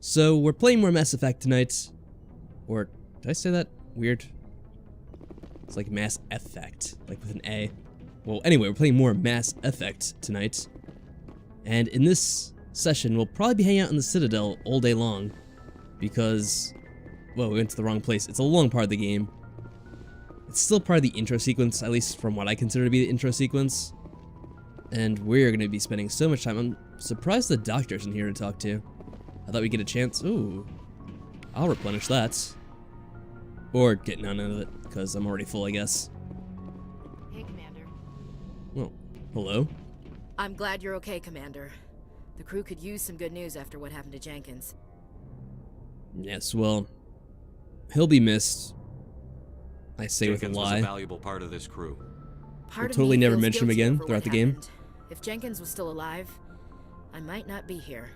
So, we're playing more Mass Effect tonight. Or, did I say that weird? It's like Mass Effect, like with an A. Well, anyway, we're playing more Mass Effect tonight. And in this session, we'll probably be hanging out in the Citadel all day long. Because, well, we went to the wrong place. It's a long part of the game. It's still part of the intro sequence, at least from what I consider to be the intro sequence. And we're going to be spending so much time. I'm surprised the doctor's in here to talk to. I thought we'd get a chance. Ooh. I'll replenish that. Or get none of it, because I'm already full, I guess. Hey, Commander. Well, hello? I'm glad you're okay, Commander. The crew could use some good news after what happened to Jenkins. Yes, well, he'll be missed. I say Jenkins with a was lie. a valuable part of this crew. We'll totally never mention him again throughout the game. If Jenkins was still alive, I might not be here.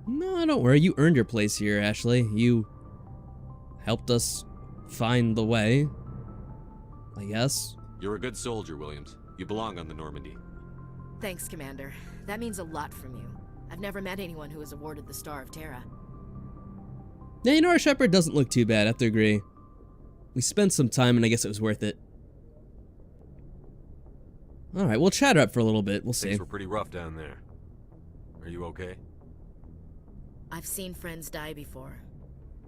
No, don't worry. You earned your place here, Ashley. You helped us find the way, I guess. You're a good soldier, Williams. You belong on the Normandy. Thanks, Commander. That means a lot from you. I've never met anyone who was awarded the Star of Terra. Yeah, you know, our Shepherd doesn't look too bad, I have to agree. We spent some time, and I guess it was worth it. Alright, we'll chat her up for a little bit. We'll see. Things were pretty rough down there. Are you okay? I've seen friends die before.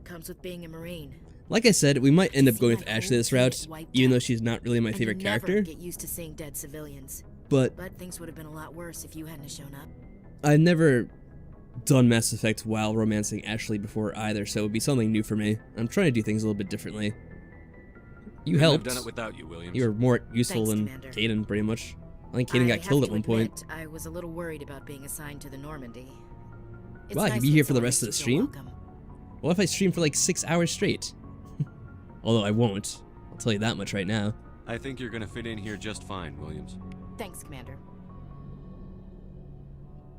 Comes with being a Marine. Like I said, we might end up going with Ashley this route, even though she's not really my favorite character. Never get used to seeing dead civilians. But things would have been a lot worse if you hadn't shown up. I've never done Mass Effect while romancing Ashley before either, so it would be something new for me. I'm trying to do things a little bit differently. You helped. I've done it without you, Williams. You were more useful Thanks, than Commander. Kaidan, pretty much. I think Kaidan got killed at one point. I was a little worried about being assigned to the Normandy. Wow, I could be here for the rest of the stream? What if I stream for like 6 hours straight? Although I won't. I'll tell you that much right now. I think you're gonna fit in here just fine, Williams. Thanks, Commander.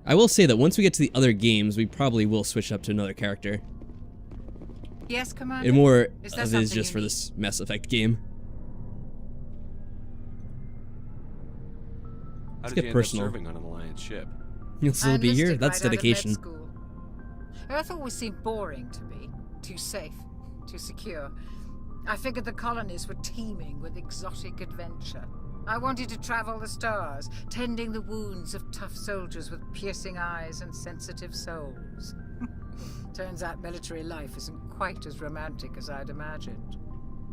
I will say that once we get to the other games, we probably will switch up to another character. Yes, Commander. And more Is of there it is something just you for need? this Mass Effect game. How Let's did get you personal. end up serving on an Alliance ship? You'll still I be here? enlisted That's right out of med dedication. school. Earth always seemed boring to me. Too safe, too secure. I figured the colonies were teeming with exotic adventure. I wanted to travel the stars, tending the wounds of tough soldiers with piercing eyes and sensitive souls. Turns out military life isn't quite as romantic as I'd imagined.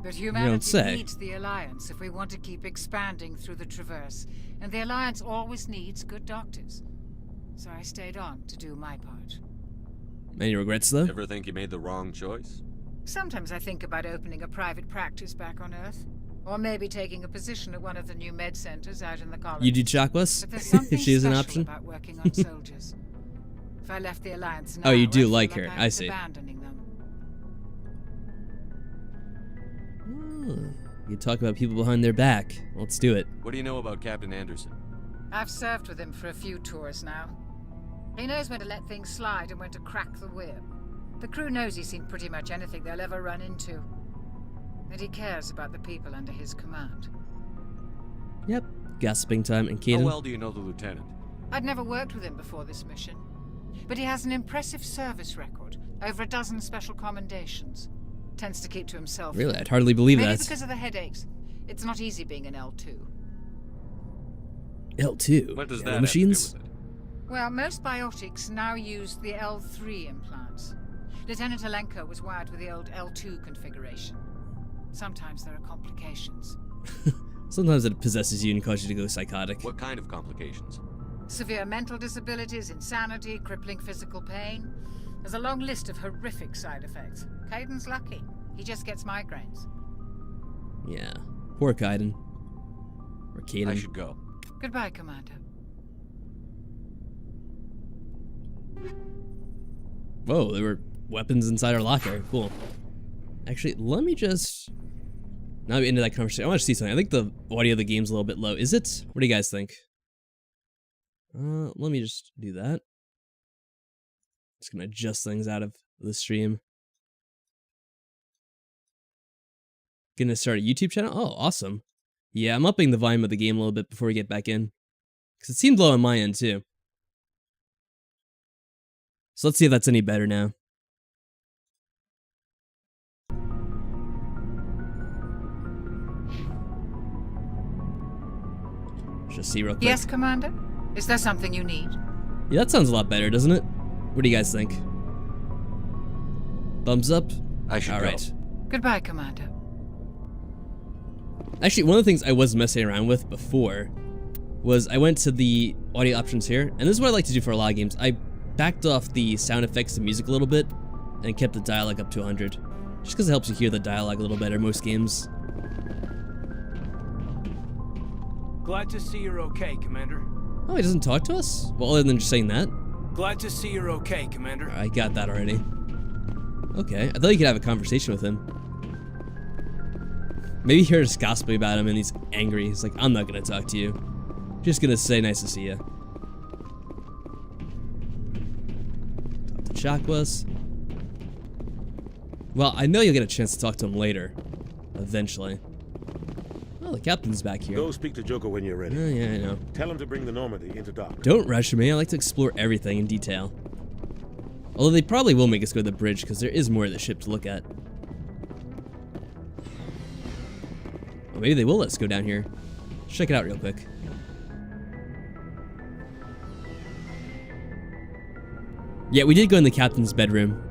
But humanity say. needs the Alliance if we want to keep expanding through the Traverse, and the Alliance always needs good doctors. So I stayed on to do my part. Any regrets, though? Ever think you made the wrong choice? Sometimes I think about opening a private practice back on Earth. Or maybe taking a position at one of the new med centers out in the colony. You do Chakwas? But there's something If she is an special option? about working on soldiers. If I left the Alliance now, Oh, you do I'd feel like her. I I was see. abandoning them. You talk about people behind their back. Let's do it. What do you know about Captain Anderson? I've served with him for a few tours now. He knows when to let things slide and when to crack the whip. The crew knows he's seen pretty much anything they'll ever run into. And he cares about the people under his command. Yep. Gossiping time and How Kaidan. well do you know the lieutenant? I'd never worked with him before this mission. But he has an impressive service record, over a dozen special commendations. Tends to keep to himself. Really? I'd hardly believe Maybe that. because of the headaches. It's not easy being an L2. L2. What does that Nano have machines? to do with it? Well, most biotics now use the L3 implants. Lieutenant Alenko was wired with the old L2 configuration. Sometimes there are complications. Sometimes it possesses you and causes you to go psychotic. What kind of complications? Severe mental disabilities, insanity, crippling physical pain. There's a long list of horrific side effects. Kaidan's lucky. He just gets migraines. Yeah. Poor Kaidan. Or I Kaidan. should go. Goodbye, Commander. Whoa, there were weapons inside our locker. Cool. Actually, let me just... Now we're into that conversation. I want to see something. I think the audio of the game's a little bit low. Is it? What do you guys think? Let me just do that. Just gonna adjust things out of the stream. Gonna start a YouTube channel? Oh, awesome. Yeah, I'm upping the volume of the game a little bit before we get back in. Because it seemed low on my end, too. So let's see if that's any better now. Just see real quick. Yes, Commander? Is there something you need? Yeah, that sounds a lot better, doesn't it? What do you guys think? Thumbs up? I should go. Alright. Goodbye, Commander. Actually, one of the things I was messing around with before was I went to the audio options here, and this is what I like to do for a lot of games. I backed off the sound effects and music a little bit and kept the dialogue up to 100. Just because it helps you hear the dialogue a little better in most games. Glad to see you're okay, Commander. Oh, he doesn't talk to us? Well, other than just saying that? Glad to see you're okay, Commander. I got that already. Okay, I thought you could have a conversation with him. Maybe you're just gossiping about him and he's angry. He's like, I'm not gonna talk to you. Just gonna say nice to see you. Talk to Chakwas. Well, I know you'll get a chance to talk to him later. Eventually. Oh, the captain's back here. Go speak to Joker when you're ready. Oh, yeah, I know. Tell him to bring the Normandy into dock. Don't rush me. I like to explore everything in detail. Although they probably will make us go to the bridge because there is more of the ship to look at. Or maybe they will let us go down here. Let's check it out real quick. Yeah, we did go in the captain's bedroom.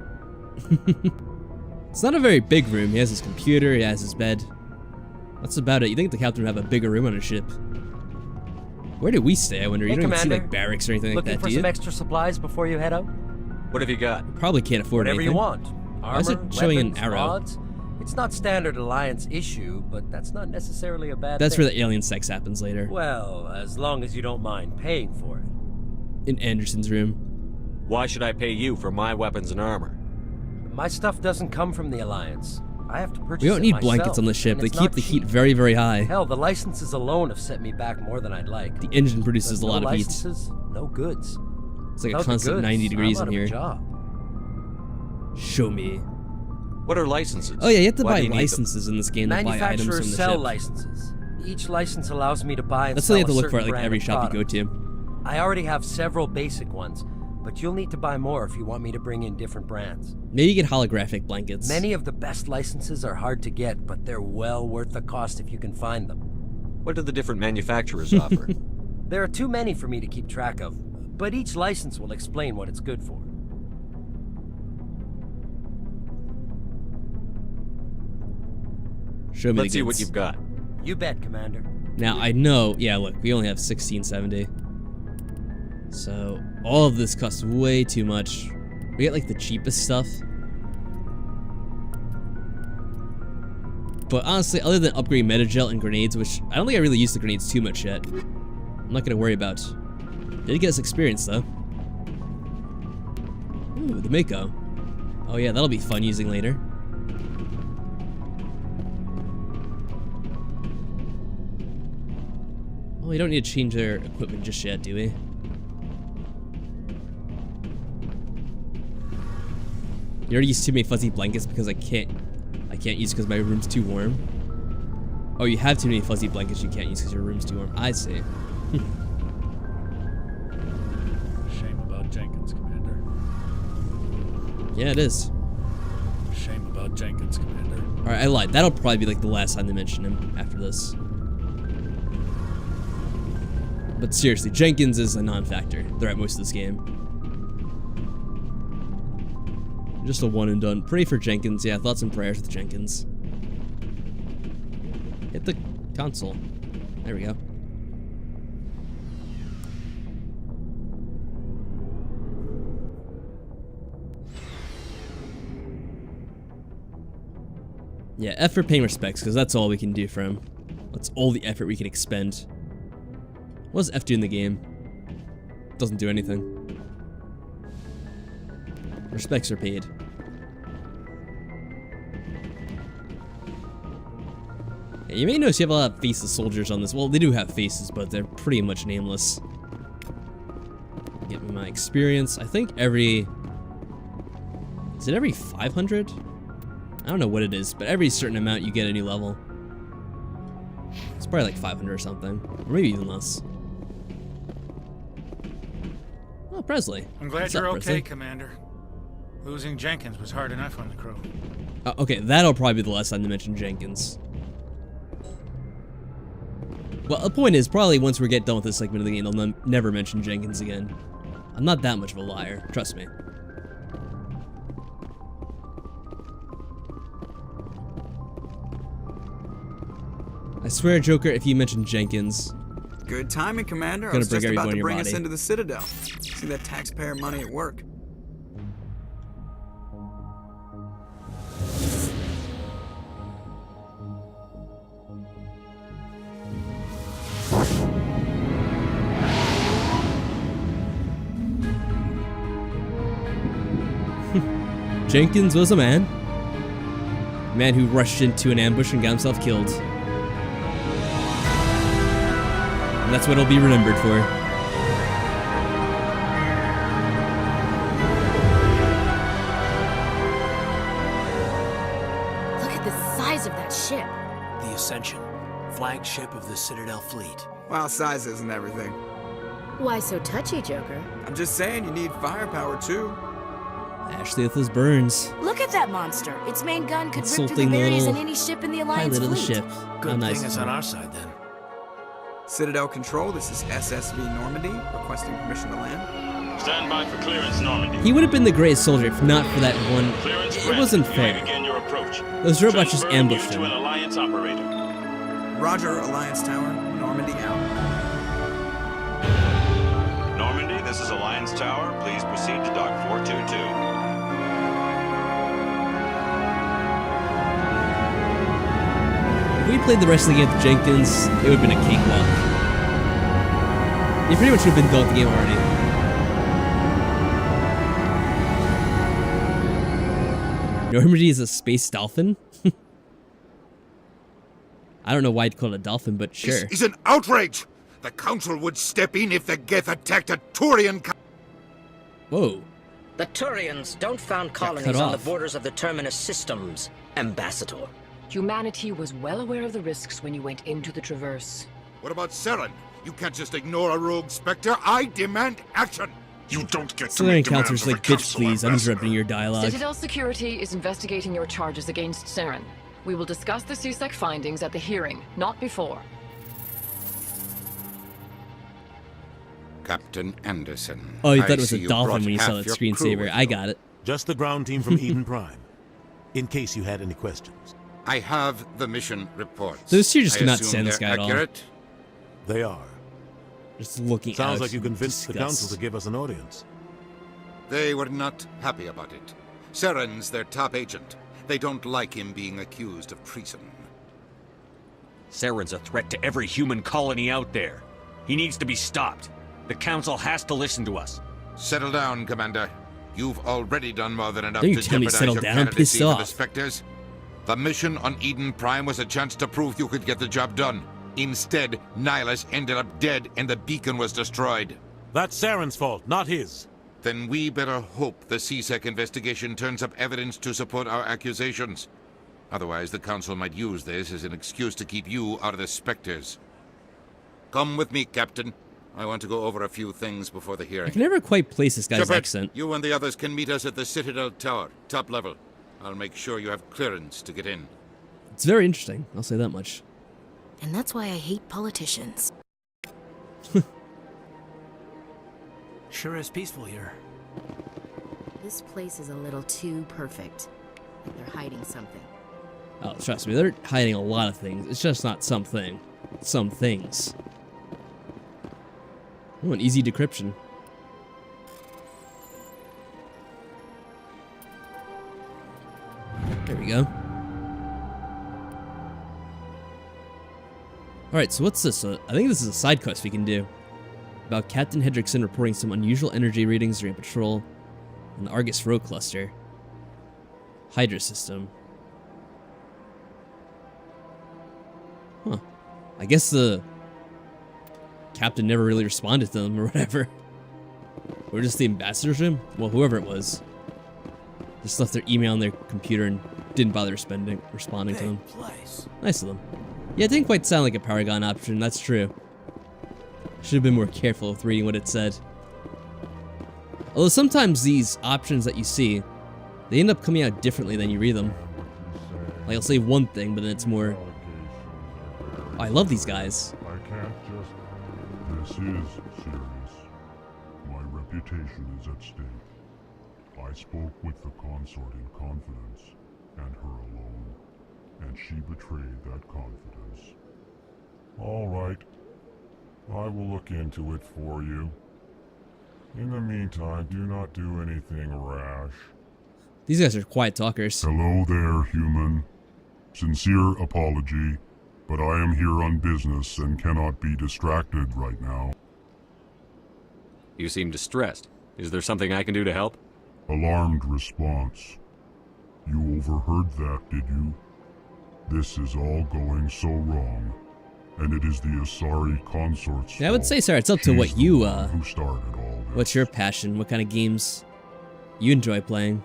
It's not a very big room. He has his computer, he has his bed. That's about it. You think the captain would have a bigger room on a ship? Where do we stay, I wonder? You Hey, don't even see Commander. like barracks or anything like Looking that, for do you? some extra supplies before you head out? What have you got? Probably can't afford Whatever anything. you want. Why is it Armor, showing an weapons, arrow? mods. It's not standard Alliance issue, but that's not necessarily a bad That's thing. where the alien sex happens later. Well, as long as you don't mind paying for it. In Anderson's room. Why should I pay you for my weapons and armor? My stuff doesn't come from the Alliance. I have to purchase We don't it need myself, blankets on the ship. and They it's keep not the heat cheap. very, very high. Hell, the licenses alone have set me back more than I'd like. The engine produces a But lot no of heat. licenses, no goods. It's like a Without the constant goods, 90 degrees I'm in out of a here. job. Show me. What are licenses? Oh yeah, you have to Why buy do you need them? licenses in this game to buy items Manufacturers from the sell ship. licenses. Each license allows me to buy and That's sell what you have to a look for at certain like brand every of shop you go product. to. I already have several basic ones, but you'll need to buy more if you want me to bring in different brands. Maybe you get holographic blankets. Many of the best licenses are hard to get, but they're well worth the cost if you can find them. What do the different manufacturers offer? There are too many for me to keep track of, but each license will explain what it's good for. Show me Let's the see what goods. you've got. You bet, Commander. Now I know, yeah, look, we only have 1670. So all of this costs way too much. We get like the cheapest stuff. But honestly, other than upgrading Metagel and grenades, which I don't think I really used the grenades too much yet, I'm not gonna worry about. Did get us experience though. Ooh, the Mako. Oh yeah, that'll be fun using later. Oh, we don't need to change their equipment just yet, do we? You already used too many fuzzy blankets because I can't use because my room's too warm. Oh, you have too many fuzzy blankets you can't use because your room's too warm. I see. Shame about Jenkins, Commander. Yeah, it is. Shame about Jenkins, Commander. Alright, I lied. That'll probably be like the last time they mention him after this. But seriously, Jenkins is a non-factor throughout most of this game. Just a one and done. Pray for Jenkins. Yeah, thoughts and prayers with Jenkins. Hit the console. There we go. Yeah, F for paying respects, because that's all we can do for him. That's all the effort we can expend. What does F do in the game? Doesn't do anything. Respects are paid. Yeah, you may notice you have a lot of faceless soldiers on this. Well, they do have faces, but they're pretty much nameless. Get me my experience. I think every... Is it every 500? I don't know what it is, but every certain amount you get a new level. It's probably like 500 or something. Or maybe even less. Oh, Presley. I'm glad What's you're up, okay, Presley? Commander. Losing Jenkins was hard enough on the crew. Okay, that'll probably be the last time to mention Jenkins. Well, the point is, probably once we get done with this segment of the game, they'll never mention Jenkins again. I'm not that much of a liar, trust me. I swear, Joker, if you mention Jenkins... Good timing, Commander. I Gonna was break just every about bone in to your bring us body. into the Citadel. See that taxpayer money at work. Jenkins was a man. A man who rushed into an ambush and got himself killed. And that's what he'll be remembered for. Look at the size of that ship. The Ascension, flagship of the Citadel fleet. Well, size isn't everything. Why so touchy, Joker? I'm just saying you need firepower too. Ashley with those burns. Look at that monster. Its main gun could rip through the Insulting the barriers in little any ship in the Alliance pilot of the fleet. ship. How Good nice. thing it's on our side then. Citadel Control, this is SSV Normandy, requesting permission to land. Stand by for clearance, Normandy. He would have been the greatest soldier if not for that one. Clearance It granted. wasn't You may fair. begin your approach. Those robots just Transferring ambushed you to an him. Alliance operator. Roger, Alliance Tower, Normandy out. Normandy, this is Alliance Tower. Please proceed to Dock 422. If we played the rest of the game with Jenkins, it would have been a cakewalk. You pretty much would have been done with the game already. Normandy is a space dolphin? I don't know why you'd call it a dolphin, but sure. This is an outrage! The Council would step in if the Geth attacked a Turian. Whoa. The Turians don't found colonies cut on the off. borders of the Terminus systems, Ambassador. Humanity was well aware of the risks when you went into the Traverse. What about Saren? You can't just ignore a rogue Spectre. I demand action! You don't get So their encounters like, bitch please, I'm interrupting your dialogue. Citadel Security is investigating your charges against Saren. We will discuss the CSEC findings at the hearing, not before. Captain Anderson. Oh, you I thought it was see a you dolphin brought when you saw half that your crew screensaver. with I you. got it. Just the ground team from Eden Prime. In case you had any questions. I have the mission reports. Those two just I cannot assume stand this they're guy at all. accurate? They are. Just looking Sounds out like you in convinced the disgust. council to give us an audience. They were not happy about it. Saren's their top agent. They don't like him being accused of treason. Saren's a threat to every human colony out there. He needs to be stopped. The Council has to listen to us. Settle down, Commander. You've already done more than enough Don't you to tell me jeopardize settle your down, I'm candidacy pissed for the off. Spectres. The mission on Eden Prime was a chance to prove you could get the job done. Instead, Nihilus ended up dead and the beacon was destroyed. That's Saren's fault, not his. Then we better hope the CSEC investigation turns up evidence to support our accusations. Otherwise, the Council might use this as an excuse to keep you out of the Spectres. Come with me, Captain. I want to go over a few things before the I hearing. can never quite place this guy's Shepard, accent. you and the others can meet us at the Citadel Tower, top level. I'll make sure you have clearance to get in. It's very interesting, I'll say that much. And that's why I hate politicians. Sure is peaceful here. This place is a little too perfect. Like they're hiding something. Oh, trust me, they're hiding a lot of things. It's just not something. Some things. Oh, an easy decryption. There we go. Alright, so what's this? I think this is a side quest we can do. About Captain Hendrickson reporting some unusual energy readings during patrol in the Argus Row cluster. Hydra system. Huh. I guess the captain never really responded to them or whatever. Or just the ambassador's room? Well, whoever it was. Just left their email on their computer and didn't bother responding to them. Place. Nice of them. Yeah, it didn't quite sound like a Paragon option, that's true. Should have been more careful with reading what it said. Although sometimes these options that you see, they end up coming out differently than you read them. Like, I'll say one thing, but then it's more... Oh, I love these guys. I can't just... This is serious. My reputation is at stake. I spoke with the consort in confidence, and her alone, and she betrayed that confidence. All right. I will look into it for you. In the meantime, do not do anything rash. These guys are quiet talkers. Hello there, human. Sincere apology, but I am here on business and cannot be distracted right now. You seem distressed. Is there something I can do to help? Alarmed response. You overheard that, did you? This is all going so wrong, and it is the Asari consort's Yeah, I would say, sir, it's up to She's what the you, one who started all this. what's your passion? What kind of games you enjoy playing?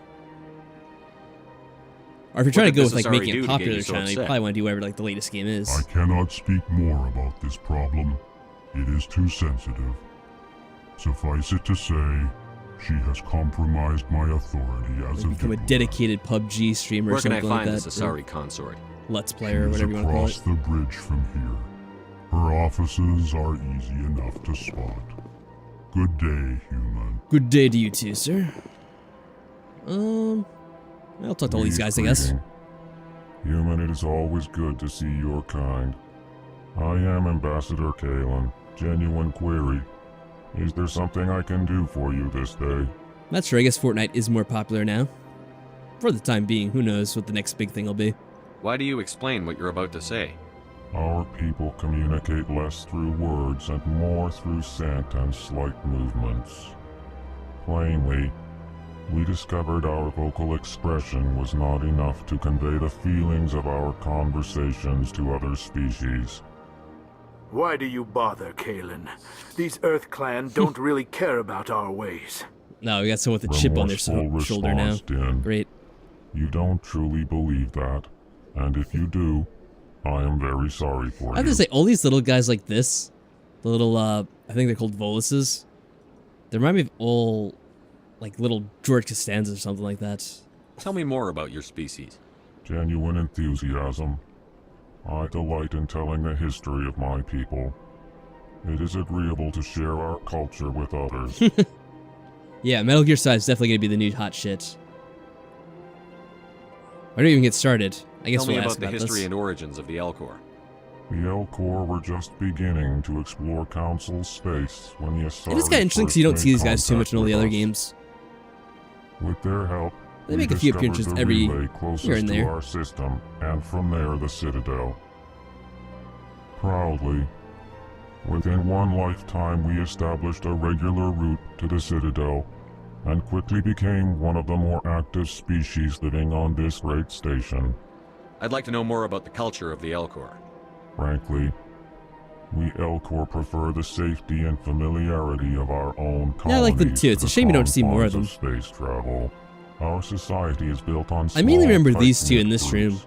Or if you're trying to go with, like, making it popular in China, you probably want to do whatever, like, the latest game is. I cannot speak more about this problem. It is too sensitive. Suffice it to say, she has compromised my authority as Like, become a dedicated PUBG streamer or Where can something I find like that. this Asari consort? Let's Player, or whatever you want to call across it. the bridge from here. Her offices are easy enough to spot. Good day, human. Good day to you too, sir. I'll talk to all these guys, I guess. Human, it is always good to see your kind. I am Ambassador Chillin. Genuine query. Is there something I can do for you this day? Not sure, I guess Fortnite is more popular now. For the time being, who knows what the next big thing will be. Why do you explain what you're about to say? Our people communicate less through words and more through scent and slight movements. Plainly, we discovered our vocal expression was not enough to convey the feelings of our conversations to other species. Why do you bother, Chillin? These Earth Clan don't really care about our ways. No, we got someone with a chip on their shoulder now. Din. Great. You don't truly believe that, and if you do, I am very sorry for you. I have to say, all these little guys like this, the little, I think they're called Voluses, they remind me of all, like, little George Costanzas or something like that. Tell me more about your species. Genuine enthusiasm. I delight in telling the history of my people. It is agreeable to share our culture with others. Yeah, Metal Gear Solid is definitely going to be the new hot shit. I don't even get started. I guess Tell me we'll about ask the about history this. and origins of the Elcor. The Elcor were just beginning to explore Council space when the Asari It is kind of interesting because you don't see these guys too much in all the other games. With their help, They make a few appearances every here and there. To our system, and from there the Citadel. Proudly, within one lifetime we established a regular route to the Citadel, and quickly became one of the more active species living on this great station. I'd like to know more about the culture of the Elcor. Frankly, we Elcor prefer the safety and familiarity of our own colonies. Yeah, I like them too. It's a shame you don't see more of them. Space travel. Our society is built on I mainly remember small, these two in tight-knit this room. groups,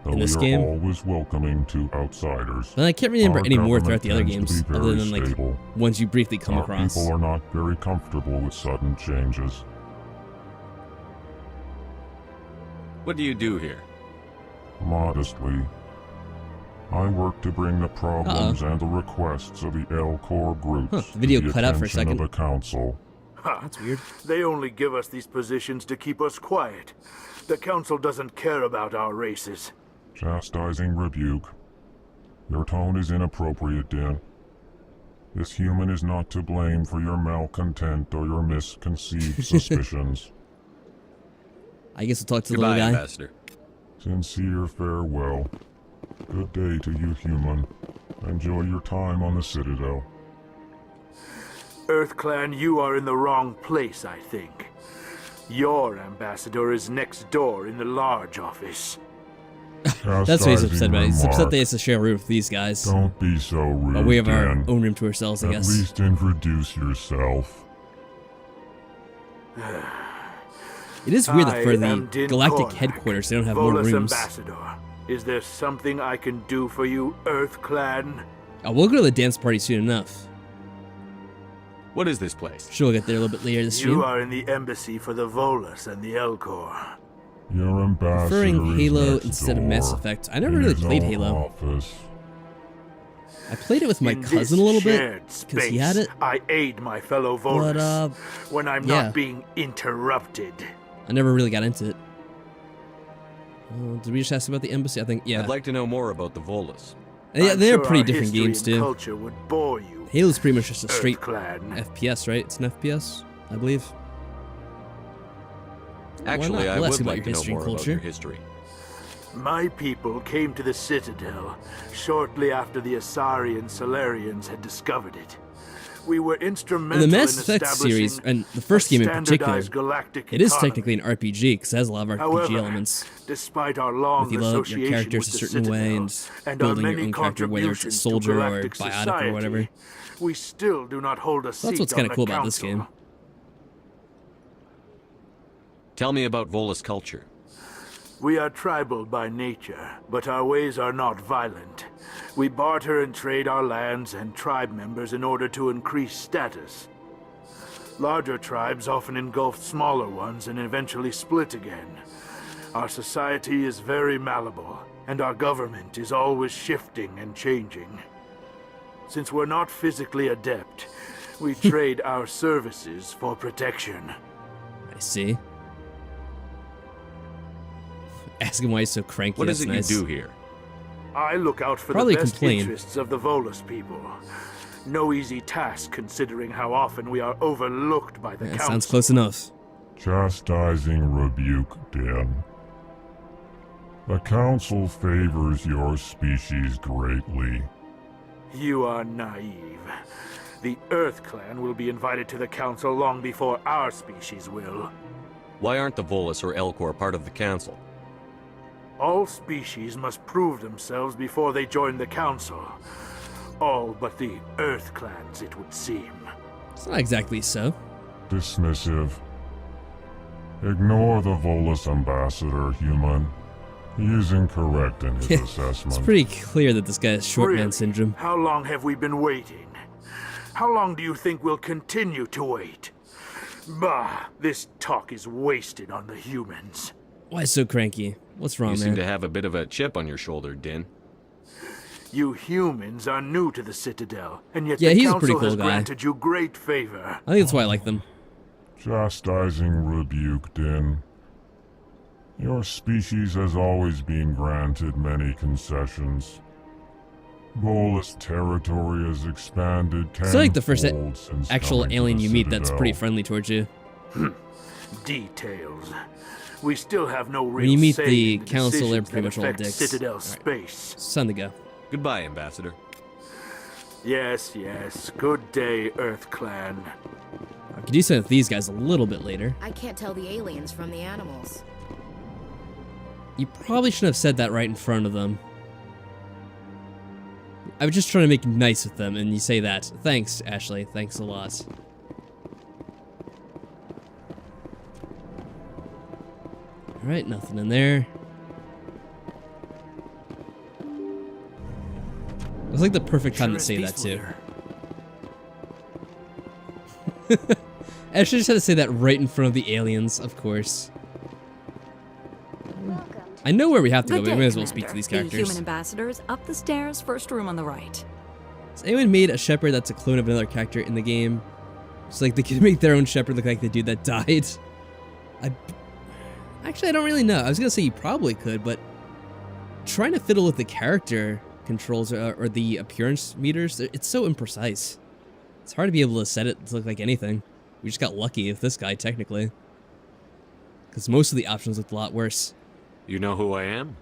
In this though game. we are always welcoming to outsiders. And I can't remember Our any more government throughout the other tends to games, be other very than like stable. ones you briefly come Our across. people are not very comfortable with sudden changes. What do you do here? Modestly, I work to bring the problems and the requests of the Elcor groups the video to the cut out for a attention second. of the Council. Ha! That's weird. They only give us these positions to keep us quiet. The Council doesn't care about our races. Chastising rebuke. Your tone is inappropriate, Din. This human is not to blame for your malcontent or your misconceived suspicions. I guess we'll talk to the Goodbye, little guy. Ambassador. Sincere farewell. Good day to you, human. Enjoy your time on the Citadel. Earth Clan, you are in the wrong place, I think. Your ambassador is next door in the large office. That's what he's upset about. He's upset they have to share a room with these guys. Don't be so rude, But we have our Dan. own room to ourselves, I guess. At least introduce yourself. It is weird that for I am the Din galactic Kornak, headquarters, they don't have more Volus rooms. Ambassador. Is there something I can do for you, Earth Clan? Oh, we'll go to the dance party soon enough. What is this place? Sure, we'll get there a little bit later this You stream. are in the embassy for the Volus and the Elcor. Your ambassador Preferring Halo next instead of Mass door, Effect. I never in really his played own Halo. office. I played it with my In cousin a this little bit shared because he had space, it. I aid my fellow Volus But, when I'm yeah. not being interrupted. I never really got into it. Did we just ask about the embassy? I think, yeah. I'd like to know more about the Volus. Yeah, I'm they're sure pretty our different history games and too. Culture would bore you, Halo's pretty much just a straight EarthClan. FPS, right? It's an FPS, I believe. Actually, I We'll ask would about like your to know history and more about culture. your history. My people came to the Citadel shortly after the Asari and Solarians had discovered it. We were In instrumental the Mass in Effect establishing series, and the first game in particular, standardized galactic it is economy. technically an RPG because it has a lot of RPG However, elements. Despite our long With you load association your characters with a the certain way Citadel and our building your many own character, whether it's a contributions to soldier or galactic biotic society, or whatever. we still do not hold a So that's seat what's on kind of the cool about this council. game. Tell me about Volus culture. We are tribal by nature, but our ways are not violent. We barter and trade our lands and tribe members in order to increase status. Larger tribes often engulf smaller ones and eventually split again. Our society is very malleable, and our government is always shifting and changing. Since we're not physically adept, we trade our services for protection. I see. Ask him why he's so cranky. What That's is it nice. you do here? I look out for Probably the best complain. interests of the Volus people. No easy task considering how often we are overlooked by the Yeah, council. sounds close enough. Chastising rebuke, Den. The Council favors your species greatly. You are naive. The EarthClan will be invited to the council long before our species will. Why aren't the Volus or Elcor part of the council? All species must prove themselves before they join the council. All but the EarthClans, it would seem. It's not exactly so. Dismissive. Ignore the Volus ambassador, human. He is incorrect in his assessment. It's pretty clear that this guy has short man Really? syndrome. How long have we been waiting? How long do you think we'll continue to wait? Bah, this talk is wasted on the humans. Why so cranky? What's wrong, You man? seem to have a bit of a chip on your shoulder, Din. You humans are new to the Citadel, and yet Yeah, the he's a pretty council has cool guy. granted you great favor. I think that's why I like them. Chastising rebuke, Din. Your species has always been granted many concessions. Volus territory has expanded It's like the first tenfold since actual coming to alien the you meet that's Citadel. pretty friendly towards you. Details. We still have no real When you meet say the in the council, they're decisions pretty that much all affect dicks. Citadel Alright. space. It's time to go. Goodbye, Ambassador. Yes, yes. Good day, EarthClan. I could do something with these guys a little bit later. I can't tell the aliens from the animals. You probably shouldn't have said that right in front of them. I was just trying to make nice with them, and you say that. Thanks, Ashley. Thanks a lot. Alright, nothing in there. It was like the perfect time to say that, too. Ashley just had to say that right in front of the aliens, of course. I know where we have to go, but we may as well speak to these The human characters. ambassador is up the stairs, first room on the right. Has anyone made a shepherd that's a clone of another character in the game? It's like they could make their own shepherd look like the dude that died. Actually, I don't really know. I was gonna say you probably could, but trying to fiddle with the character controls or the appearance meters, it's so imprecise. It's hard to be able to set it to look like anything. We just got lucky with this guy, technically. Because most of the options looked a lot worse. You know who I am?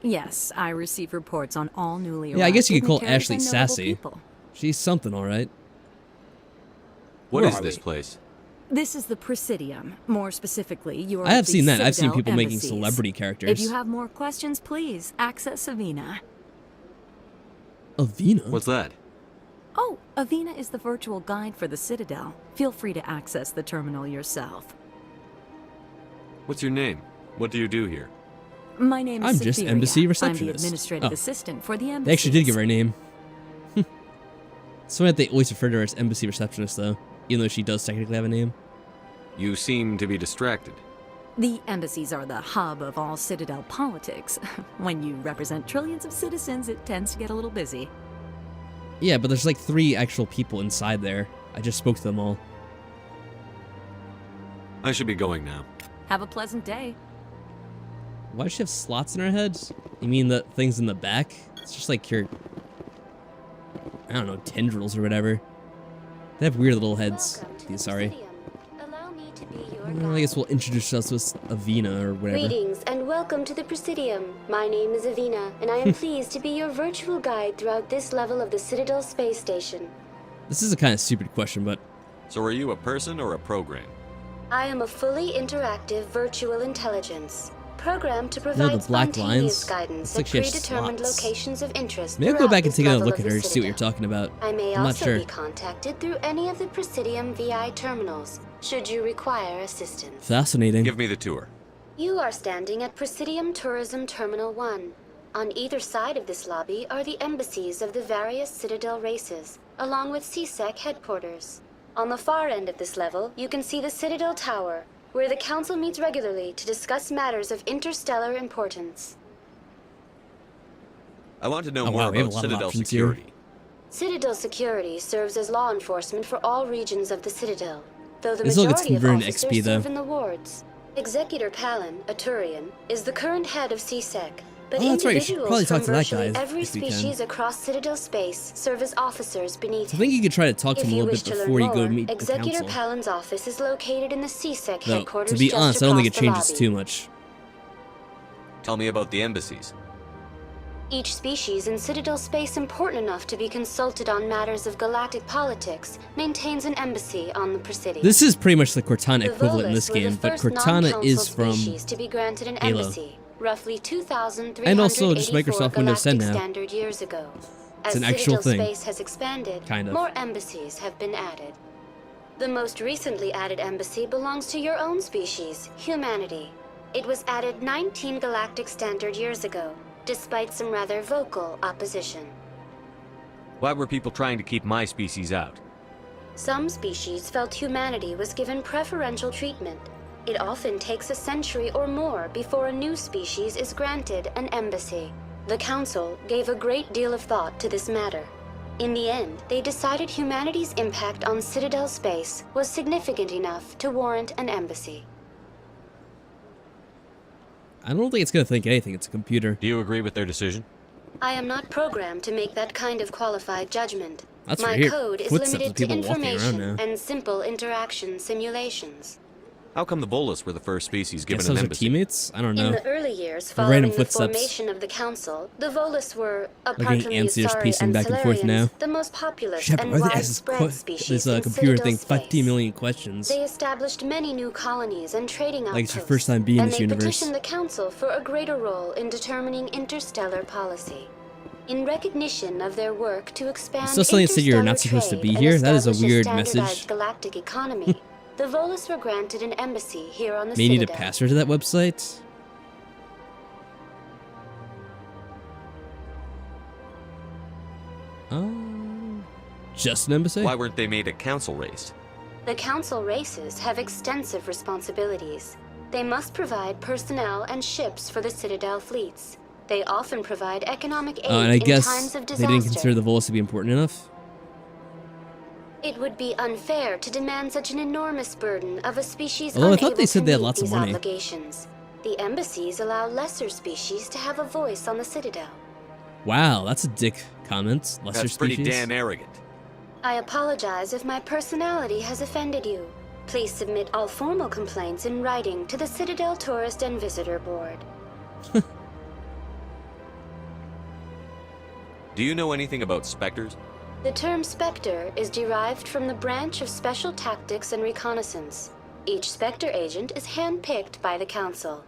Yes, I receive reports on all newly Yeah, I guess you could call dignitaries Ashley and notable sassy. people. She's something, alright. What Where is are this we? place? This is the Presidium. More specifically, you are I have at the seen that. I've seen Citadel people making embassies. celebrity characters. If you have more questions, please access Avina. Avina? What's that? Oh, Avina is the virtual guide for the Citadel. Feel free to access the terminal yourself. What's your name? What do you do here? My name is I'm just Cytheria. embassy I'm the receptionist. administrative Oh. assistant for the embassy. They actually did give her a name. It's funny that they always refer to her as embassy receptionist, though, even though she does technically have a name. You seem to be distracted. The embassies are the hub of all Citadel politics. When you represent trillions of citizens, it tends to get a little busy. Yeah, but there's like 3 actual people inside there. I just spoke to them all. I should be going now. Have a pleasant day. Why does she have slots in her head? You mean the things in the back? It's just like your, I don't know, tendrils or whatever. They have weird little heads. Sorry. Well, I guess we'll introduce us as Avina or whatever. Greetings and welcome to the Presidium. My name is Avina, and I am pleased to be your virtual guide throughout this level of the Citadel space station. This is a kind of stupid question, but... So are you a person or a program? I am a fully interactive virtual intelligence, programmed to provide the black spontaneous lines. guidance Looks at like she has predetermined slots. locations of interest. Maybe I'll go throughout back and this take another level look of at her the to see what you're Citadel. talking about. I may I'm not also sure. be contacted through any of the Presidium VI terminals, should you require assistance. Fascinating. Give me the tour. You are standing at Presidium Tourism Terminal 1. On either side of this lobby are the embassies of the various Citadel races, along with CSEC headquarters. On the far end of this level, you can see the Citadel Tower, where the Council meets regularly to discuss matters of interstellar importance. I want to know Oh, more wow, we have a about lot of Citadel options here. security. Citadel security serves as law enforcement for all regions of the Citadel, though the This all gets majority of converted to officers XP, though. serve in the wards. Executor Palin, a Turian, is the current head of CSEC, but Oh, that's right, you should individuals probably from talk to that virtually guy every if we can. species across Citadel space serve as officers beneath I think you could try to talk to If him a you little wish bit to learn before you go more, to meet the Executor council. Palin's office is located in the CSEC Though, headquarters to be just honest, I don't think it across the changes lobby. too much. Tell me about the embassies. Each species in Citadel space important enough to be consulted on matters of galactic politics maintains an embassy on the Presidium. This is pretty much the Cortana The equivalent in this Volus were the game, but first Cortana non-council is from species to be granted an Halo. embassy, roughly 2,384 And also just Microsoft Windows 10 galactic now. standard years ago. It's As an actual Citadel thing. space has expanded, Kind of. more embassies have been added. The most recently added embassy belongs to your own species, humanity. It was added 19 galactic standard years ago, despite some rather vocal opposition. Why were people trying to keep my species out? Some species felt humanity was given preferential treatment. It often takes a century or more before a new species is granted an embassy. The Council gave a great deal of thought to this matter. In the end, they decided humanity's impact on Citadel space was significant enough to warrant an embassy. I don't think it's gonna think anything, it's a computer. Do you agree with their decision? I am not programmed to make that kind of qualified judgment. That's My right here. code is Footsteps of limited to people walking around information now. and simple interaction simulations. How come the Volus were the first species given Guess an those are embassy? teammates? I don't know. In the early years The following random the footsteps. formation of the Council, the Volus were, apart Looking from at Ansi the just Asari pacing and back and forth now. Solarians, the most populous Shepard, and why did they ask widespread species this in computer Citadel thing space. 50 million questions? They established many new colonies and trading Like it's outposts, your first time being in and this they universe. petitioned the Council for a greater role in determining interstellar policy. In recognition of their work to expand Still something that said you're interstellar not supposed to trade be and here? That is a establish weird standardized message. galactic economy, the Volus were granted an embassy here on the May need a Citadel. password to that website? Just an embassy? Why weren't they made a council race? The Council races have extensive responsibilities. They must provide personnel and ships for the Citadel fleets. They often provide economic aid And I in guess times of they disaster. didn't consider the Volus to be important enough? It would be unfair to demand such an enormous burden of a species Although I unable thought they said to they had meet lots of these money. obligations. The embassies allow lesser species to have a voice on the Citadel. Wow, that's a dick comment. Lesser That's species. pretty damn arrogant. I apologize if my personality has offended you. Please submit all formal complaints in writing to the Citadel Tourist and Visitor Board. Do you know anything about specters? The term Spectre is derived from the branch of Special Tactics and Reconnaissance. Each Spectre agent is handpicked by the Council.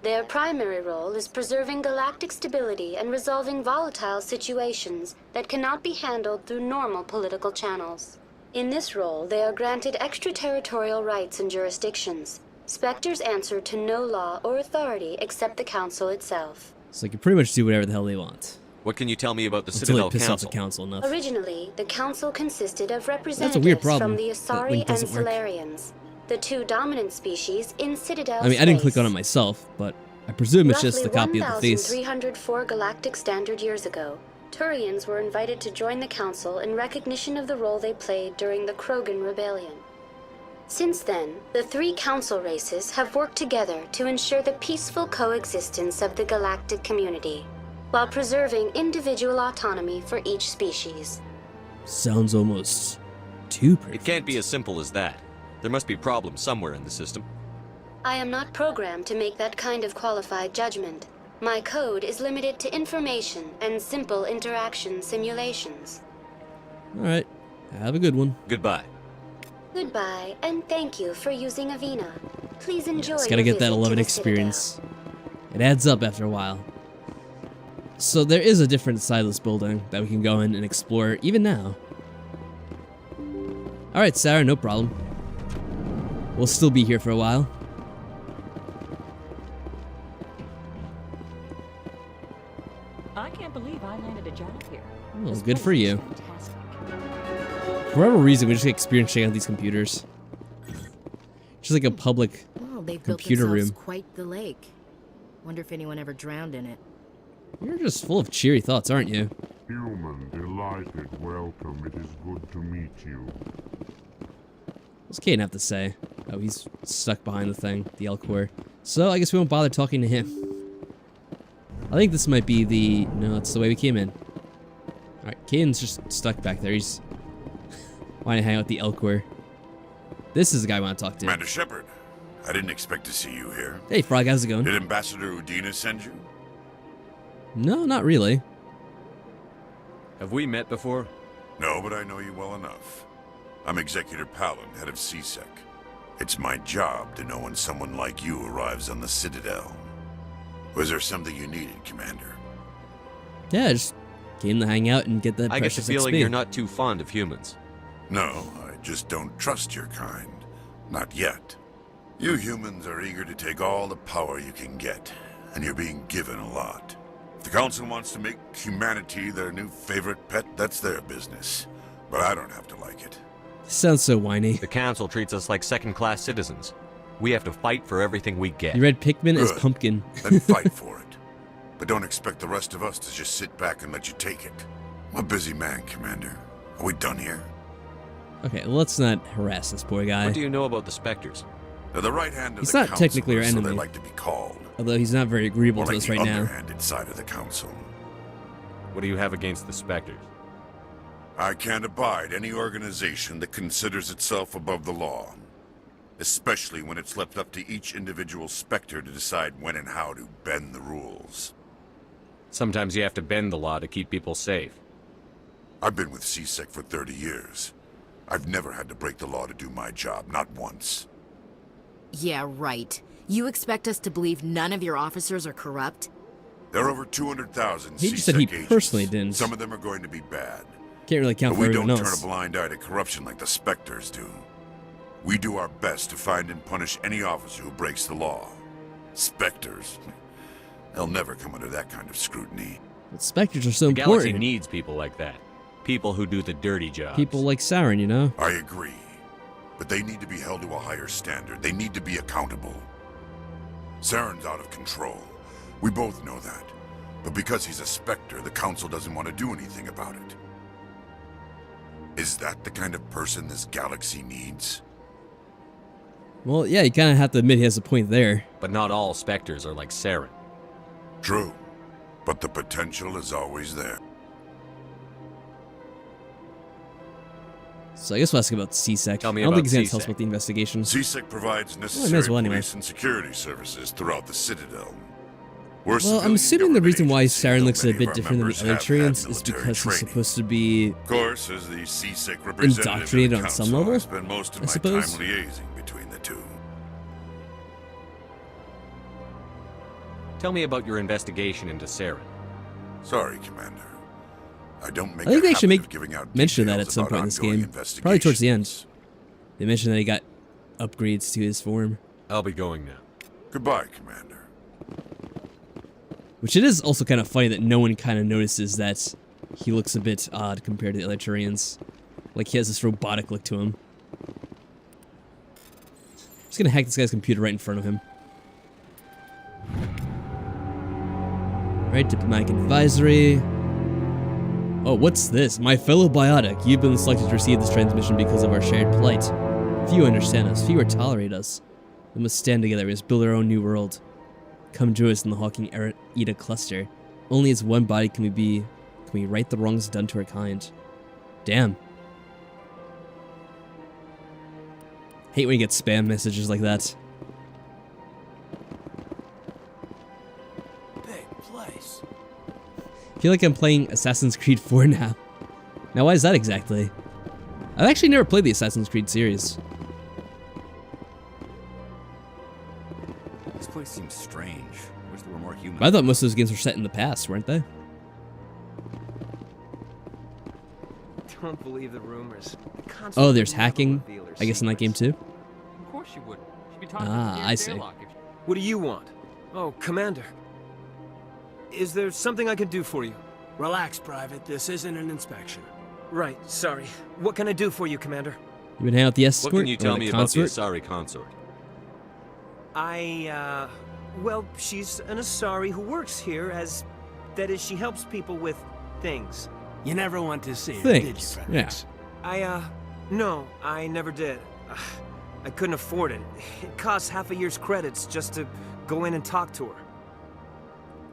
Their primary role is preserving galactic stability and resolving volatile situations that cannot be handled through normal political channels. In this role, they are granted extraterritorial rights and jurisdictions. Spectres answer to no law or authority except the Council itself. So they can pretty much do whatever the hell they want. What can you tell me about the Until Citadel they piss off the Council? council enough. Originally, the council consisted of That's a representatives weird problem. from the That Asari link and doesn't work. Solarians, the two dominant species in Citadel I mean, I didn't space. click on it myself, but I presume it's just a copy of the face. 1,304 galactic standard years ago, Turians were invited to join the council in recognition of the role they played during the Krogan Rebellion. Since then, the three council races have worked together to ensure the peaceful coexistence of the galactic community, while preserving individual autonomy for each species. Sounds almost too perfect. It can't be as simple as that. There must be problems somewhere in the system. I am not programmed to make that kind of qualified judgment. My code is limited to information and simple interaction simulations. Alright, have a good one. Goodbye. Goodbye, and thank you for using Avina. Please enjoy Just gotta your get that visit to 11 the experience. It adds up after a while. So there is a different side of this building that we can go in and explore, even now. Alright, Sarah, no problem. We'll still be here for a while. I can't believe I landed a job here. Well, good for you. For whatever reason, we just get experience checking out these computers. Just like a public Well, they've computer built themselves room. quite the lake. Wonder if anyone ever drowned in it. You're just full of cheery thoughts, aren't you? Human, delighted, welcome. It is good to meet you. What's Caden have to say? Oh, he's stuck behind the thing, the Elcor. So I guess we won't bother talking to him. I think this might be the... No, it's the way we came in. Alright, Caden's just stuck back there. He's... wanting to hang out with the Elcor. This is the guy I want to talk to. Commander Shepard, I didn't expect to see you here. Hey, Frog, how's it going? Did Ambassador Udina send you? No, not really. Have we met before? No, but I know you well enough. I'm Executor Palin, head of CSEC. It's my job to know when someone like you arrives on the Citadel. Was there something you needed, Commander? Yeah, just came to hang out and get that I get the precious feeling XP. you're not too fond of humans. No, I just don't trust your kind. Not yet. You humans are eager to take all the power you can get, and you're being given a lot. If the Council wants to make humanity their new favorite pet, that's their business. But I don't have to like it. Sounds so whiny. The Council treats us like second-class citizens. We have to fight for everything we get. You read Pikmin as Good. Pumpkin. Then fight for it. But don't expect the rest of us to just sit back and let you take it. I'm a busy man, Commander. Are we done here? Okay, well, let's not harass this poor guy. What do you know about the Spectres? They're the right hand of He's the not Council, technically our so enemy. they like to be called. Although he's not very agreeable Or to like us the right now. underhanded side of the Council. What do you have against the Spectres? I can't abide any organization that considers itself above the law. Especially when it's left up to each individual Spectre to decide when and how to bend the rules. Sometimes you have to bend the law to keep people safe. I've been with CSEC for 30 years. I've never had to break the law to do my job, not once. Yeah, right. You expect us to believe none of your officers are corrupt? There are over 200,000 He just said he CSEC personally agents. didn't. Some of them are going to be bad. Can't really count But for we everyone don't turn else. a blind eye to corruption like the Spectres do. We do our best to find and punish any officer who breaks the law. Spectres, they'll never come under that kind of scrutiny. But Spectres are so The galaxy important. needs people like that. People who do the dirty jobs. People like Saren, you know? I agree. But they need to be held to a higher standard. They need to be accountable. Saren's out of control. We both know that. But because he's a Spectre, the Council doesn't want to do anything about it. Is that the kind of person this galaxy needs? Well, yeah, you kind of have to admit he has a point there. But not all Spectres are like Saren. True. But the potential is always there. So I guess we'll ask about CSEC. Tell me I don't think about he's going to tell us CSEC. about the investigation. CSEC provides may necessary as well anyway. police and security services throughout the Citadel. We're Well, I'm civilian assuming the government reason why agency, Saren though looks a many bit of our different than members the other have had Turians is military because he's training. supposed to be Of course, as the CSEC representative indoctrinated of the on some Council, level, I spend most of I my suppose. time liaising between the two. Tell me about your investigation into Saren. Sorry, Commander. I don't make I think a they should habit make of giving out mention of that at details some about point in this ongoing game. Probably towards the end. investigations. They mentioned that he got upgrades to his form. I'll be going now. Goodbye, Commander. Which it is also kind of funny that no one kind of notices that he looks a bit odd compared to the other Turians. Like he has this robotic look to him. I'm just gonna hack this guy's computer right in front of him. Right, diplomatic advisory. Oh, what's this? My fellow biotic, you've been selected to receive this transmission because of our shared plight. Few understand us, fewer tolerate us. We must stand together, we must build our own new world. Come join us in the Hawking Eda cluster. Only as one body can we right the wrongs done to our kind. Damn. Hate when you get spam messages like that. Big place. I feel like I'm playing Assassin's Creed 4 now. Now, why is that exactly? I've actually never played the Assassin's Creed series. This place seems strange. Wish there were more humans. I thought most of those games were set in the past, weren't they? Don't believe the rumors. Oh, there's hacking, I guess, in that game too? Of course you would. She'd be talking Ah, to I see. What do you want? Oh, Commander. Is there something I can do for you? Relax, Private. This isn't an inspection. Right, sorry. What can I do for you, Commander? You been hanging out with the escort? What can you tell or me the about the consort? Asari consort? Well, she's an Asari who works here as... That is, she helps people with things. You never went to see her, Things, did you, Fenix? No, I never did. I couldn't afford it. It costs half a year's credits just to go in and talk to her.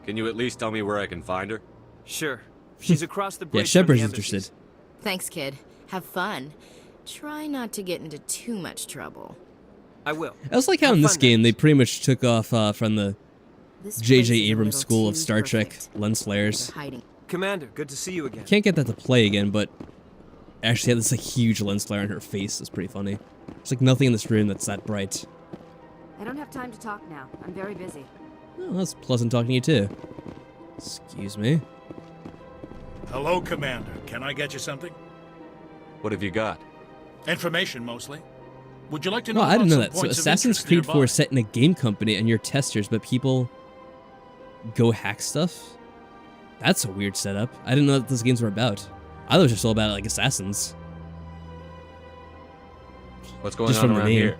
Can you at least tell me where I can find her? Sure. She's across the bridge. Yeah, Shepard's from the embassies. interested. Thanks, kid. Have fun. Try not to get into too much trouble. I will. I also like how in this game they pretty much took off from the J.J. Abrams school of Star Trek lens flares. Commander, good to see you again. Can't get that to play again, but actually had this like huge lens flare on her face. It's pretty funny. There's like nothing in this room that's that bright. I don't have time to talk now. I'm very busy. Oh, that's pleasant talking to you too. Excuse me. Hello, Commander. Can I get you something? What have you got? Information, mostly. Would you like to know Well, I didn't know about that. some So points of Assassin's interest Creed 4 nearby? is set in a game company and you're testers, but people go hack stuff? That's a weird setup. I didn't know what those games were about. I thought it was just all about like assassins. What's going Just on from the around name. here?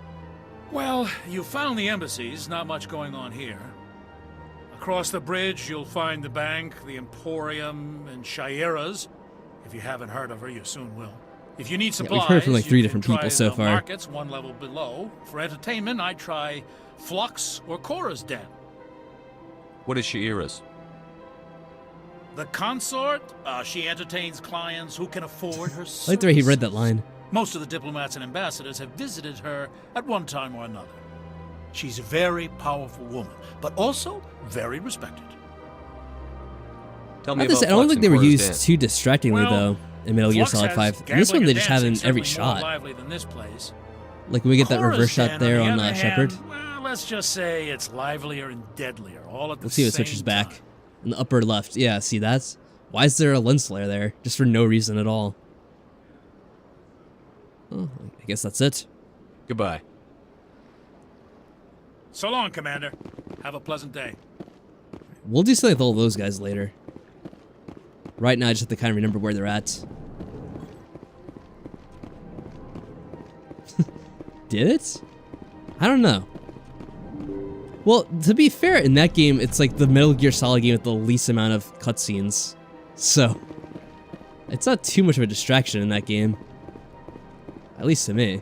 Well, you found the embassies. Not much going on here. Across the bridge, you'll find the bank, the Emporium, and Shaira's. If you haven't heard of her, you soon will. If you need Yeah, supplies, we've heard from like 3 you different can people try so the far. markets one level below. For entertainment, I'd try Flux or Cora's Den. What is Shaira's? The consort, she entertains clients who can afford her I like the way he read that line. Most of the diplomats and ambassadors have visited her at one time or another. She's a very powerful woman, but also very respected. Tell I me have to about say, I don't Flux think and they were Cora's used Den. too distractingly though in Metal Gear Flux Solid has 5. In this one, gambling they and just have it in dancing every certainly more shot. lively than this place. Like when we get that Cora's reverse shot Den, there the on other Shepard. hand, well, let's just say it's livelier and deadlier all at the Let's see if it same switches time. back. In the upper left. Yeah, see that's... Why is there a lens flare there? Just for no reason at all. Oh, I guess that's it. Goodbye. So long, Commander. Have a pleasant day. We'll do something with all those guys later. Right now, I just have to kind of remember where they're at. Did it? I don't know. Well, to be fair, in that game, it's like the Metal Gear Solid game with the least amount of cutscenes. So, it's not too much of a distraction in that game. At least to me.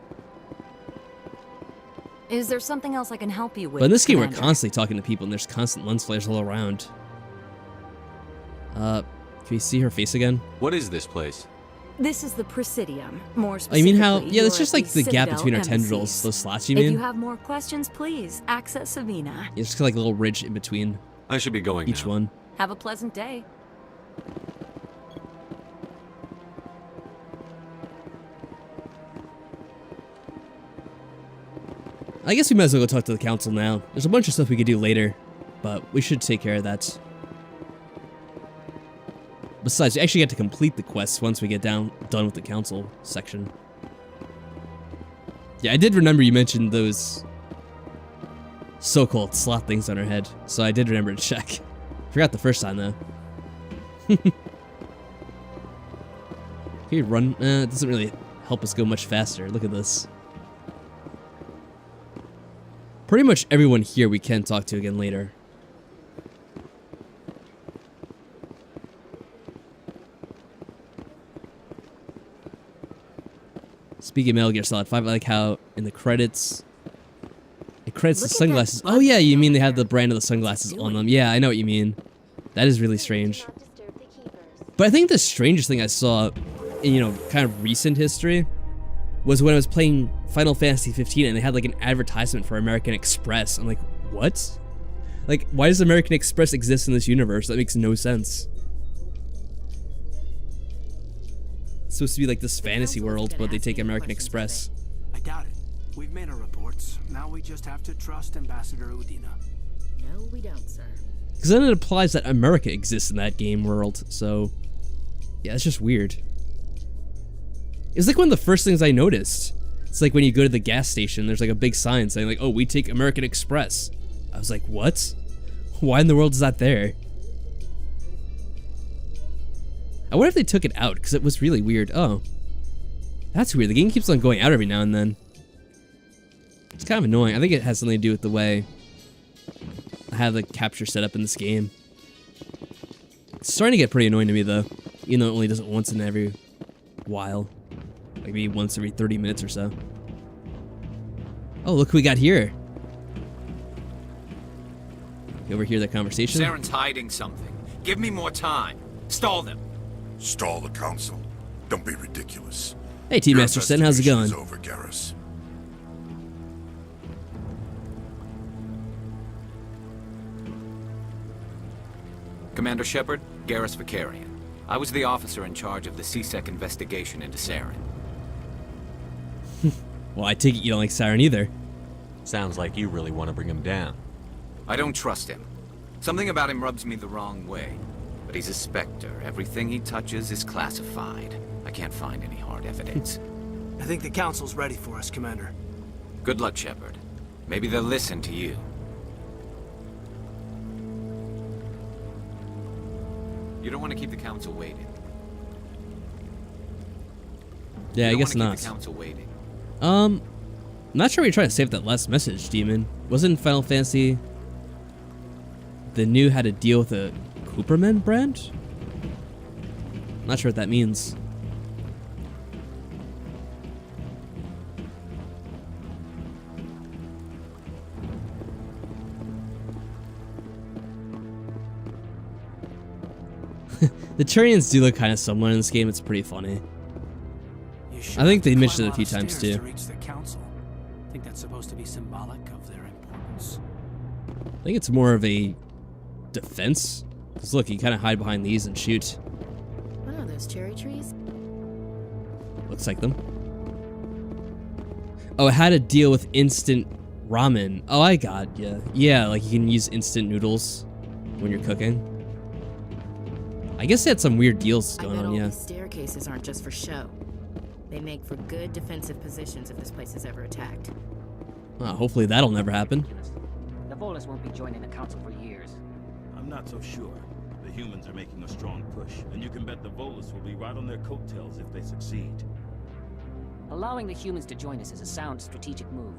Is there something else I can help you with? But in this game, we're Commander? constantly talking to people, and there's constant lens flares all around. Can we see her face again? What is this place? This is the Presidium. More I specifically, mean how... Yeah, it's you're just at like the gap Citadel between our embassies. tendrils. Those slots, you If mean? you have more questions, please access Savina. It's just like a little ridge in between I should be going each now. one. Have a pleasant day. I guess we might as well go talk to the council now. There's a bunch of stuff we could do later, but we should take care of that. Besides, we actually get to complete the quests once we get done with the council section. Yeah, I did remember you mentioned those so-called slot things on her head, so I did remember to check. Forgot the first time though. Can you run? It doesn't really help us go much faster. Look at this. Pretty much everyone here we can talk to again later. Speaking of Metal Gear Solid 5, I like how in the credits, it credits the sunglasses. Oh yeah, you mean they have the brand of the sunglasses on them. Yeah, I know what you mean. That is really strange. But I think the strangest thing I saw in, you know, kind of recent history was when I was playing Final Fantasy 15 and they had like an advertisement for American Express. I'm like, what? Like, why does American Express exist in this universe? That makes no sense. It's supposed to be like this fantasy world, but they take American Express. I doubt it. We've made our reports. Now we just have to trust Ambassador Udina. No, we don't, sir. Because then it implies that America exists in that game world, so... yeah, it's just weird. It's like one of the first things I noticed. It's like when you go to the gas station, there's like a big sign saying like, oh, we take American Express. I was like, what? Why in the world is that there? I wonder if they took it out, because it was really weird. Oh. That's weird. The game keeps on going out every now and then. It's kind of annoying. I think it has something to do with the way I have the capture set up in this game. It's starting to get pretty annoying to me, though. Even though it only does it once in every while. Like maybe once every 30 minutes or so. Oh, look who we got here. You overhear that conversation? Saren's hiding something. Give me more time. Stall them. Stall the council? Don't be ridiculous. Hey, Team Master Sen, how's it going? Is over, Garrus. Commander Shepard, Garrus Vicarian. I was the officer in charge of the CSEC investigation into Saren. Well, I take it you don't like Saren either. Sounds like you really want to bring him down. I don't trust him. Something about him rubs me the wrong way. But he's a Spectre. Everything he touches is classified. I can't find any hard evidence. I think the council's ready for us, Commander. Good luck, Shepard. Maybe they'll listen to you. You don't want to keep the council waiting. Yeah, I guess not. Keep the council waiting. I'm not sure what you're trying to say with that last message, Demon. Wasn't Final Fantasy the new had to deal with a Cooperman brand? Not sure what that means. The Turians do look kind of similar in this game. It's pretty funny. I think they mentioned it a few times too. To reach the council. Think that's supposed to be symbolic of their importance. I think it's more of a defense. Because look, you kind of hide behind these and shoot. What are those cherry trees? Looks like them. Oh, it had to deal with instant ramen. Oh, I got ya. Yeah, like you can use instant noodles when you're cooking. I guess they had some weird deals going on, yeah. These staircases aren't just for show. They make for good defensive positions if this place is ever attacked. Well, hopefully that'll never happen. The Volus won't be joining the council for years. I'm not so sure. The humans are making a strong push, and you can bet the Volus will be right on their coattails if they succeed. Allowing the humans to join us is a sound strategic move.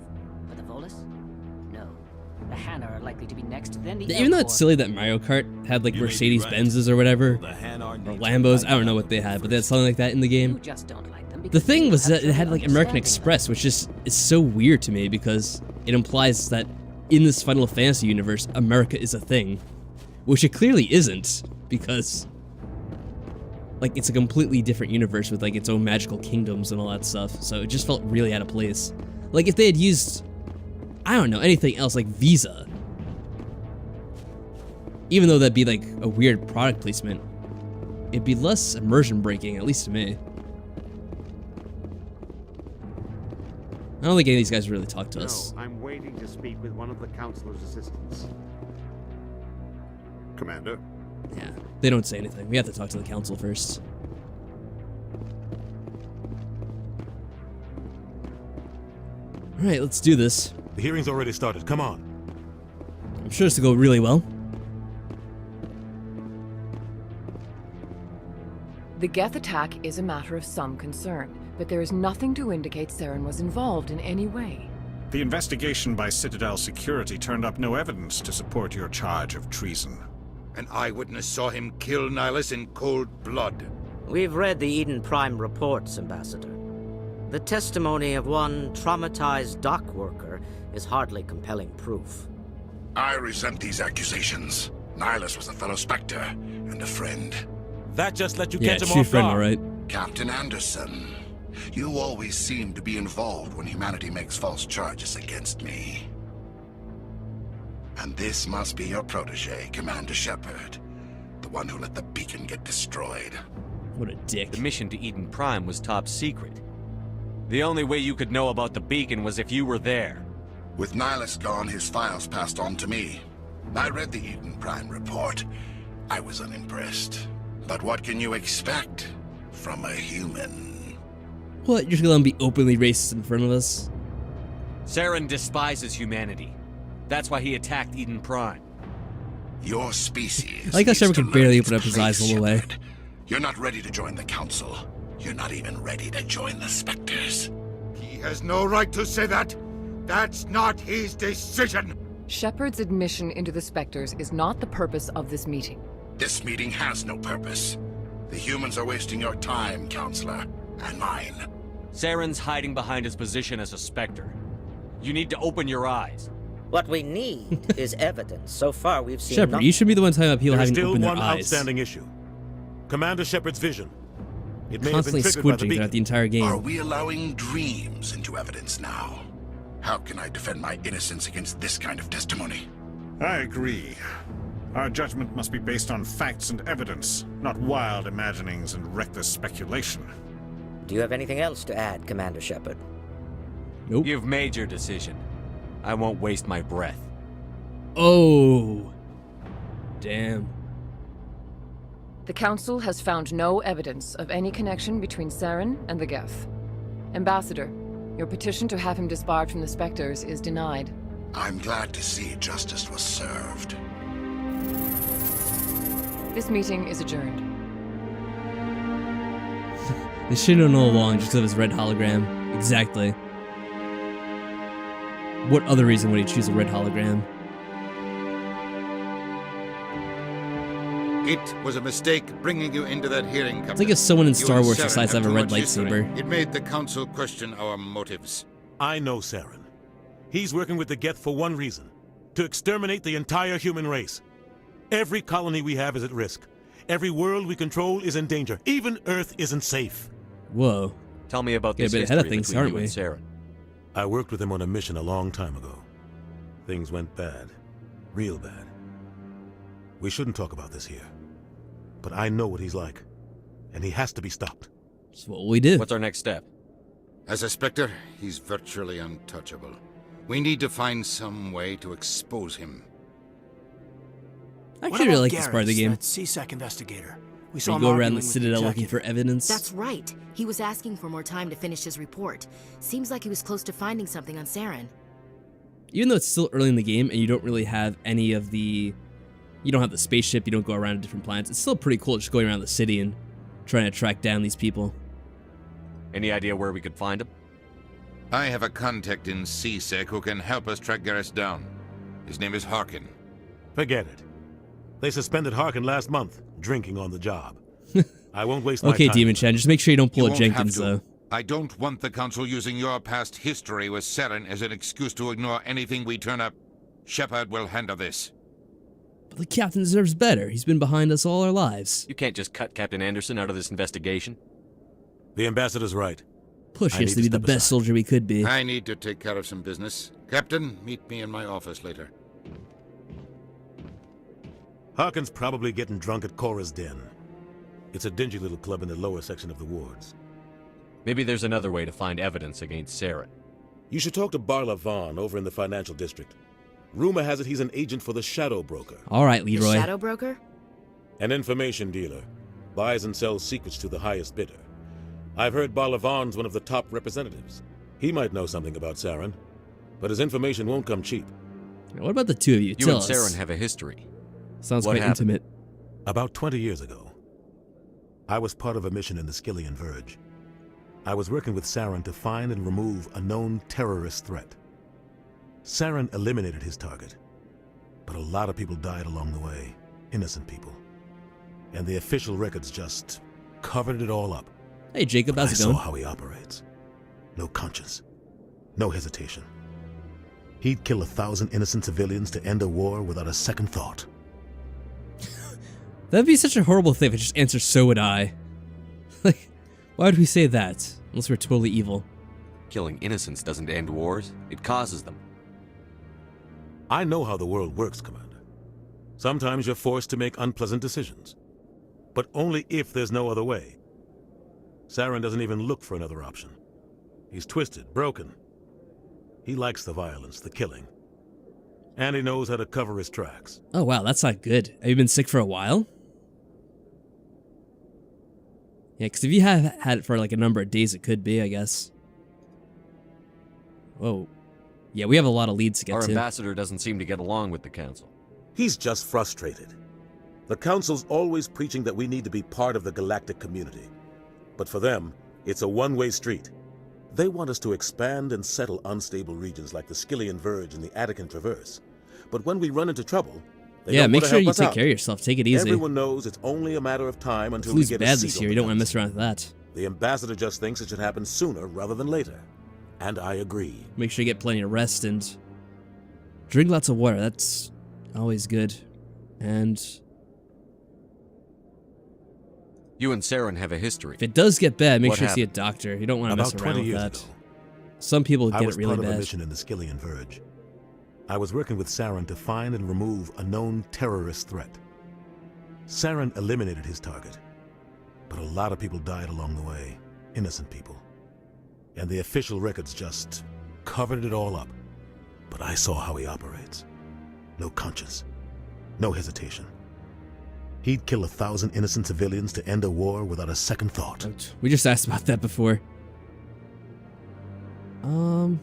But the Volus? No. The Hanna are likely to be next, then the Even though it's silly that Mario Kart had like Mercedes-Benzes or whatever, or Lambos, I don't know what they had, but they had something like that in the game. just don't like them The thing was that it had like American Express, which is so weird to me because it implies that in this Final Fantasy universe, America is a thing, which it clearly isn't, because like it's a completely different universe with like its own magical kingdoms and all that stuff. So it just felt really out of place. Like if they had used, I don't know, anything else like Visa, even though that'd be like a weird product placement, it'd be less immersion breaking, at least to me. I don't think any of these guys really talk to us. I'm waiting to speak with one of the councilor's assistants. Commander? Yeah, they don't say anything. We have to talk to the council first. Alright, let's do this. The hearing's already started. Come on. I'm sure this will go really well. The Geth attack is a matter of some concern, but there is nothing to indicate Saren was involved in any way. The investigation by Citadel security turned up no evidence to support your charge of treason. An eyewitness saw him kill Nihilus in cold blood. We've read the Eden Prime reports, Ambassador. The testimony of one traumatized dock worker is hardly compelling proof. I resent these accusations. Nihilus was a fellow Spectre and a friend. That just let you Yeah, catch him true off friend, guard. all right. Captain Anderson, you always seem to be involved when humanity makes false charges against me. And this must be your protege, Commander Shepard, the one who let the beacon get destroyed. What a dick. The mission to Eden Prime was top secret. The only way you could know about the beacon was if you were there. With Nihilus gone, his files passed on to me. I read the Eden Prime report. I was unimpressed. But what can you expect from a human? What? You're just gonna let him be openly racist in front of us? Saren despises humanity. That's why he attacked Eden Prime. Your species. I like how Shepard needs to could barely learn open up its his eyes place, all the way. Shepard. You're not ready to join the Council. You're not even ready to join the Spectres. He has no right to say that. That's not his decision. Shepard's admission into the Spectres is not the purpose of this meeting. This meeting has no purpose. The humans are wasting your time, Counselor, and mine. Saren's hiding behind his position as a Spectre. You need to open your eyes. What we need is evidence. So far, we've seen Shepard, nothing. you should be the one talking about people There's having to still open their one eyes. outstanding issue. Commander Shepard's vision. It may Constantly have been triggered by the squinting beacon. throughout the entire game. Are we allowing dreams into evidence now? How can I defend my innocence against this kind of testimony? I agree. Our judgment must be based on facts and evidence, not wild imaginings and reckless speculation. Do you have anything else to add, Commander Shepard? Nope. You've made your decision. I won't waste my breath. Oh. Damn. The Council has found no evidence of any connection between Saren and the Geth. Ambassador, your petition to have him disbarred from the Spectres is denied. I'm glad to see justice was served. This meeting is adjourned. They should have known all along just because of his red hologram. Exactly. What other reason would he choose a red hologram? It was a mistake bringing you into that hearing, Captain. It's like if someone in You Star and Wars Saren decides to have a too red much history. lightsaber. It made the Council question our motives. I know Saren. He's working with the Geth for one reason. To exterminate the entire human race. Every colony we have is at risk. Every world we control is in danger. Even Earth isn't safe. Whoa. Tell me about Get a this bit history ahead of things, between aren't you we? and Saren. I worked with him on a mission a long time ago. Things went bad. Real bad. We shouldn't talk about this here. But I know what he's like. And he has to be stopped. That's what we do. What's our next step? As a Spectre, he's virtually untouchable. We need to find some way to expose him. I actually really like this part of the game. That CSEC investigator. We saw You him go around arguing the with Citadel looking executive. for evidence. That's right. He was asking for more time to finish his report. Seems like he was close to finding something on Saren. Even though it's still early in the game and you don't really have any of the... You don't have the spaceship, you don't go around to different planets. It's still pretty cool just going around the city and trying to track down these people. Any idea where we could find him? I have a contact in CSEC who can help us track Garrus down. His name is Harkin. Forget it. They suspended Harkin last month, drinking on the job. I won't waste my Okay, time. Demon Chan, just make sure you don't pull You a won't have Jenkins, to. though. I don't want the Council using your past history with Saren as an excuse to ignore anything we turn up. Shepard will handle this. But the captain deserves better. He's been behind us all our lives. You can't just cut Captain Anderson out of this investigation. The ambassador's right. Push I us need to be to the step best soldier we could be. I need to take care of some business. Captain, meet me in my office later. Harkin's probably getting drunk at Cora's Den. It's a dingy little club in the lower section of the wards. Maybe there's another way to find evidence against Saren. You should talk to Barla Vaughn over in the financial district. Rumor has it he's an agent for the Shadow Broker. All right, The Leroy. Shadow Broker? An information dealer. Buys and sells secrets to the highest bidder. I've heard Barla Vaughn's one of the top representatives. He might know something about Saren, but his information won't come cheap. What about the two of you? You Tell and us. Saren have a history. Sounds What quite happened? intimate. About 20 years ago, I was part of a mission in the Skillian Verge. I was working with Saren to find and remove a known terrorist threat. Saren eliminated his target, but a lot of people died along the way, innocent people. And the official records just covered it all up. Hey, Jacob, but how's it going? I saw how he operates. No conscience, no hesitation. He'd kill 1,000 innocent civilians to end a war without a second thought. That'd be such a horrible thing if it just answers "so would I." Like, why would we say that? Unless we're totally evil. Killing innocents doesn't end wars, it causes them. I know how the world works, Commander. Sometimes you're forced to make unpleasant decisions. But only if there's no other way. Saren doesn't even look for another option. He's twisted, broken. He likes the violence, the killing. And he knows how to cover his tracks. Oh wow, that's not good. Have you been sick for a while? Yeah, because if you have had it for like a number of days, it could be, I guess. Whoa. Yeah, we have a lot of leads to get Our to. ambassador doesn't seem to get along with the council. He's just frustrated. The council's always preaching that we need to be part of the galactic community. But for them, it's a one-way street. They want us to expand and settle unstable regions like the Skillian Verge and the Attican Traverse. But when we run into trouble, they don't make want to sure help you us take out. care of yourself. Take it easy. Everyone knows it's only a matter of time until we Flu's get bad a seat this year. on You the don't want to council. mess around with that. The ambassador just thinks it should happen sooner rather than later. And I agree. Make sure you get plenty of rest and drink lots of water. That's always good. And You and Saren have a history. if it does get bad, make What sure you see a happened? doctor. You don't want to About mess around 20 with years that. ago, Some people I get was it really part of a bad. mission in the Skillian Verge. I was working with Saren to find and remove a known terrorist threat. Saren eliminated his target, but a lot of people died along the way, innocent people. And the official records just covered it all up. But I saw how he operates. No conscience, no hesitation. He'd kill 1,000 innocent civilians to end a war without a second thought. We just asked about that before. Did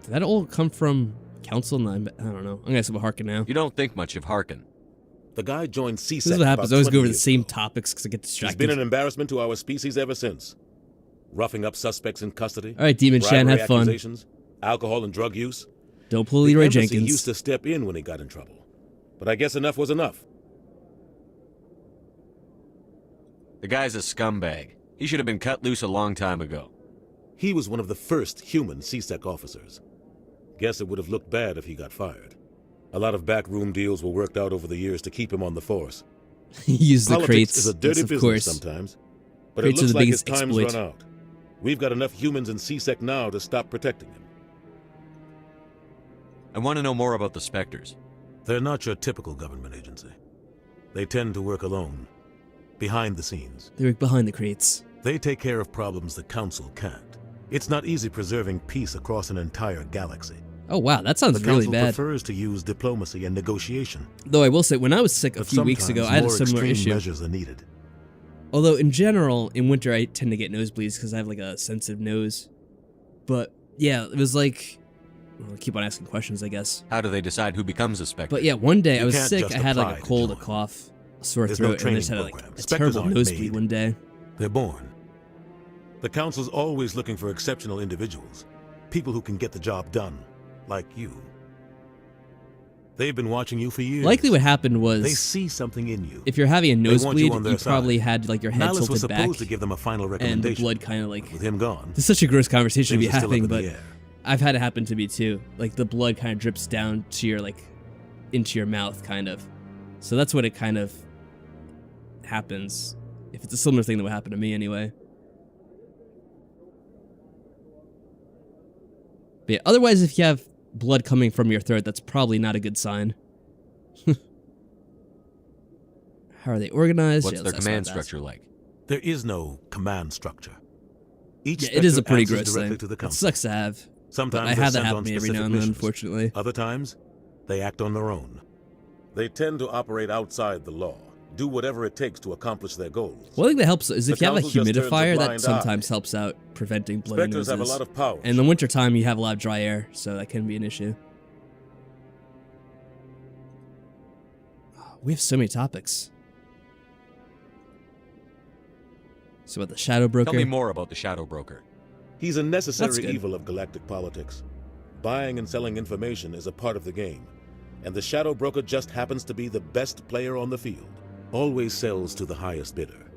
that all come from Council? I don't know. I'm gonna ask about Harkin now. You don't think much of Harkin. The guy joined CSEC. This is what happens. I always about go over 20 the years same ago. topics because I get He's distracted. been an embarrassment to our species ever since. Roughing up suspects in custody. All right, Demon Shan, bribery have fun. accusations, alcohol and drug use. Don't pull The Leroy embassy Jenkins. used to step in when he got in trouble. But I guess enough was enough. The guy's a scumbag. He should have been cut loose a long time ago. He was one of the first human CSEC officers. Guess it would have looked bad if he got fired. A lot of backroom deals were worked out over the years to keep him on the force. He used the Politics crates. is a dirty Yes, of business course. sometimes. But Crates it are looks the like his biggest time's exploit. run out. We've got enough humans in CSEC now to stop protecting him. I want to know more about the Spectres. They're not your typical government agency. They tend to work alone, behind the scenes. They work behind the crates. They take care of problems the Council can't. It's not easy preserving peace across an entire galaxy. Oh wow, that sounds The really Council bad. prefers to use diplomacy and negotiation. Though I will say, when I was sick a But few weeks ago, I had a sometimes similar more extreme issue. measures are needed. Although in general, in winter, I tend to get nosebleeds because I have like a sensitive nose. But yeah, it was like, well, I keep on asking questions, I guess. How do they decide who becomes a Spectre? But yeah, one day I You was can't sick. just I had like apply a to cold, a join. cough, a sore There's no throat, and I training just had like program. a Spectres terrible aren't nosebleed made. one day. They're born. The Council's always looking for exceptional individuals. People who can get the job done. Like you. They've been watching you for years. Likely what happened was, They see something in you. if you're having a They want you nosebleed, on their you probably side. had like your head Malice was tilted supposed back, to give them a final and the recommendation. blood kind of like. With him gone, It's such a gross conversation to be things are still up having, in the but air. I've had it happen to me too. Like the blood kind of drips down to your like into your mouth, kind of. So that's what it kind of happens. If it's a similar thing that would happen to me anyway. But yeah, otherwise, if you have blood coming from your throat, that's probably not a good sign. How are they organized? What's Yeah, their let's ask command about that. structure like? There is no command structure. Each Yeah, it is a Spectre pretty answers gross directly thing. to the It Council. sucks to have. Sometimes But I they're have that sent happen on to me every specific now and then, missions. unfortunately. Other times, they act on their own. They tend to operate outside the law, do whatever it takes to accomplish their goals. One thing that helps is if The you have a Council just turns a humidifier, that blind sometimes helps out preventing bloody Spectres have a noses. lot of power. And in the wintertime, you have a lot of dry air, so that can be an issue. We have so many topics. So about the Shadow Broker? Tell me more about the Shadow Broker. He's a necessary good. evil of galactic politics. Buying and selling information is a part of the game, and the Shadow Broker just happens to be the best player on the field. Always sells to the highest bidder.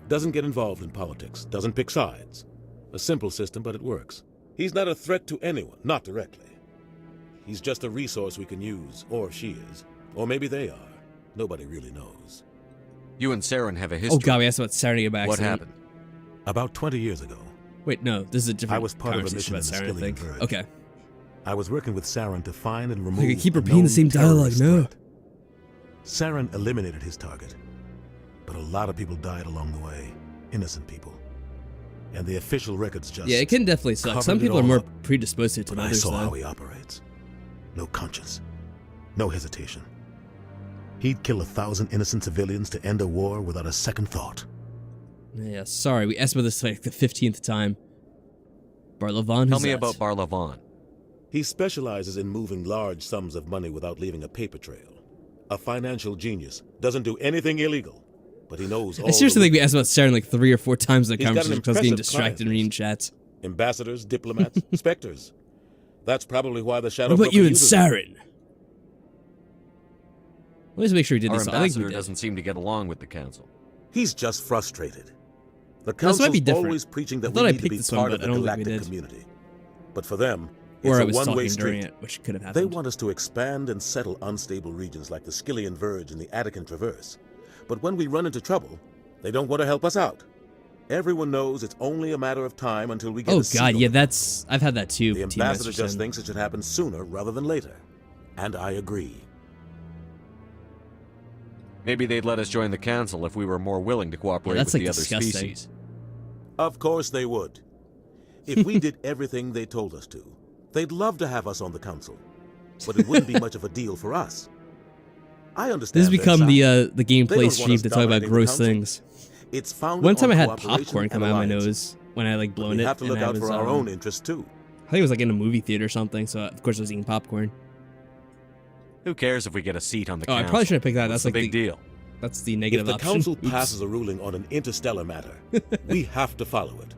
Doesn't get involved in politics, doesn't pick sides. A simple system, but it works. He's not a threat to anyone, not directly. He's just a resource we can use, or she is. Or maybe they are. Nobody really knows. You and Saren have a history. Oh god, we asked about Saturday by What accident. happened? About 20 years ago. Wait, no, this is a different I was part of a mission conversation in the about Saren, I Skillian think. Verge. Okay. I was working with Saren to find and remove Like, I keep a repeating the known same dialogue, terrorist no. threat. Saren eliminated his target, but a lot of people died along the way. Innocent people. And the official records just Yeah, it can definitely suck. covered Some it people are all more up. predisposed to it But than I others, saw though. how he operates. No conscience. No hesitation. He'd kill 1,000 innocent civilians to end a war without a second thought. Yeah, sorry, we asked about this like the 15th time. Barlavon, Tell who's me that? about Barlavon. He specializes in moving large sums of money without leaving a paper trail. A financial genius. Doesn't do anything illegal, but he knows all I seriously the think we asked about Saren like 3 or 4 times in the He's got an conversation because I was getting impressive client distracted and reading chats. ambassadors, diplomats, specters. That's probably why the Shadow What about Broker you and uses it. Saren? Let's make sure we did Our this. I think we ambassador did. doesn't seem to get along with the council. He's just frustrated. The This might council's be different. always preaching I that thought we I need to picked be this one, part but of I the don't think we galactic did. community. But for them, Or it's I a was one-way talking during street. it, which could have happened. They want us to expand and settle unstable regions like the Skillian Verge and the Attican Traverse. But when we run into trouble, they don't want to help us out. Everyone knows it's only a matter of time until we get Oh a seat god, on yeah, the that's... I've had that too. The Team ambassador Masterson. just thinks it should happen sooner rather than later. And I agree. Maybe they'd let us join the council if we were more willing to cooperate that's, with like, the other disgusting. species. Of course they would. If we did everything they told us to, they'd love to have us on the council. But it wouldn't be much of a deal for us. I understand. This has become the They gameplay don't want stream us to talk about dominating the gross council. things. It's founded One time on I had cooperation popcorn and come out of my alliance. nose when I like blown We it. have to and look I out was, for our own interests too. I think it was like in a movie theater or something, so of course I was eating popcorn. Who cares if we get a seat on the Oh, I council? probably should have picked that. What's That's the like big deal. That's the If negative the option. council Oops. passes a ruling on an interstellar matter, we have to follow it.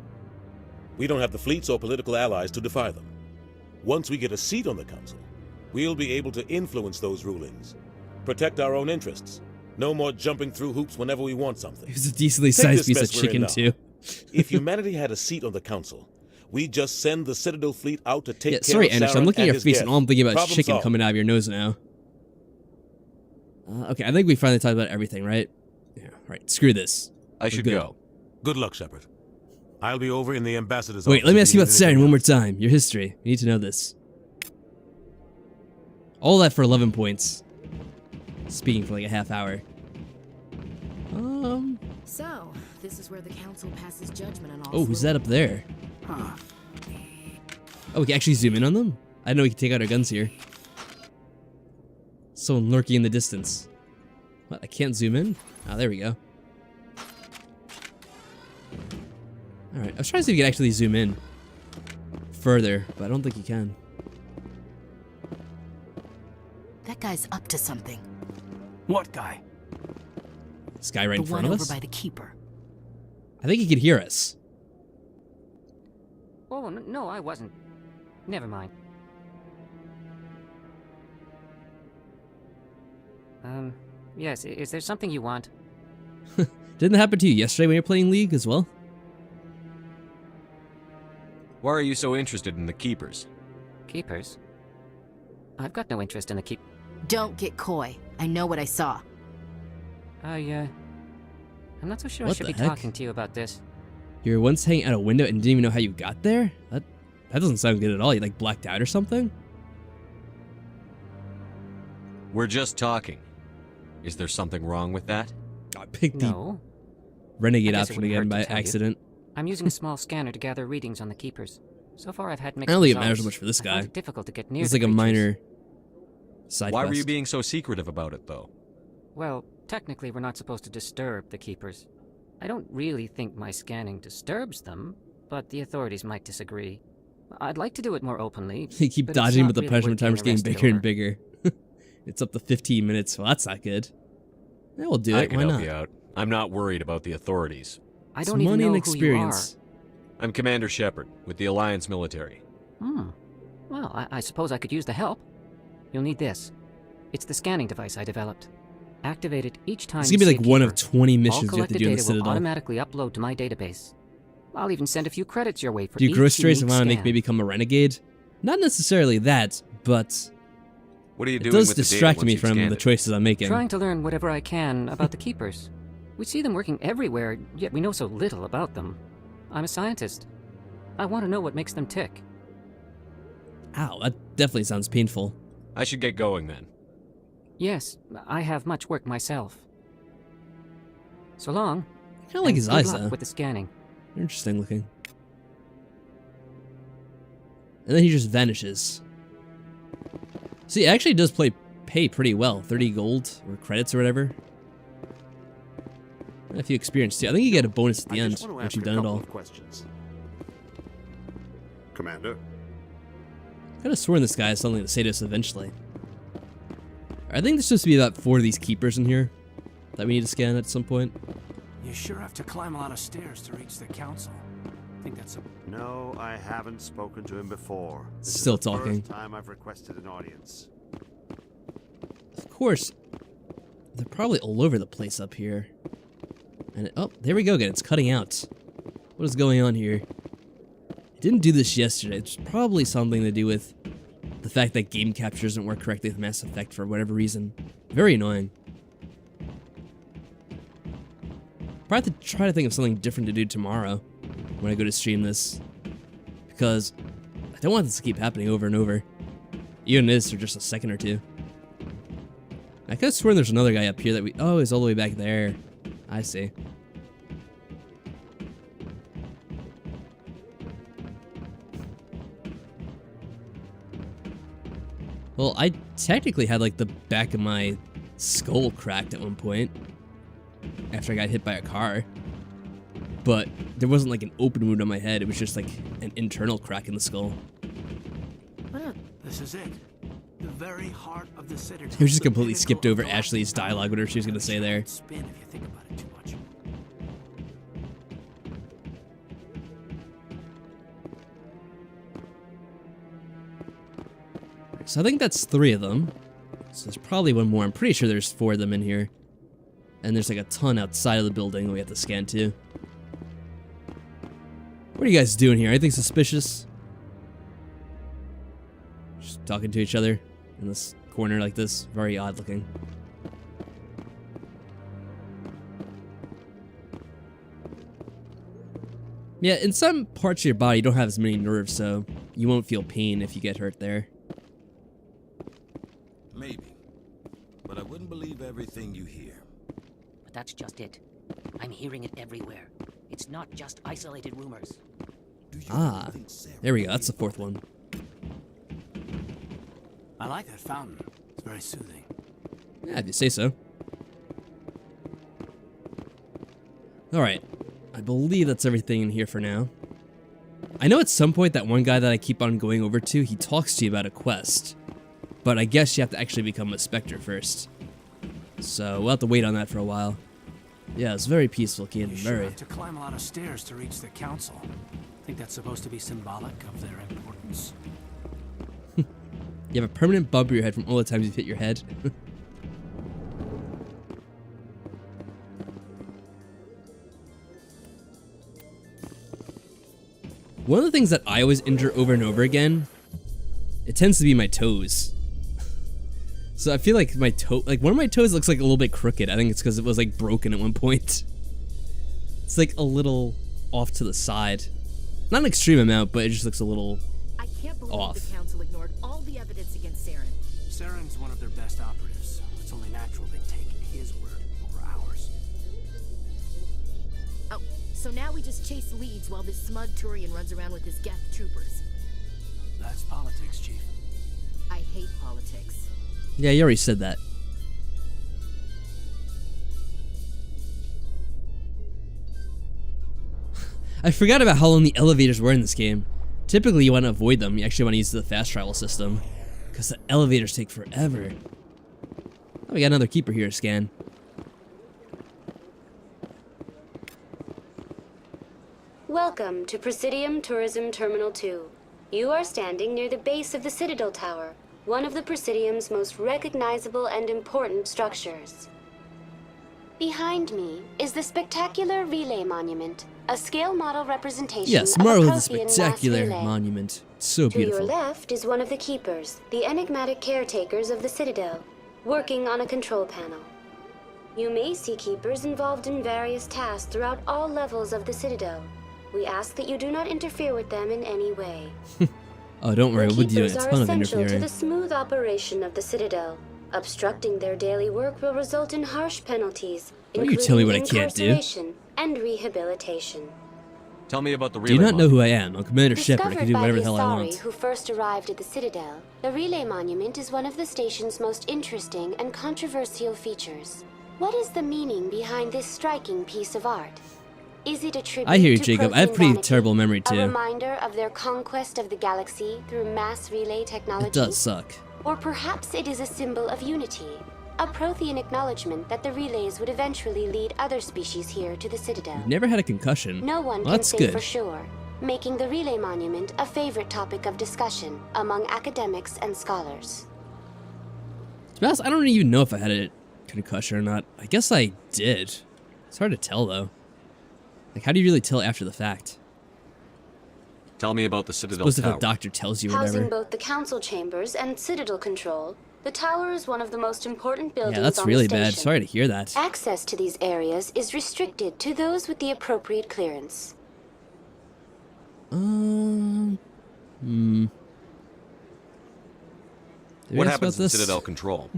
We don't have the fleets or political allies to defy them. Once we get a seat on the council, we'll be able to influence those rulings, protect our own interests. No more jumping through hoops whenever we want something. It was a decently Take sized this piece of mess we're in chicken now. too. If humanity had a seat on the council, we'd just send the Citadel fleet out to take Yeah, care sorry, of Anderson. Saren I'm looking at and your his face, guest. and all I'm thinking about is Problem chicken solved. coming out of your nose now. Okay, I think we finally talked about everything, right? Yeah. Right. Screw this. I We're should good. go. Good luck, Shepard. I'll be over in the ambassador's Wait, office let me if ask you need about anything Saren one more else. time. Your history. We need to know this. All that for 11 points. Speaking for like a half hour. So, this is where the council passes judgment on all. Oh, who's that up there? Huh. Oh, we can actually zoom in on them? I didn't know we could take out our guns here. Someone lurking in the distance. What, I can't zoom in? Oh, there we go. Alright, I was trying to see if you could actually zoom in further, but I don't think you can. That guy's up to something. What guy? This guy right in The front one of over us? by the keeper. I think he could hear us. Oh, no, I wasn't. Never mind. Yes, is there something you want? Didn't that happen to you yesterday when you were playing League as well? Why are you so interested in the Keepers? Keepers? I've got no interest in the keep. Don't get coy. I know what I saw. I'm not so sure I What should the be heck? talking to you about this. You were once hanging out a window and didn't even know how you got there? That doesn't sound good at all. You like blacked out or something? We're just talking. Is there something wrong with that? I picked No. the renegade I guess it option wouldn't again hurt by to tell you. accident. I'm using a small scanner to gather readings on the keepers. So far, I've had mixed I don't think it results. matters much for this I found guy. it difficult to get near It's the like a creatures. minor side Why quest. were you being so secretive about it, though? Well, technically, we're not supposed to disturb the keepers. I don't really think my scanning disturbs them, but the authorities might disagree. I'd like to do it more openly. You keep but it's dodging, not but the really punishment worth being timer's getting arrested bigger and over. bigger. It's up to 15 minutes. Well, that's not good. Yeah, we'll do I it. can Why help not? you out. I'm not worried about the authorities. I don't even money know and who you are. experience. I'm Commander Shepard, with the Alliance military. Well, I suppose I could use the help. You'll need this. It's the scanning device I developed. Activate it each time It's you gonna be see like a one of keeper. 20 All missions you have to collected do in the data will Citadel. automatically upload to my database. I'll even send a few credits your way for Do you each groceries and unique want to make scan. me become a renegade? Not necessarily that, but What are you it doing does with the data distract once me you've from scanned the it? choices I'm making. Trying to learn whatever I can about the Keepers. We see them working everywhere, yet we know so little about them. I'm a scientist. I want to know what makes them tick. Ow, that definitely sounds painful. I should get going then. Yes, I have much work myself. So long. Kind of like his eyes, good luck though. with the scanning. Interesting looking. And then he just vanishes. See, it actually does pay pretty well. 30 gold, or credits or whatever. And a few experience, too. I think you get a bonus at the end, once you've done it all. Questions. Commander? I could have sworn this guy has something to say to us eventually. I think there's supposed to be about 4 of these keepers in here that we need to scan at some point. You sure have to climb a lot of stairs to reach the council. I think that's a... No, I haven't spoken to him before. This Still is the talking. First time I've requested an audience. Of course, they're probably all over the place up here. And oh, there we go again. It's cutting out. What is going on here? I didn't do this yesterday. It's probably something to do with the fact that game capture doesn't work correctly with Mass Effect for whatever reason. Very annoying. Probably have to try to think of something different to do tomorrow when I go to stream this, because I don't want this to keep happening over and over, even if it's for just a second or two. I could have sworn there's another guy up here that oh, he's all the way back there. I see. Well, I technically had like the back of my skull cracked at one point after I got hit by a car. But there wasn't like an open wound on my head, it was just like an internal crack in the skull. This is it. The very heart of the Citadel. We just completely skipped over Ashley's dialogue, whatever she was gonna say there. Spin if you think about it too much. So I think that's 3 of them. So there's probably one more. I'm pretty sure there's 4 of them in here. And there's like a ton outside of the building that we have to scan too. What are you guys doing here? Anything suspicious? Just talking to each other in this corner like this. Very odd looking. Yeah, in some parts of your body you don't have as many nerves, so you won't feel pain if you get hurt there. Maybe. But I wouldn't believe everything you hear. But that's just it. I'm hearing it everywhere. It's not just isolated rumors. Ah, there we go. That's the 4th one. I like that fountain. It's very soothing. Yeah, if you say so. Alright. I believe that's everything in here for now. I know at some point that one guy that I keep on going over to, he talks to you about a quest. But I guess you have to actually become a Spectre first. So we'll have to wait on that for a while. Yeah, it's very peaceful, kid. You sure Very. have to climb a lot of stairs to reach the council. I think that's supposed to be symbolic of their importance. You have a permanent bump in your head from all the times you've hit your head. One of the things that I always injure over and over again, it tends to be my toes. So I feel like my toe, like one of my toes looks like a little bit crooked. I think it's because it was like broken at one point. It's like a little off to the side. Not an extreme amount, but it just looks a little I can't believe off. the council ignored all the evidence against Saren. Saren's one of their best operatives. It's only natural they take his word over ours. Oh, so now we just chase leads while this smug Turian runs around with his Geth troopers. That's politics, Chief. I hate politics. Yeah, you already said that. I forgot about how long the elevators were in this game. Typically, you want to avoid them. You actually want to use the fast travel system, because the elevators take forever. Oh, we got another keeper here to scan. Welcome to Presidium Tourism Terminal 2. You are standing near the base of the Citadel Tower, one of the Presidium's most recognizable and important structures. Behind me is the spectacular Relay Monument, a scale model representation Yes, of Marvel a is a Prothean spectacular mass relay. monument. It's so To your beautiful. left is one of the Keepers, the enigmatic caretakers of the Citadel, working on a control panel. You may see Keepers involved in various tasks throughout all levels of the Citadel. We ask that you do not interfere with them in any way. Oh, don't worry, The we'll be doing a Keepers are ton of essential to interfering. the smooth operation of the Citadel. Obstructing their daily work will result in harsh penalties, Don't you tell me what I including can't do. incarceration and rehabilitation. Tell me about the Do relay you not know monument. who I am? I'm Commander Shepard. I can do Discovered by whatever the the hell I Asari, want. who first arrived at the Citadel, the Relay Monument is one of the station's most interesting and controversial features. What is the meaning behind this striking piece of art? Is it a tribute I hear you, to Jacob. I have Prothean pretty vanity, terrible memory, a too. reminder of their conquest of the galaxy through mass relay technology? It does suck. Or perhaps it is a symbol of unity, a Prothean acknowledgement that the relays would eventually lead other species here to the Citadel. You've never had a concussion. No one Well, can that's say good. for sure, making the Relay Monument a favorite topic of discussion among academics and scholars. To be honest, I don't even know if I had a concussion or not. I guess I did. It's hard to tell, though. Like, how do you really tell after the fact? Tell me about the Citadel Suppose if Tower. a doctor tells you Housing whatever. both the council chambers and Citadel control, the tower is one of the most important buildings Yeah, that's on really the bad. station. Sorry to hear that. Access to these areas is restricted to those with the appropriate clearance. Hmm. Did we What ask happens about in this? Citadel Control?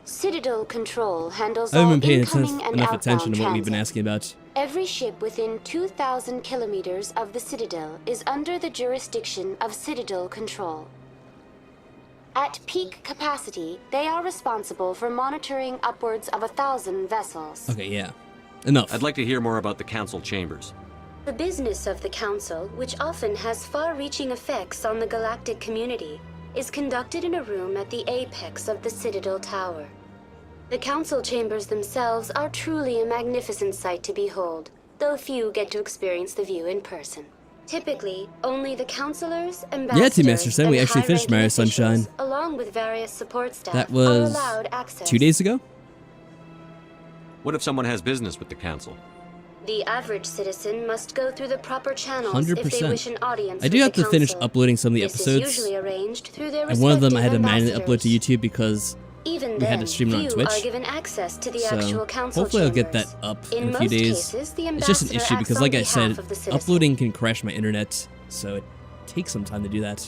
Citadel control handles I haven't all been paying incoming and enough outbound attention to what we've been transit. asking about. Every ship within 2,000 kilometers of the Citadel is under the jurisdiction of Citadel control. At peak capacity, they are responsible for monitoring upwards of 1,000 vessels. Okay, yeah. Enough. I'd like to hear more about the council chambers. The business of the Council, which often has far-reaching effects on the galactic community, is conducted in a room at the apex of the Citadel Tower. The Council chambers themselves are truly a magnificent sight to behold, though few get to experience the view in person. Typically, only the councilors, ambassadors, Yeah, Team Master Sam, we and actually finished high-ranking Mario officials, Sunshine. along with various support staff, That are was allowed access. 2 days ago? What if someone has business with the council? The average citizen must go through the proper channels if they 100%. wish an audience I do with have the to finish Council. uploading some of the This is episodes. usually arranged through their And one of them I had to respective manually upload to YouTube because Even we then, had to stream it on few Twitch. are given access to the So actual council hopefully I'll get chambers. that up In in a few most days. cases, the It's just an ambassador issue acts because on like I behalf said, of the citizen. uploading can crash my internet, so it takes some time to do that.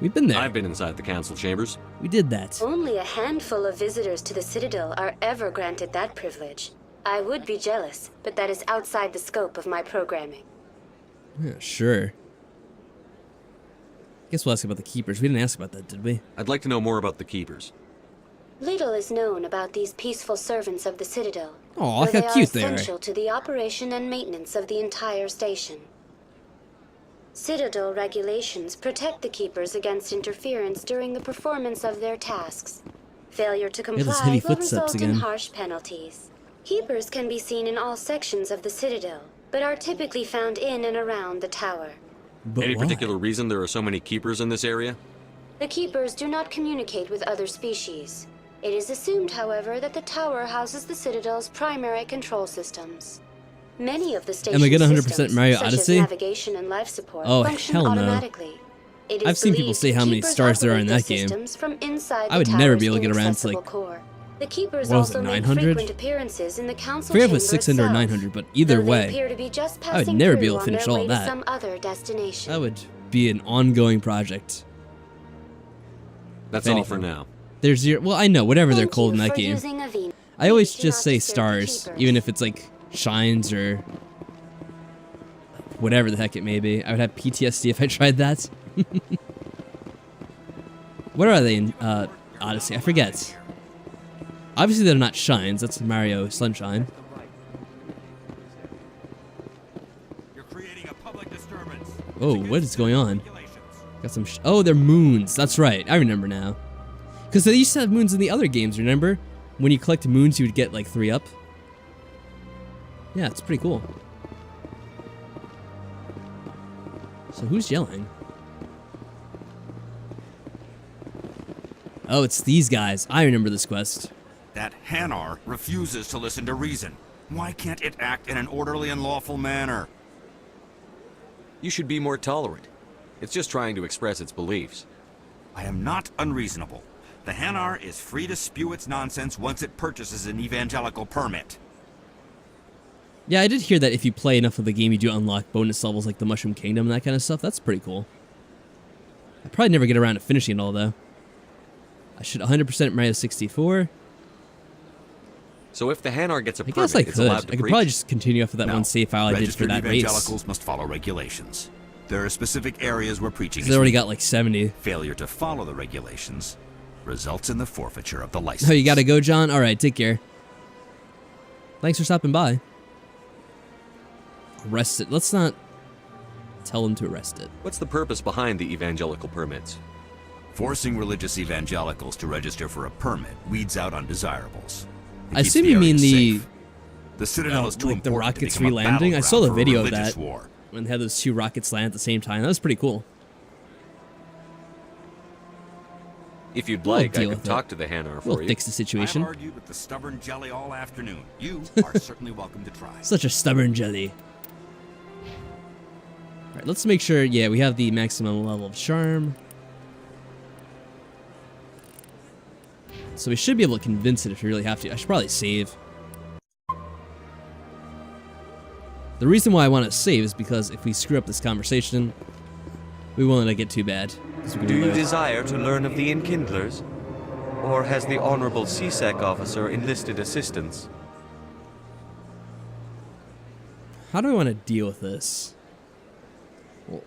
We've been there. I've been inside the council chambers. We did that. Only a handful of visitors to the Citadel are ever granted that privilege. I would be jealous, but that is outside the scope of my programming. Yeah, sure. Guess we'll ask about the keepers. We didn't ask about that, did we? I'd like to know more about the keepers. Little is known about these peaceful servants of the Citadel. Aw, though look how they are cute they are. essential to the operation and maintenance of the entire station. Citadel regulations protect the keepers against interference during the performance of their tasks. Failure to those comply heavy will footsteps result in again. harsh penalties. Keepers can be seen in all sections of the Citadel, but are typically found in and around the tower. But Any why? particular reason there are so many keepers in this area? The keepers do not communicate with other species. It is assumed, however, that the tower houses the Citadel's primary control systems. Many of the station's Am I getting 100% systems, Mario such Odyssey? as navigation and life support, Oh, function hell no. automatically. It is I've seen people believed say how many keepers stars there are in operate that these game. systems from inside I would the never tower's be able to get around to, inaccessible like, core. The keepers what was also it, make 900? frequent appearances in the I council forget if it chamber was 600 or itself, 900, but either though they way, appear to be just I would passing never be through able to on finish their all way of to that. some other destination. That would be an ongoing project. That's If all anything. for now. There's zero. Well, I know whatever they're Thank called in you that for game. using a Venus. I always Do just not say disturb the stars, keepers. even if it's like shines or whatever the heck it may be. I would have PTSD if I tried that. What are they in Odyssey? I forget. Obviously they're not shines. That's Mario Sunshine. Oh, what is going on? Got some. Oh, they're moons. That's right. I remember now. Because they used to have moons in the other games. Remember, when you collect moons, you would get like 3 up. Yeah, it's pretty cool. So who's yelling? Oh, it's these guys. I remember this quest. That Hanar refuses to listen to reason. Why can't it act in an orderly and lawful manner? You should be more tolerant. It's just trying to express its beliefs. I am not unreasonable. The Hanar is free to spew its nonsense once it purchases an evangelical permit. Yeah, I did hear that if you play enough of the game, you do unlock bonus levels like the Mushroom Kingdom and that kind of stuff. That's pretty cool. I'd probably never get around to finishing it all, though. I should 100% Mario 64. So if the Hanar gets a I permit, guess I it's allowed could. to I could preach? probably just continue off of that No. one save file I did for Registered that race. evangelicals must follow regulations. There are specific areas where preaching is They already legal. got like 70. Failure to follow the regulations results in the forfeiture of the license. Oh, you gotta go, John? Alright, take care. Thanks for stopping by. Arrest it. Let's not tell them to arrest it. What's the purpose behind the evangelical permits? Forcing religious evangelicals to register for a permit weeds out undesirables. It I keeps assume you mean area the... safe. The Citadel is too like the important to rockets become a re-landing? I saw the battleground for a video of religious that. war. When they had those two rockets land at the same time. That was pretty cool. If you'd We'll like, I deal could with talk it. to the Hanar for We'll you. fix the situation. I've argued with the stubborn jelly all afternoon. You are certainly welcome to try. Such a stubborn jelly. Alright, let's make sure, yeah, we have the maximum level of charm. So we should be able to convince it if we really have to. I should probably save. The reason why I want to save is because if we screw up this conversation, we won't let it get too bad. 'Cause we can Do you reload. desire to learn of the Enkindlers? Or has the Honorable CSEC officer enlisted assistance? How do I want to deal with this?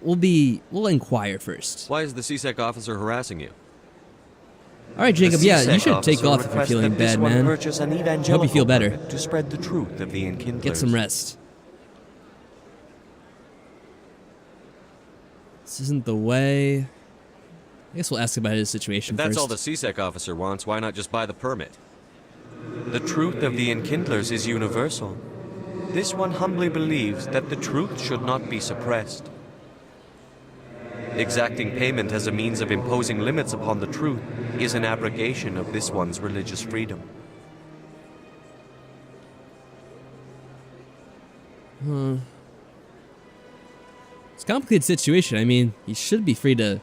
We'll inquire first. Why is the CSEC officer harassing you? Alright, Jacob, The yeah, you CSEC should take officer off if you're requests feeling that this bad, one man. purchase an Hope you evangelical feel better. permit to spread the truth of the Enkindlers. Get some rest. This isn't the way. I guess we'll ask about his situation If that's first. all the CSEC officer wants, why not just buy the permit? The truth of the Enkindlers is universal. This one humbly believes that the truth should not be suppressed. Exacting payment as a means of imposing limits upon the truth is an abrogation of this one's religious freedom. It's a complicated situation. I mean, he should be free to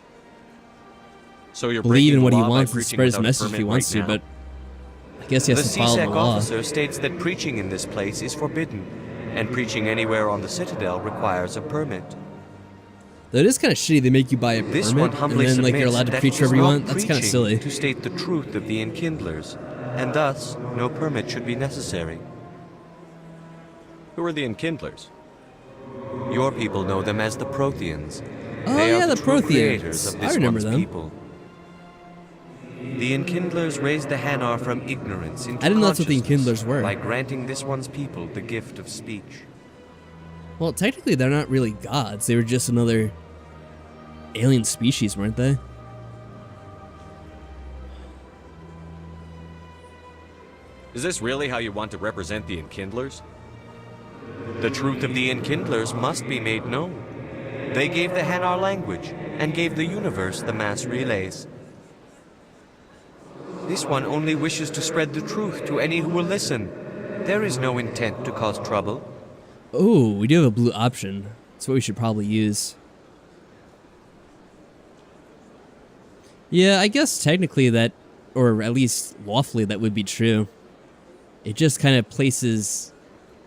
So you're believe in breaking what the he law by wants and preaching spread his without a message if he permit wants right to, now? but I guess he has The to follow the CSEC law. officer states that preaching in this place is forbidden, and preaching anywhere on the Citadel requires a permit. Though it is kind of shitty they make you buy a This permit one and humbly then like you're submits allowed to that preach he is wherever you not want. That's kind of preaching silly. to state the truth of the Enkindlers, and thus no permit should be necessary. Who are the Enkindlers? Your people know them as the Protheans. Oh, They yeah, are the true Protheans. creators of I this remember one's them. people. The Enkindlers raised the Hanar from ignorance into I didn't know that's what the consciousness Enkindlers were. by granting this one's people the gift of speech. Well, technically they're not really gods. They were just another alien species, weren't they? Is this really how you want to represent the Enkindlers? The truth of the Enkindlers must be made known. They gave the Hanar language, and gave the universe the mass relays. This one only wishes to spread the truth to any who will listen. There is no intent to cause trouble. Oh, we do have a blue option. That's what we should probably use. Yeah, I guess technically that, or at least lawfully, that would be true. It just kind of places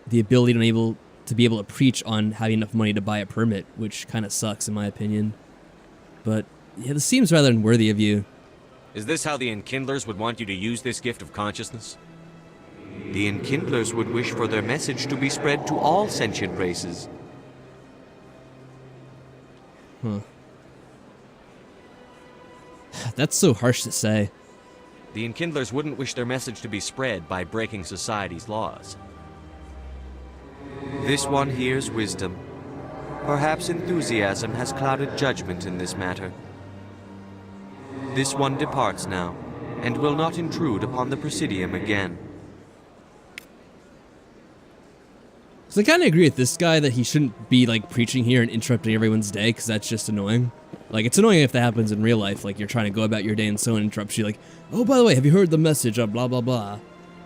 the ability to be able to preach on having enough money to buy a permit, which kind of sucks in my opinion. But yeah, this seems rather unworthy of you. Is this how the Enkindlers would want you to use this gift of consciousness? The Enkindlers would wish for their message to be spread to all sentient races. Huh. That's so harsh to say. The Enkindlers wouldn't wish their message to be spread by breaking society's laws. This one hears wisdom. Perhaps enthusiasm has clouded judgment in this matter. This one departs now, and will not intrude upon the Presidium again. So I kind of agree with this guy that he shouldn't be like preaching here and interrupting everyone's day, because that's just annoying. Like, it's annoying if that happens in real life, like you're trying to go about your day and someone interrupts you like, oh, by the way, have you heard the message of blah, blah, blah.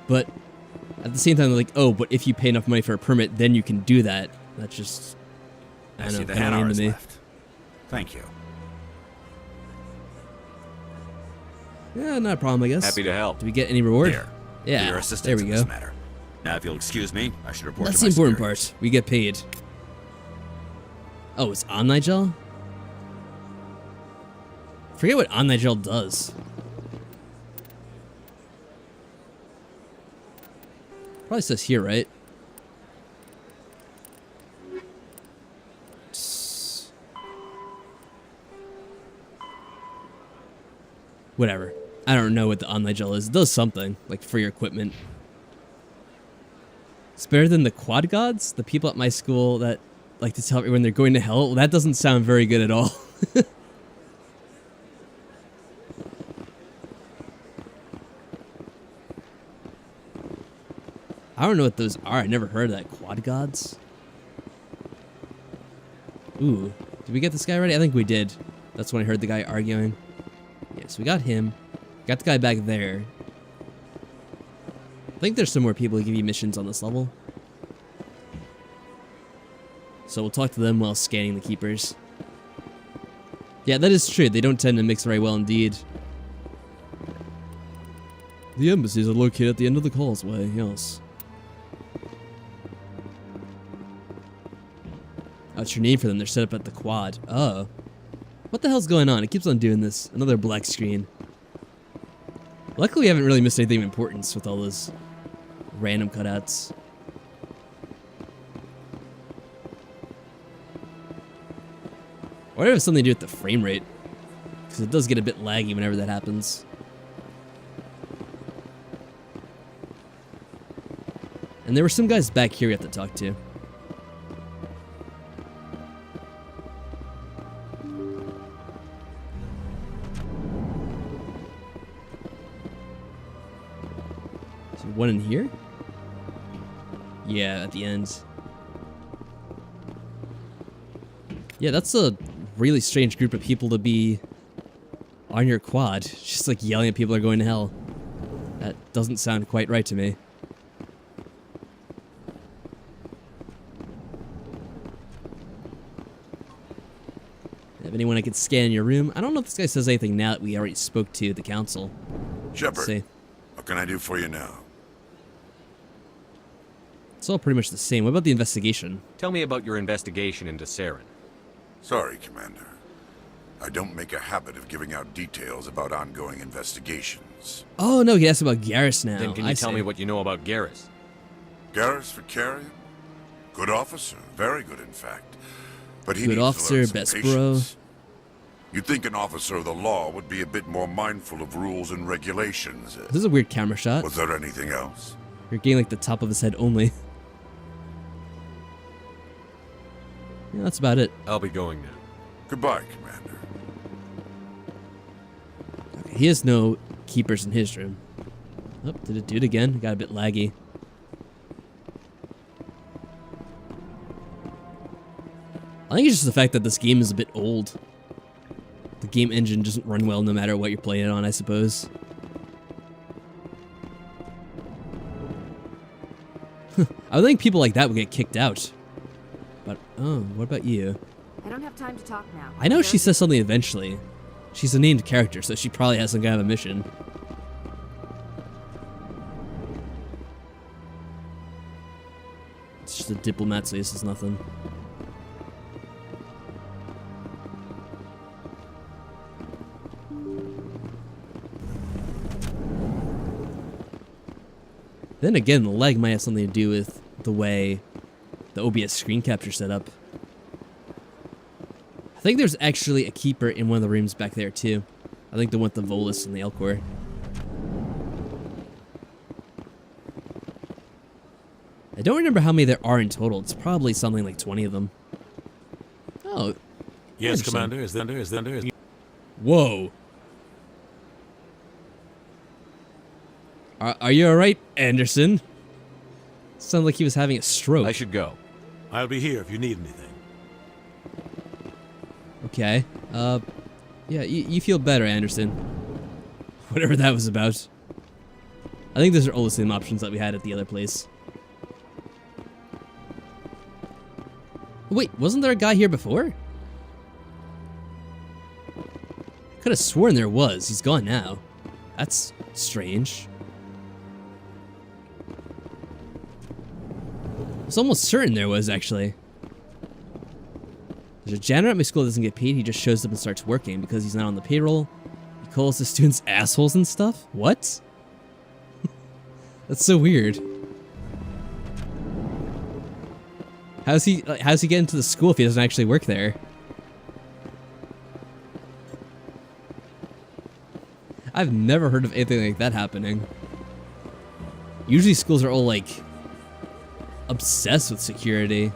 But at the same time, they're like, oh, but if you pay enough money for a permit, then you can do that. That's just, I don't see know, the kind of lame Hanars to me. left. Thank you. Yeah, not a problem, I guess. Happy to help. Do we get any reward? Here. Yeah, For your assistance there we in go. this matter. Now, if you'll excuse me, I should report That's to the my important superiors. part. We get paid. Oh, it's on Nigel? Forget what on Nigel does. Probably says here, right? Whatever. I don't know what the on Nigel is. It does something, like for your equipment. It's better than the quad gods, the people at my school that like to tell everyone they're going to hell. Well, that doesn't sound very good at all. I don't know what those are. I never heard of that. Quad gods? Ooh. Did we get this guy ready? I think we did. That's when I heard the guy arguing. Yes, we got him. Got the guy back there. I think there's some more people who give you missions on this level. So we'll talk to them while scanning the keepers. Yeah, that is true. They don't tend to mix very well indeed. The embassies are located at the end of the causeway, yes. Oh, it's your name for them. They're set up at the quad. Oh. What the hell's going on? It keeps on doing this. Another black screen. Luckily, we haven't really missed anything of importance with all those random cutouts. I wonder if it's something to do with the frame rate. Because it does get a bit laggy whenever that happens. And there were some guys back here we have to talk to. So one in here? Yeah, at the end. Yeah, that's a really strange group of people to be on your quad. Just like yelling at people are going to hell. That doesn't sound quite right to me. Have anyone I could scan in your room? I don't know if this guy says anything now that we already spoke to the council. Shepard, what can I do for you now? It's all pretty much the same. What about the investigation? Tell me about your investigation into Saren. Sorry, Commander. I don't make a habit of giving out details about ongoing investigations. Oh no, he asked about Garrus now. Then can you tell me what you know about Garrus? Garrus Vicarian? Good officer. Very good, in fact. But he Good needs officer, to learn some best patience. You'd think an officer of the law would be a bit more mindful of rules and regulations. This is a weird camera shot. Was there anything else? You're getting like the top of his head only. Yeah, that's about it. I'll be going now. Goodbye, Commander. Okay, he has no keepers in his room. Oh, did it do it again? It got a bit laggy. I think it's just the fact that this game is a bit old. The game engine doesn't run well no matter what you're playing it on, I suppose. I would think people like that would get kicked out. But, oh, what about you? I don't have time to talk now. I know she says something eventually. She's a named character, so she probably has some kind of a mission. It's just a diplomat, so this is nothing. Then again, the lag might have something to do with the way the OBS screen capture set up. I think there's actually a keeper in one of the rooms back there too. I think the one with the Volus and the Elcor. I don't remember how many there are in total. It's probably something like 20 of them. Oh. Yes, Commander. Is there? Whoa. Are you alright, Anderson? Sounded like he was having a stroke. I should go. I'll be here if you need anything. Okay. Yeah, you feel better, Anderson. Whatever that was about. I think those are all the same options that we had at the other place. Wait, wasn't there a guy here before? Could have sworn there was. He's gone now. That's strange. I was almost certain there was, actually. There's a janitor at my school that doesn't get paid. He just shows up and starts working because he's not on the payroll. He calls the students assholes and stuff? What? That's so weird. How's he get into the school if he doesn't actually work there? I've never heard of anything like that happening. Usually schools are all like obsessed with security.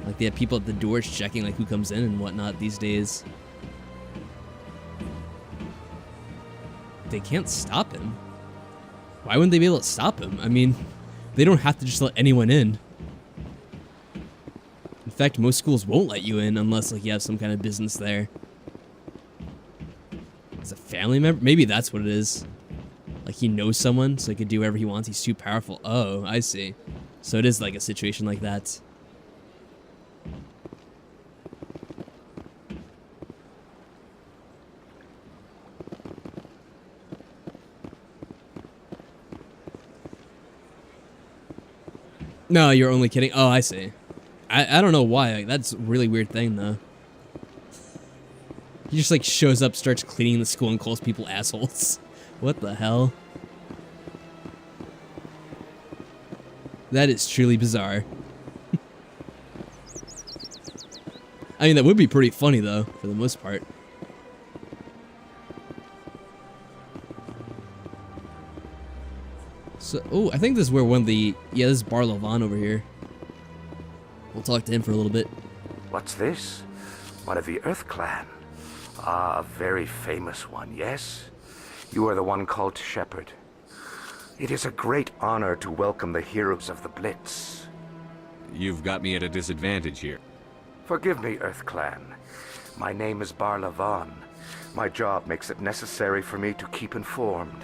Like they have people at the doors checking like who comes in and whatnot these days. They can't stop him. Why wouldn't they be able to stop him? I mean, they don't have to just let anyone in. In fact, most schools won't let you in unless like you have some kind of business there. As a family member? Maybe that's what it is. Like he knows someone, so he can do whatever he wants. He's too powerful. Oh, I see. So it is like a situation like that. No, you're only kidding. Oh, I see. I don't know why. Like, that's a really weird thing, though. He just, like, shows up, starts cleaning the school, and calls people assholes. What the hell? That is truly bizarre. I mean, that would be pretty funny, though, for the most part. So, oh, I think this is where one of the... Yeah, this is Bar Levon over here. We'll talk to him for a little bit. What's this? One of the Earth Clan. Ah, a very famous one, yes? You are the one called Shepard. It is a great honor to welcome the heroes of the Blitz. You've got me at a disadvantage here. Forgive me, Earth Clan. My name is Bar Levon. My job makes it necessary for me to keep informed.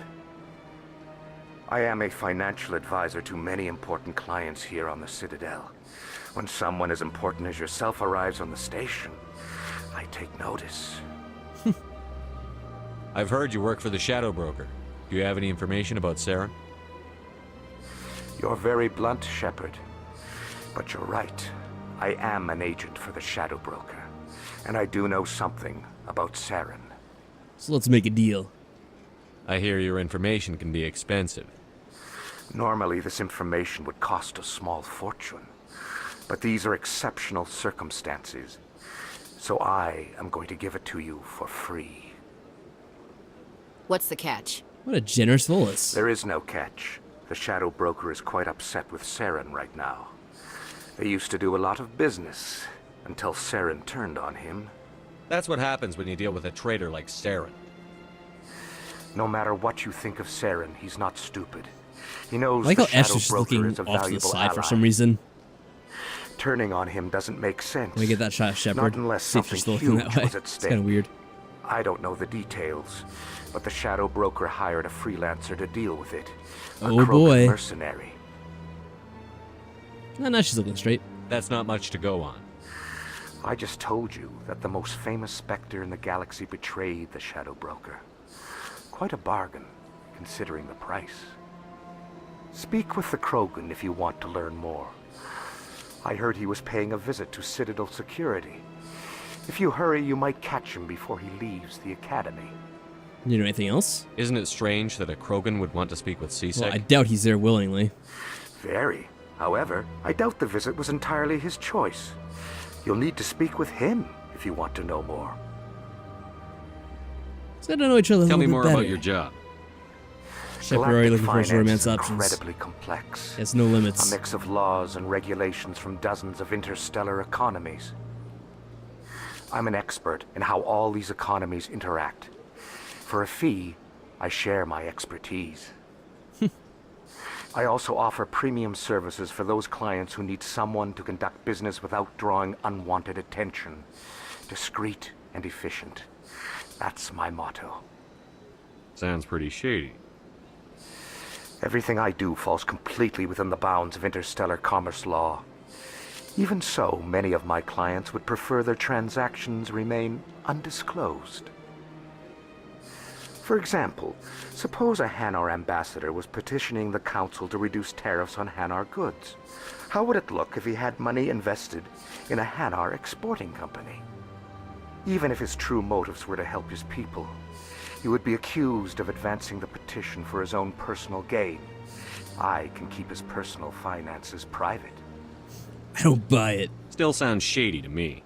I am a financial advisor to many important clients here on the Citadel. When someone as important as yourself arrives on the station, I take notice. I've heard you work for the Shadow Broker. Do you have any information about Saren? You're very blunt, Shepard. But you're right. I am an agent for the Shadow Broker. And I do know something about Saren. So let's make a deal. I hear your information can be expensive. Normally, this information would cost a small fortune. But these are exceptional circumstances. So I am going to give it to you for free. What's the catch? What a generous Volus. There is no catch. The Shadow Broker is quite upset with Saren right now. They used to do a lot of business until Saren turned on him. That's what happens when you deal with a traitor like Saren. No matter what you think of Saren, he's not stupid. He knows I like the how Ash Shadow is just Broker looking is a off to the valuable side for ally. some reason. Turning on him doesn't make sense. Let me get that shot of Shepard. Not unless See if you're something still looking huge that way. was at It's stake. kind of weird. I don't know the details, but the Shadow Broker hired a freelancer to deal with it. A Oh Krogan boy. mercenary. No, now she's looking straight. That's not much to go on. I just told you that the most famous Spectre in the galaxy betrayed the Shadow Broker. Quite a bargain, considering the price. Speak with the Krogan if you want to learn more. I heard he was paying a visit to Citadel security. If you hurry, you might catch him before he leaves the academy. You know anything else? Isn't it strange that a Krogan would want to speak with C-Sec? Well, I doubt he's there willingly. Very. However, I doubt the visit was entirely his choice. You'll need to speak with him if you want to know more. So I don't know each other a Tell me little more bit about better. your job. Shepard already looking for his Galactic romance finance is options. incredibly complex. Has no limits. A mix of laws and regulations from dozens of interstellar economies. I'm an expert in how all these economies interact. For a fee, I share my expertise. I also offer premium services for those clients who need someone to conduct business without drawing unwanted attention. Discreet and efficient. That's my motto. Sounds pretty shady. Everything I do falls completely within the bounds of interstellar commerce law. Even so, many of my clients would prefer their transactions remain undisclosed. For example, suppose a Hanar ambassador was petitioning the council to reduce tariffs on Hanar goods. How would it look if he had money invested in a Hanar exporting company? Even if his true motives were to help his people, he would be accused of advancing the petition for his own personal gain. I can keep his personal finances private. I don't buy it. Still sounds shady to me.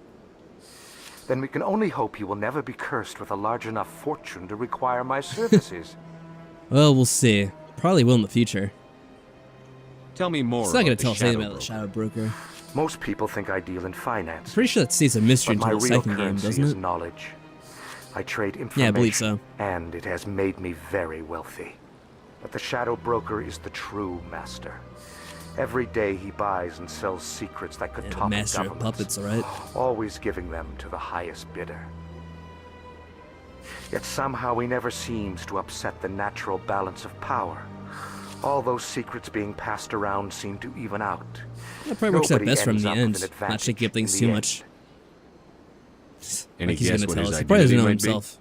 Then we can only hope he will never be cursed with a large enough fortune to require my services. Well, we'll see. Probably will in the future. Tell me more. It's not going about to tell the us anything Shadow about the Broker. Shadow Broker. Most people think I deal in finance. Pretty sure that stays a mystery But my until the real second game, currency doesn't is it? knowledge. I trade information, Yeah, I believe so. and it has made me very wealthy. But the Shadow Broker is the true master. Every day he buys and sells secrets that could Yeah, the topple master of governments, puppets, alright? always giving them to the highest bidder. Yet somehow he never seems to upset the natural balance of power. All those secrets being passed around seem to even out. That probably works out Nobody best from ends the up with end. an Not advantage shaking up in things the too end. much. Any Like he's guess gonna what tell his us. He probably doesn't identity know might be? himself.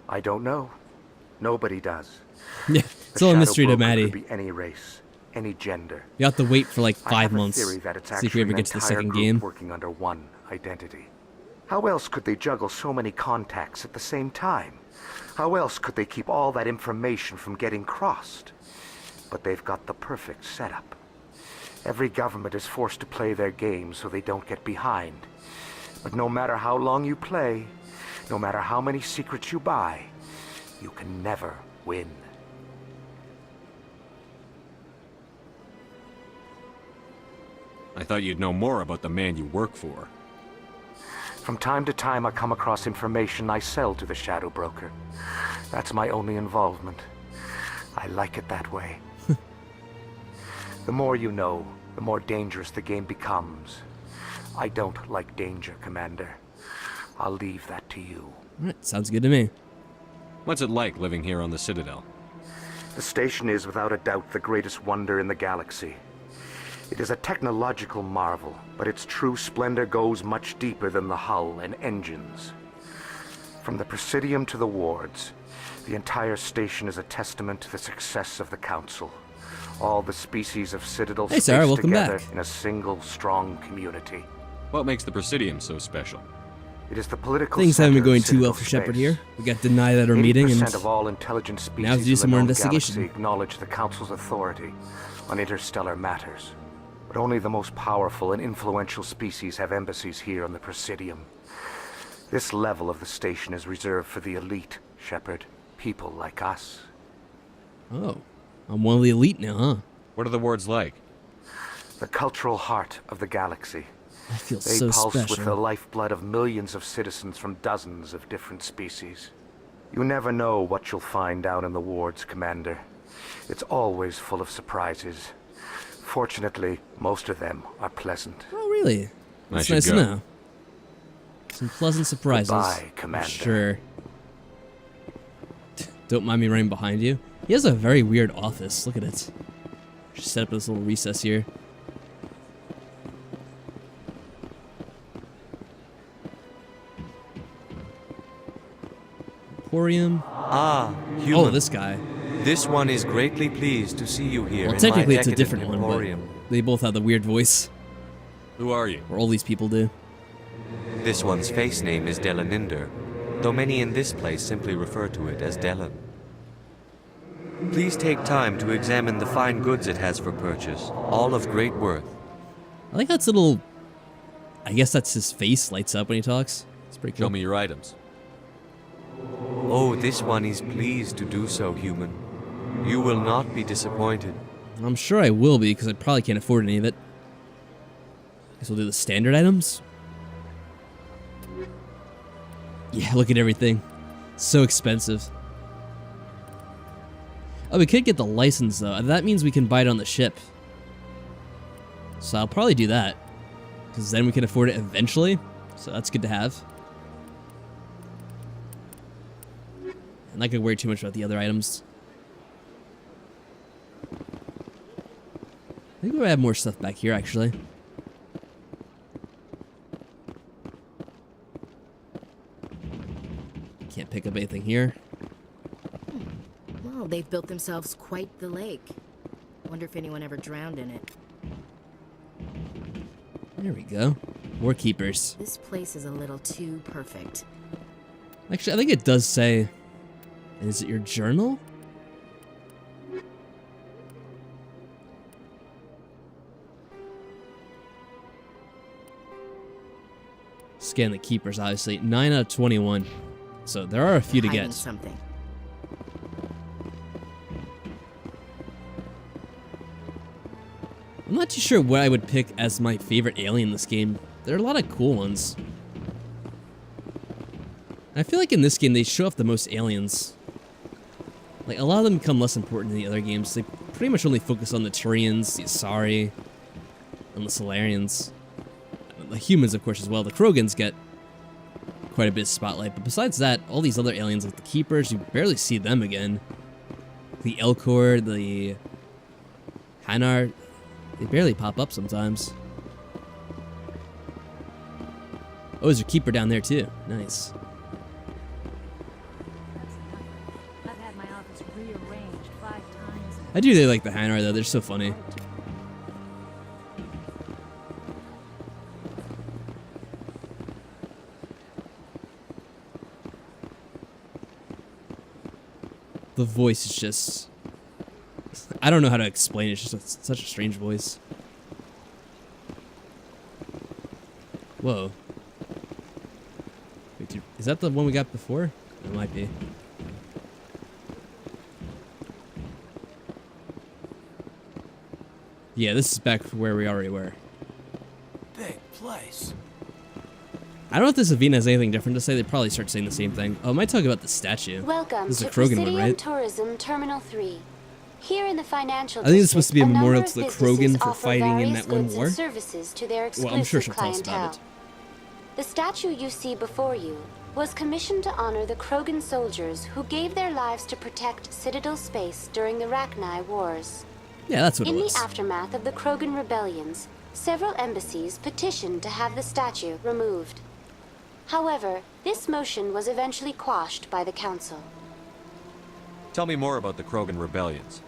I don't know. Nobody does. Yeah, it's all a Shadow mystery to Broker Maddie. could be any race, any gender. You have to wait for like I 5 have a months. theory that it's See if we ever actually get to the an entire second group game. working under one identity. How else could they juggle so many contacts at the same time? How else could they keep all that information from getting crossed? But they've got the perfect setup. Every government is forced to play their game so they don't get behind. But no matter how long you play, no matter how many secrets you buy, you can never win. I thought you'd know more about the man you work for. From time to time, I come across information I sell to the Shadow Broker. That's my only involvement. I like it that way. The more you know, the more dangerous the game becomes. I don't like danger, Commander. I'll leave that to you. Alright, sounds good to me. What's it like living here on the Citadel? The station is without a doubt the greatest wonder in the galaxy. It is a technological marvel, but its true splendor goes much deeper than the hull and engines. From the Presidium to the wards, the entire station is a testament to the success of the Council. All the species of Citadel Hey, Sarah, spaced welcome together back. in a single, strong community. What makes the Presidium so special? It is the political Things haven't been center going of too well Citadel for Shepard space. here. We got denied at our meeting, and 80% of all intelligent species now to do in some the more known investigation. galaxy acknowledge the Council's authority on interstellar matters. But only the most powerful and influential species have embassies here on the Presidium. This level of the station is reserved for the elite, Shepard. People like us. Oh, I'm one of the elite now, huh? What are the wards like? The cultural heart of the galaxy. I feel They so pulse special. with the lifeblood of millions of citizens from dozens of different species. You never know what you'll find out in the wards, Commander. It's always full of surprises. Fortunately, most of them are pleasant. Oh, really? I That's should nice to go. know. Some pleasant surprises. Goodbye, Commander. Sure. Don't mind me running behind you. He has a very weird office. Look at it. Just set up this little recess here. Emporium. Ah, Oh, human. this guy. This one is greatly pleased to see you here Well, in technically my it's a decadent different one, emporium. but they both have the weird voice. Who are you? Or all these people do. This one's face name is Delaninder, though many in this place simply refer to it as Delan. Please take time to examine the fine goods it has for purchase, all of great worth. I like how its little... I guess that's his face lights up when he talks. It's pretty cool. Show me your items. Oh, this one is pleased to do so, human. You will not be disappointed. I'm sure I will be, because I probably can't afford any of it. Guess we'll do the standard items. Yeah, look at everything. So expensive. Oh, we could get the license, though. That means we can buy it on the ship. So I'll probably do that. Because then we can afford it eventually. So that's good to have. I'm not going to worry too much about the other items. I think we have more stuff back here, actually. Can't pick up anything here. Well, they've built themselves quite the lake. Wonder if anyone ever drowned in it. There we go. More keepers. This place is a little too perfect. Actually, I think it does say... Is it your journal? Scan the keepers, obviously. 9 out of 21. So there are a few to Hiding get. Something. I'm not too sure what I would pick as my favorite alien in this game. There are a lot of cool ones. I feel like in this game they show off the most aliens. Like, a lot of them become less important in the other games. They pretty much only focus on the Turians, the Asari, and the Solarians. The humans, of course, as well. The Krogans get quite a bit of spotlight, but besides that, all these other aliens, like the Keepers, you barely see them again. The Elcor, the Hanar, they barely pop up sometimes. Oh, there's a Keeper down there, too. Nice. I do really like the Hanar, though. They're so funny. The voice is just... I don't know how to explain it. It's just such a strange voice. Whoa. Wait, dude, is that the one we got before? It might be. Yeah, this is back where we already were. Big place. I don't know if this Avena has anything different to say. They probably start saying the same thing. Oh, I might talk about the statue. Welcome this is to a Krogan one, right? Tourism Terminal 3. Here in the financial I think it's supposed to be a district, memorial number to the of businesses Krogan for offer fighting in various that one goods war. and services to their Well, I'm sure she'll exclusive tell us about clientele. it. The statue you see before you was commissioned to honor the Krogan soldiers who gave their lives to protect Citadel space during the Rachni Wars. Yeah, that's what it In was. the aftermath of the Krogan rebellions, several embassies petitioned to have the statue removed. However, this motion was eventually quashed by the Council. Tell me more about the Krogan rebellions.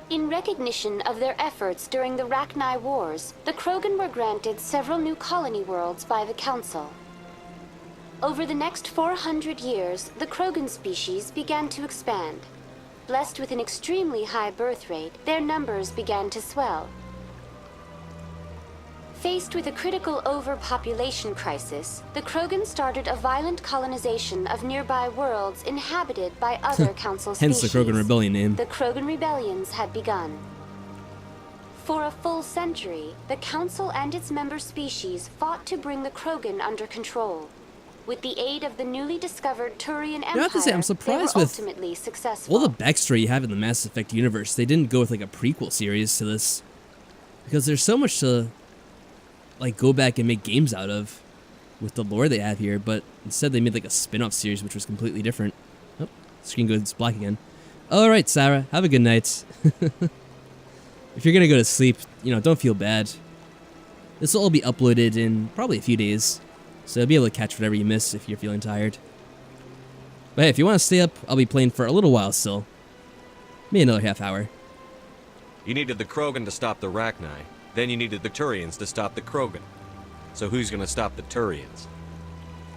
In recognition of their efforts during the Rachni Wars, the Krogan were granted several new colony worlds by the Council. Over the next 400 years, the Krogan species began to expand. Blessed with an extremely high birth rate, their numbers began to swell. Faced with a critical overpopulation crisis, the Krogan started a violent colonization of nearby worlds inhabited by other Council species. Hence the Krogan Rebellion name. The Krogan rebellions had begun. For a full century, the Council and its member species fought to bring the Krogan under control. With the aid of the newly discovered Turian Empire, I have to say, I'm surprised they were with ultimately successful. all the backstory you have in the Mass Effect universe. They didn't go with like a prequel series to this, because there's so much to like go back and make games out of with the lore they have here. But instead, they made like a spin-off series, which was completely different. Oh, screen goes black again. All right, Sarah, have a good night. If you're gonna go to sleep, don't feel bad. This will all be uploaded in probably a few days. So you'll be able to catch whatever you miss if you're feeling tired. But hey, if you want to stay up, I'll be playing for a little while still. Maybe another half hour. You needed the Krogan to stop the Rachni. Then you needed the Turians to stop the Krogan. So who's gonna stop the Turians?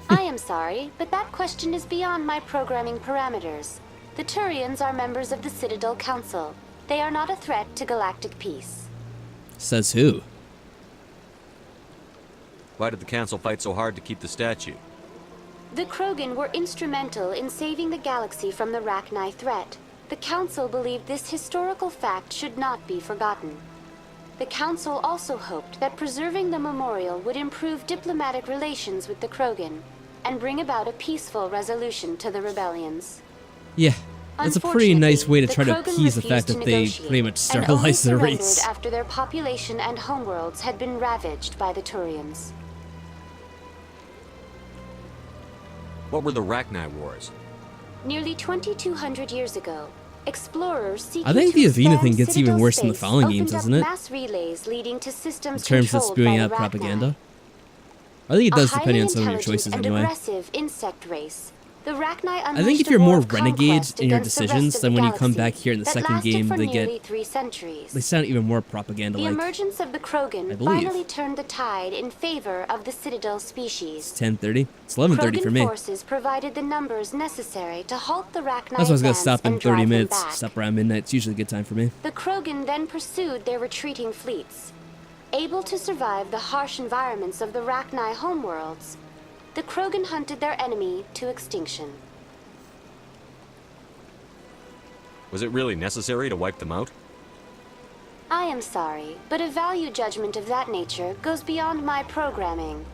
I am sorry, but that question is beyond my programming parameters. The Turians are members of the Citadel Council. They are not a threat to galactic peace. Says who? Why did the Council fight so hard to keep the statue? The Krogan were instrumental in saving the galaxy from the Rachni threat. The Council believed this historical fact should not be forgotten. The Council also hoped that preserving the memorial would improve diplomatic relations with the Krogan and bring about a peaceful resolution to the rebellions. Yeah, That's a pretty nice way to try to Krogan appease the fact refused that to they negotiate pretty much and only sterilized their race. surrendered after their population and homeworlds had been ravaged by the Turians. What were the Rachni Wars? Nearly 2,200 years ago, explorers seeking I think to the Avena expand thing gets even Citadel worse in the space following games, opened up doesn't it? mass relays leading to In systems terms of controlled spewing by out the Rachni. propaganda. I think it does A depending on highly some of your intelligent choices and anyway. aggressive insect race. The Rachni I think if you're more renegade in your decisions, then then when you come back here in the second game, they get 3 centuries. they sound even more The propaganda-like. emergence of the Krogan I believe. finally turned the tide in favor of the Citadel species. It's 10:30. It's 11:30 for Krogan me. forces provided the numbers necessary to halt the Rachni That's why I was gonna advance stop in and 30 drive them minutes. back. Stop around midnight. It's usually a good time for me. The Krogan then pursued their retreating fleets. Able to survive the harsh environments of the Rachni homeworlds, the Krogan hunted their enemy to extinction. Was it really necessary to wipe them out? I am sorry, but a value judgment of that nature goes beyond my programming.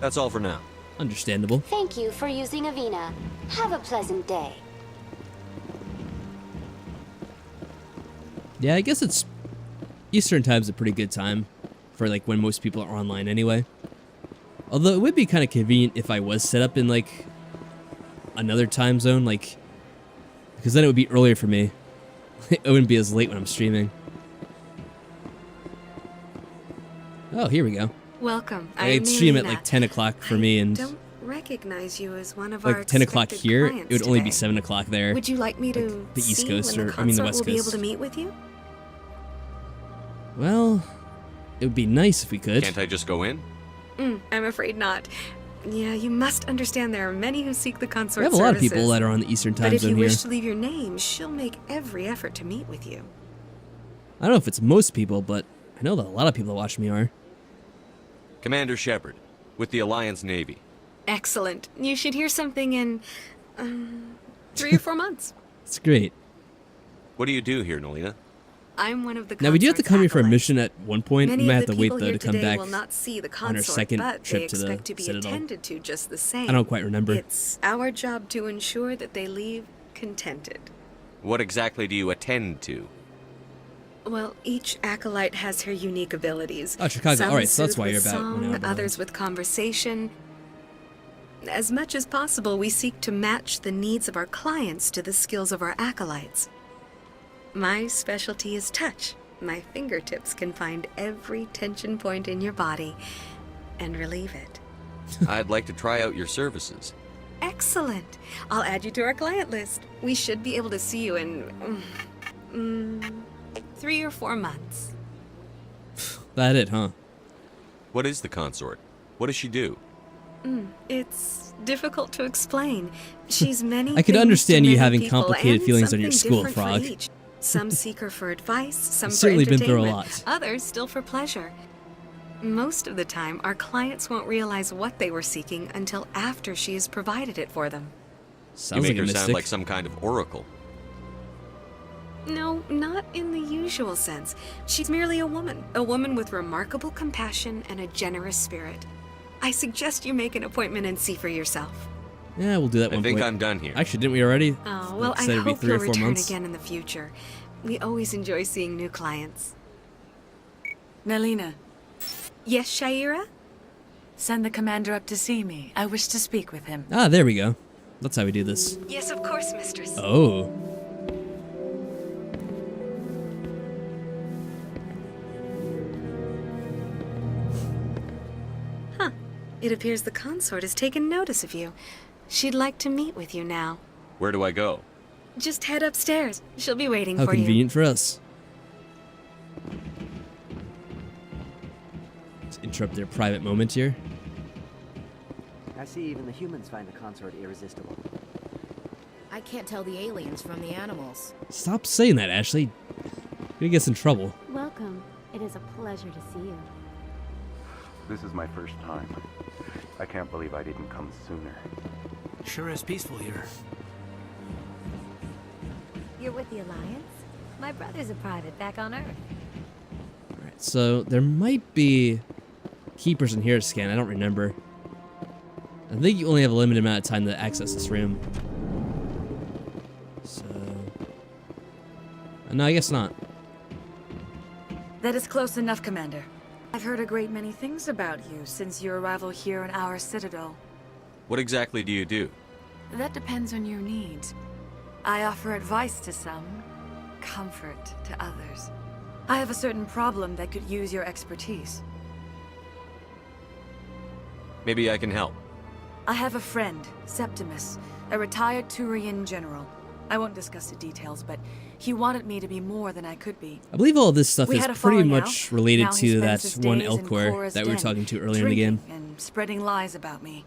That's all for now. Understandable. Thank you for using Avena. Have a pleasant day. Yeah, I guess it's Eastern time's a pretty good time for like when most people are online anyway. Although it would be kind of convenient if I was set up in like another time zone, like because then it would be earlier for me. It wouldn't be as late when I'm streaming. Oh, here we go. Welcome. I'd stream at like 10 o'clock for me, and Don't recognize you as one of our like 10 o'clock expected here, clients it would only be today. 7 o'clock there. Would you like me to the East see Coast, when or I mean the consort West will be able Coast. to meet with you? Well, it would be nice if we could. Can't I just go in? I'm afraid not. Yeah, you must understand there are many who seek the consort We have a lot of services. people that are on the Eastern time But if zone you here. wish to leave your name, she'll make every effort to meet with you. I don't know if it's most people, but I know that a lot of people that watch me are. Commander Shepard, with the Alliance Navy. Excellent. You should hear something in 3 or 4 months. It's great. What do you do here, Nolina? I'm one of the Now, we do have to consort's come here for a acolytes. mission at one point. Many We might of have the to wait, people though, here to come today back will not see the on our consort, second but trip they to the expect to be Citadel. attended to just the same. I don't quite remember. It's our job to ensure that they leave contented. What exactly do you attend to? Well, each acolyte has her unique abilities. Oh, Chicago. Some All right, so that's soothe why with you're about song, an hour behind. others with conversation. As much as possible, we seek to match the needs of our clients to the skills of our acolytes. My specialty is touch. My fingertips can find every tension point in your body and relieve it. I'd like to try out your services. Excellent. I'll add you to our client list. We should be able to see you in 3 or 4 months. That it, huh? What is the consort? What does she do? It's difficult to explain. She's many I could things understand to you many having people, complicated and feelings on your something school, different for Frog. each. Some seek her for advice, some I've for certainly been through a entertainment, lot. others still for pleasure. Most of the time, our clients won't realize what they were seeking until after she has provided it for them. Sounds you make like a her sound mystic. like some kind of oracle. No, not in the usual sense. She's merely a woman with remarkable compassion and a generous spirit. I suggest you make an appointment and see for yourself. Yeah, we'll do that I one think point. I'm done here. Actually, didn't we already? Oh, well, I Said it'd be hope 3 you'll or 4 return months. again in the future. We always enjoy seeing new clients. Nalina, Yes, Shaira? send the commander up to see me. I wish to speak with him. Ah, there we go. That's how we do this. Yes, of course, mistress. Oh. Huh. It appears the consort has taken notice of you. She'd like to meet with you now. Where do I go? Just head upstairs. She'll be waiting How for you. convenient for us. Let's interrupt their private moment here. I see even the humans find the consort irresistible. I can't tell the aliens from the animals. Stop saying that, Ashley. You're gonna get us in trouble. Welcome. It is a pleasure to see you. This is my first time. I can't believe I didn't come sooner. Sure is peaceful here. You're with the Alliance? My brother's a private back on Earth. Alright, so there might be keepers in here to scan. I don't remember. I think you only have a limited amount of time to access this room. So No, I guess not. That is close enough, Commander. I've heard a great many things about you since your arrival here in our Citadel. What exactly do you do? That depends on your needs. I offer advice to some, comfort to others. I have a certain problem that could use your expertise. Maybe I can help. I have a friend, Septimus, a retired Turian general. I won't discuss the details, but he wanted me to be more than I could be. I believe all of this stuff We is had a pretty falling much out. related Now he to spends that his one days in Elcor Cora's that we were den, talking to earlier in the game. drinking and spreading lies about me.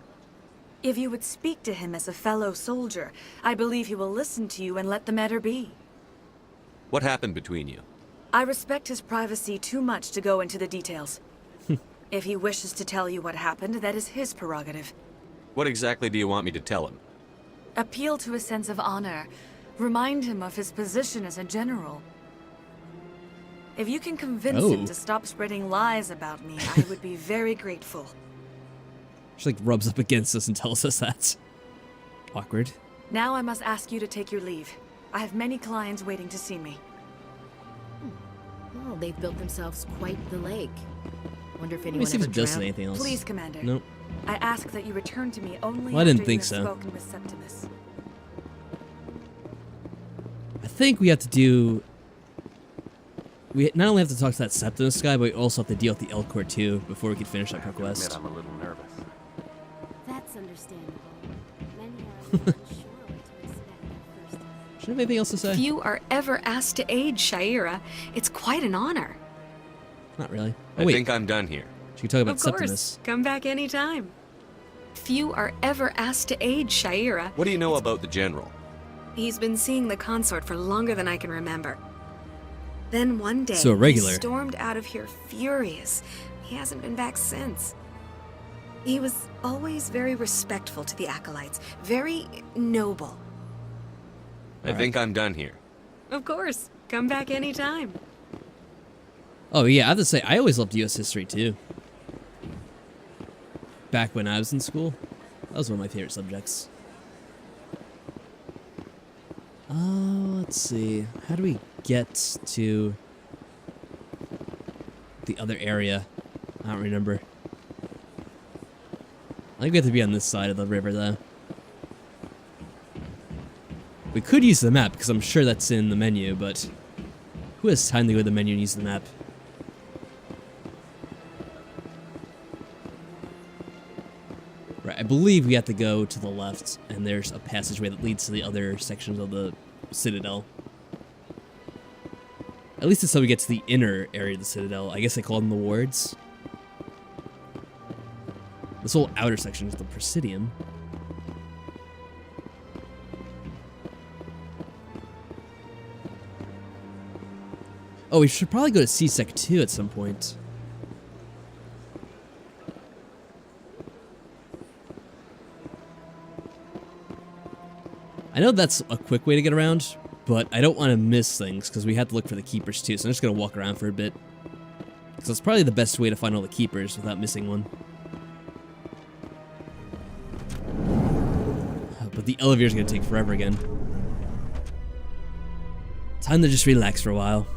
If you would speak to him as a fellow soldier, I believe he will listen to you and let the matter be. What happened between you? I respect his privacy too much to go into the details. If he wishes to tell you what happened, that is his prerogative. What exactly do you want me to tell him? Appeal to his sense of honor. Remind him of his position as a general. If you can convince him to stop spreading lies about me, I would be very grateful. She like rubs up against us and tells us that. Awkward. Now I must ask you to take your leave. I have many clients waiting to see me. Well, they've built themselves quite the lake. Wonder if Let me anyone see if ever it does drowned. anything else. Please, Commander. Nope. I ask that you return to me only Well, I didn't after think you so. have spoken with Septimus. I think we have to do... We not only have to talk to that Septimus guy, but we also have to deal with the Elcor too before we can finish that quest. I'm a little nervous. That's understandable. Many are unsure what to expect at first. Should I have anything else to say? Few are ever asked to aid Shaira. It's quite an honor. Not really. Oh, I wait. think I'm done here. Should we talk about Of course. Septimus? Come back anytime. Few are ever asked to aid Shaira. What do you know about the General? He's been seeing the consort for longer than I can remember. Then one day, So irregular. he stormed out of here furious. He hasn't been back since. He was always very respectful to the acolytes, very noble. I think I'm done here. Of course. Come back anytime. Oh yeah, I have to say, I always loved U.S. history too. Back when I was in school, that was one of my favorite subjects. Let's see. How do we get to the other area? I don't remember. I think we have to be on this side of the river, though. We could use the map, because I'm sure that's in the menu, but who has time to go to the menu and use the map? Right, I believe we have to go to the left, and there's a passageway that leads to the other sections of the Citadel. At least it's how we get to the inner area of the Citadel. I guess they call them the wards. This whole outer section is the Presidium. Oh, we should probably go to CSEC 2 at some point. I know that's a quick way to get around, but I don't want to miss things because we have to look for the keepers too, so I'm just going to walk around for a bit. Because that's probably the best way to find all the keepers without missing one. But the elevator's going to take forever again. Time to just relax for a while.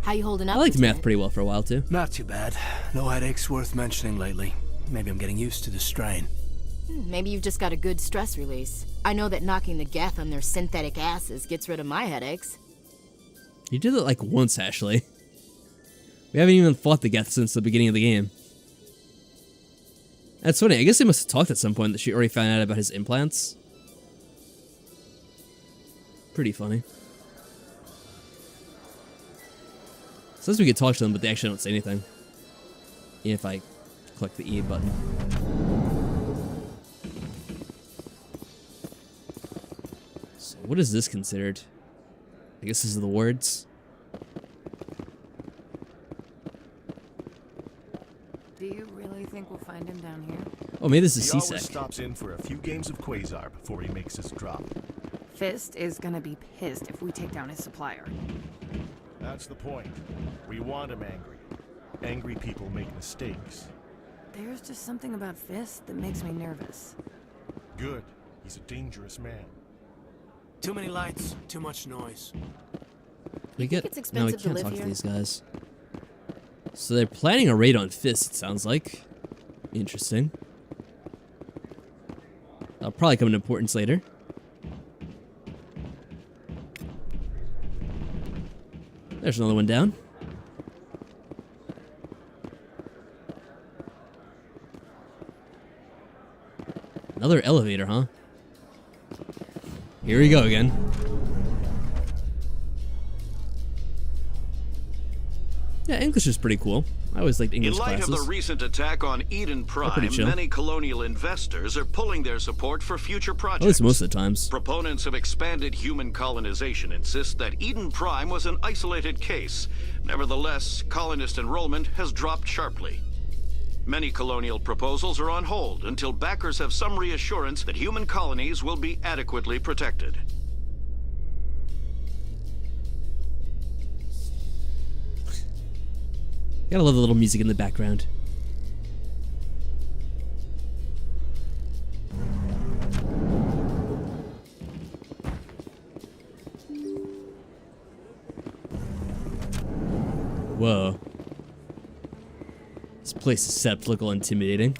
How you holding up? I liked math Lieutenant? pretty well for a while too. Not too bad. No headaches worth mentioning lately. Maybe I'm getting used to the strain. Maybe you've just got a good stress release. I know that knocking the Geth on their synthetic asses gets rid of my headaches. You did it like once, actually. We haven't even fought the Geth since the beginning of the game. That's funny. I guess they must have talked at some point that she already found out about his implants. Pretty funny. Says we could talk to them, but they actually don't say anything. Even if I click the E button. So what is this considered? I guess this is the wards. Do you really think we'll find him down here? Oh, maybe this is He always CSEC. stops in for a few games of Quasar before he makes his drop. Fist is gonna be pissed if we take down his supplier. That's the point. We want him angry. Angry people make mistakes. There's just something about Fist that makes me nervous. Good. He's a dangerous man. Too many lights, too much noise. We get it's no, we expensive to can't live talk to here? these guys. So they're planning a raid on Fist, it sounds like. Interesting. That'll probably come into importance later. There's another one down. Another elevator, huh? Here we go again. Yeah, English is pretty cool. I always liked English In light classes. of the recent attack on Eden Prime, chill. many colonial investors are pulling their support for future projects. At least most of the times. Proponents of expanded human colonization insist that Eden Prime was an isolated case. Nevertheless, colonist enrollment has dropped sharply. Many colonial proposals are on hold until backers have some reassurance that human colonies will be adequately protected. Gotta love the little music in the background. Whoa. This place is set up to look a little intimidating.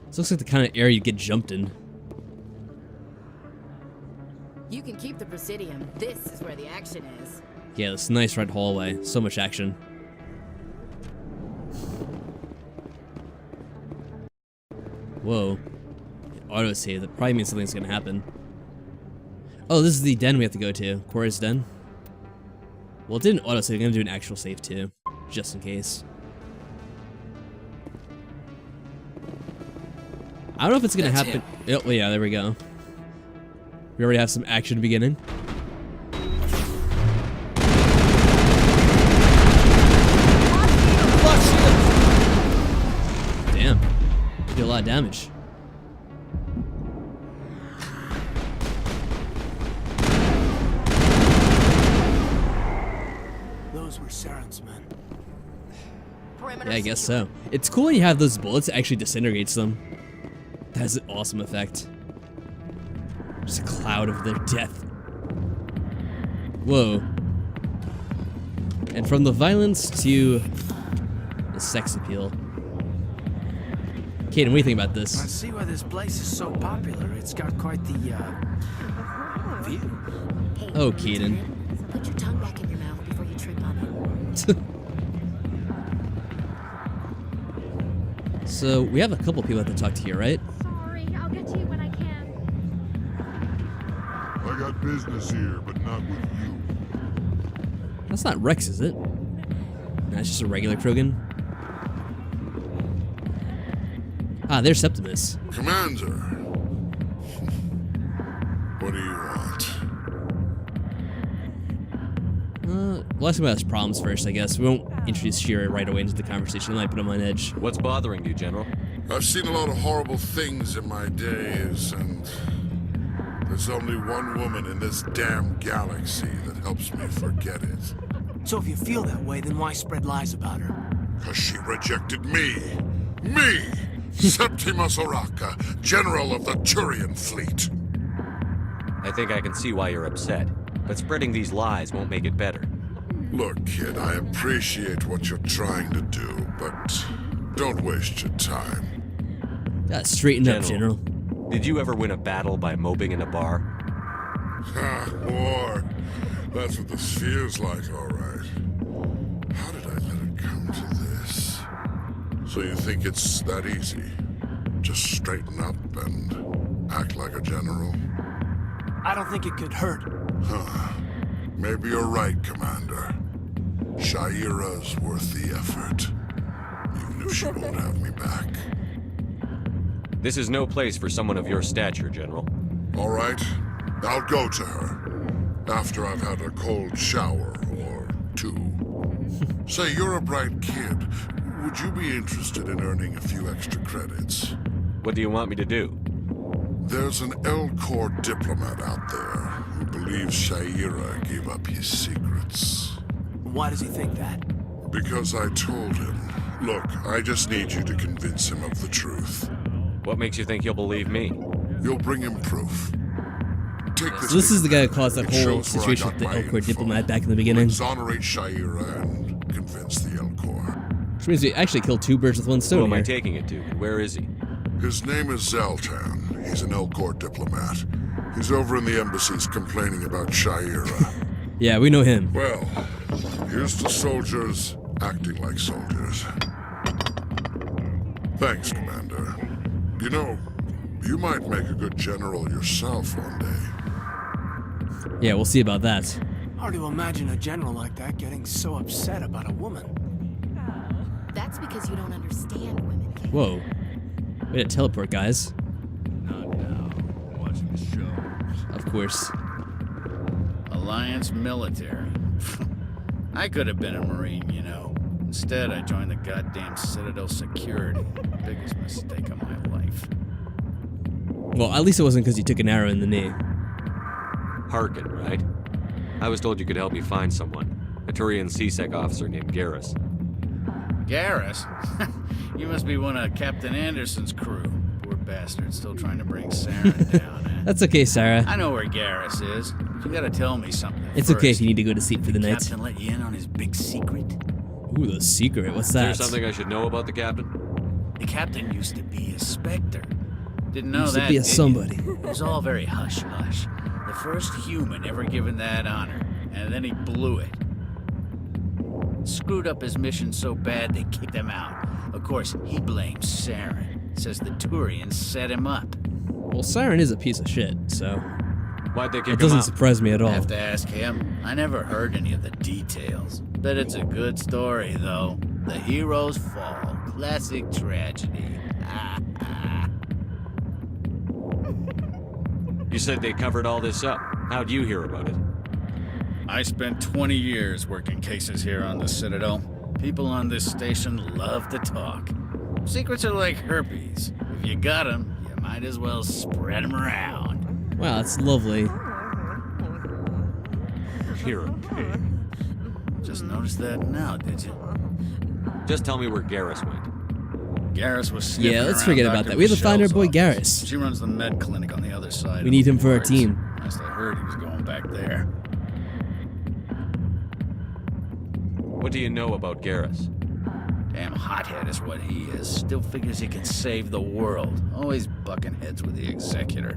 This looks like the kind of area you get jumped in. You can keep the Presidium. This is where the action is. Yeah, this nice red hallway. So much action. Whoa. Autosave. That probably means something's gonna happen. Oh, this is the den we have to go to. Corey's den. Well, it didn't autosave. I'm gonna do an actual save too. Just in case. I don't know if it's gonna happen. Oh, well, yeah, there we go. We already have some action beginning. Damn. Did a lot of damage. Those were Saren's men. Yeah, I guess so. It's cool when you have those bullets, it actually disintegrates them. That has an awesome effect. Just a cloud of their death. Whoa. And from the violence to the sex appeal. Kaden, what do you think about this? I see why this place is so popular. It's got quite the view. Oh, Kaden. Put your tongue back in your mouth before you trip on it. So, we have a couple people to talk to here, right? Sorry, I'll get to you when I can. I got business here, but not with you. That's not Rex, is it? Nah, it's just a regular Krogan. Ah, there's Septimus. Commander. What do you want? We'll ask him about his problems first, I guess. We won't introduce Shira right away into the conversation. It might put him on edge. What's bothering you, General? I've seen a lot of horrible things in my days, and there's only one woman in this damn galaxy that helps me forget it. So if you feel that way, then why spread lies about her? 'Cause she rejected me! Me! Septimus Oraka, General of the Turian Fleet. I think I can see why you're upset, but spreading these lies won't make it better. Look, kid, I appreciate what you're trying to do, but don't waste your time. Gotta straighten up, General. Did you ever win a battle by moping in a bar? Ha, war. That's what this feels like, all right. How did I let it come to this? So you think it's that easy? Just straighten up and act like a general? I don't think it could hurt. Huh. Maybe you're right, Commander. Shaira's worth the effort. Even if she won't have me back. This is no place for someone of your stature, General. All right. I'll go to her. After I've had a cold shower or two. Say, you're a bright kid. Would you be interested in earning a few extra credits? What do you want me to do? There's an L-Corps diplomat out there who believes Shaira gave up his secrets. Why does he think that? Because I told him. Look, I just need you to convince him of the truth. What makes you think he'll believe me? You'll bring him proof. Take this. So this is the guy who caused that It whole shows where I situation got with the my Elcor info. diplomat back in the beginning. Exonerate Shaira and convince the Elcor. Which means we actually killed two birds with one stone Who am I here. taking it to? Where is he? His name is Zaltan. He's an Elcor diplomat. He's over in the embassies complaining about Shaira. Yeah, we know him. Well, here's to soldiers acting like soldiers. Thanks, Commander. You know, you might make a good general yourself one day. Yeah, we'll see about that. Hard to imagine a general like that getting so upset about a woman. That's because you don't understand women, King. Whoa. Way to teleport, guys. Not now. Watching the show. Of course. Alliance military. I could have been a Marine, you know. Instead, I joined the goddamn Citadel security. Biggest mistake of my life. Well, at least it wasn't because you took an arrow in the knee. Harkin, right? I was told you could help me find someone. A Turian CSEC officer named Garrus. Garrus? You must be one of Captain Anderson's crew. Poor bastard, still trying to bring Saren down, eh? That's okay, Sarah. I know where Garrus is. You gotta tell me something. It's first. okay if you need to go to sleep for the night. Captain let you in on his big secret? Ooh, the secret. What's Is that? there something I should know about the captain? The captain used to be a Spectre. Didn't know Used that, to be a did you? somebody. It was all very hush-hush. The first human ever given that honor, and then he blew it. Screwed up his mission so bad they kicked him out. Of course, he blames Saren. Says the Turians set him up. Well, Siren is a piece of shit, so... Why'd they kick It him doesn't out? surprise me at all. Have to ask him. I never heard any of the details. Bet it's a good story, though. The heroes fall. Classic tragedy. You said they covered all this up. How'd you hear about it? I spent 20 years working cases here on the Citadel. People on this station love to talk. Secrets are like herpes. If you got them, you might as well spread them around. Wow, that's lovely. You're a pig. Just noticed that now, did you? Just tell me where Garrus went. Garrus was sniffing Yeah, let's around forget about Dr. that. We have to find our boy Michelle's Garrus. office. She runs the med clinic on the other side. We need him for our team. Last I heard, he was going back there. What do you know about Garrus? Damn hothead is what he is. Still figures he can save the world. Always bucking heads with the Executor.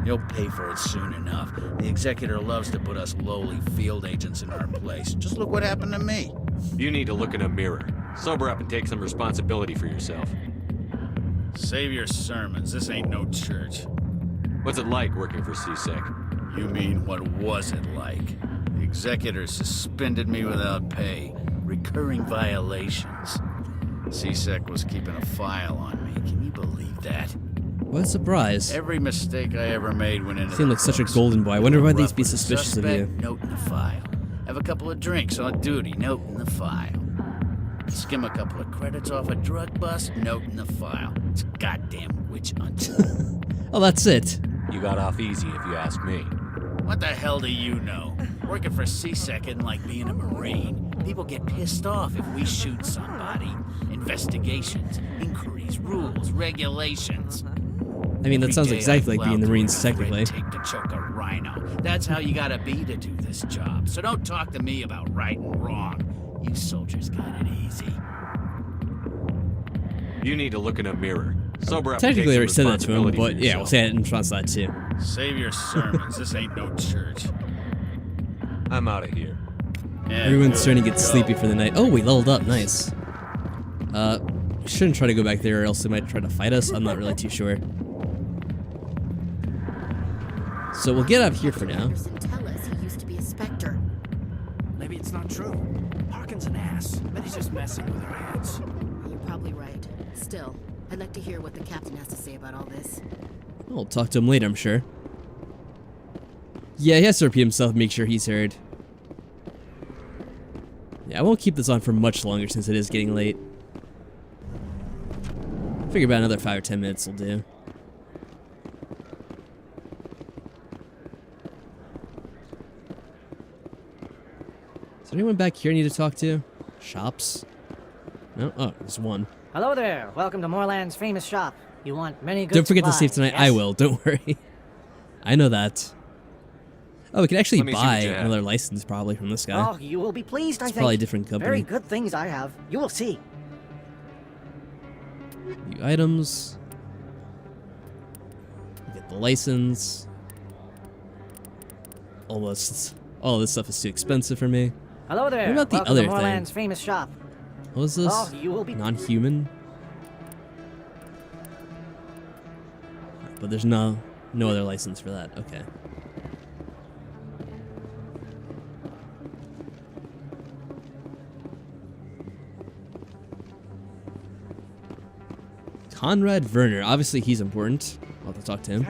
He'll pay for it soon enough. The Executor loves to put us lowly field agents in our place. Just look what happened to me. You need to look in a mirror. Sober up and take some responsibility for yourself. Save your sermons. This ain't no church. What's it like working for CSEC? You mean, what was it like? The Executor suspended me without pay. Recurring violations. CSEC was keeping a file on me. Can you believe that? What a surprise. Every mistake I ever made went into You seem the like such a books. golden boy. I wonder why they'd Rough be with a suspicious of suspect, you. Note in the file. Have a couple of drinks on duty. Note in the file. Skim a couple of credits off a drug bust. Note in the file. It's a goddamn witch hunt. Oh, that's it. You got off easy, if you ask me. What the hell do you know? Working for CSEC isn't like being a Marine. People get pissed off if we shoot somebody. Investigations, inquiries, rules, regulations. I mean, that Every sounds day exactly I like being the plow Marines, through enough technically. red tape to choke a rhino. That's how you gotta be to do this job. So don't talk to me about right and wrong. You soldiers got it easy. You need to look in a mirror. Sober up Technically, I and already take said some that to him, responsibility but for yeah, we'll yourself. say it in response to that too. Save your sermons. This ain't no church. I'm out of here. Yeah, Everyone's good. starting to get Go. sleepy for the night. Oh, we leveled up. Nice. We shouldn't try to go back there or else they might try to fight us. I'm not really too sure. So we'll get out of here for now. Anderson tell us he used to be a Spectre. Maybe it's not true. Harkin's an ass. But he's just messing with our heads. You're probably right. Still, I'd like to hear what the captain has to say about all this. I'll talk to him later, I'm sure. Yeah, he has to repeat himself, make sure he's heard. Yeah, I won't keep this on for much longer since it is getting late. Figure about another 5 or 10 minutes will do. there anyone back here I need to talk to? Shops? No? Oh, there's one. Hello there. Welcome to Moorland's famous shop. You want many good Don't forget to supplies, save tonight. yes? I will. Don't worry. I know that. Oh, we can actually Let me see what buy you have. another license probably from this guy. Oh, you will be pleased, I It's think. probably a different company. Very good things I have. You will see. New items. Get the license. Almost. All this stuff is too expensive for me. Hello there. What about the Welcome other to thing? Moorland's famous shop. What was this? Oh, you will be Non-human? But there's no other license for that. Okay. Conrad Werner. Obviously, he's important. I'll have to talk to him.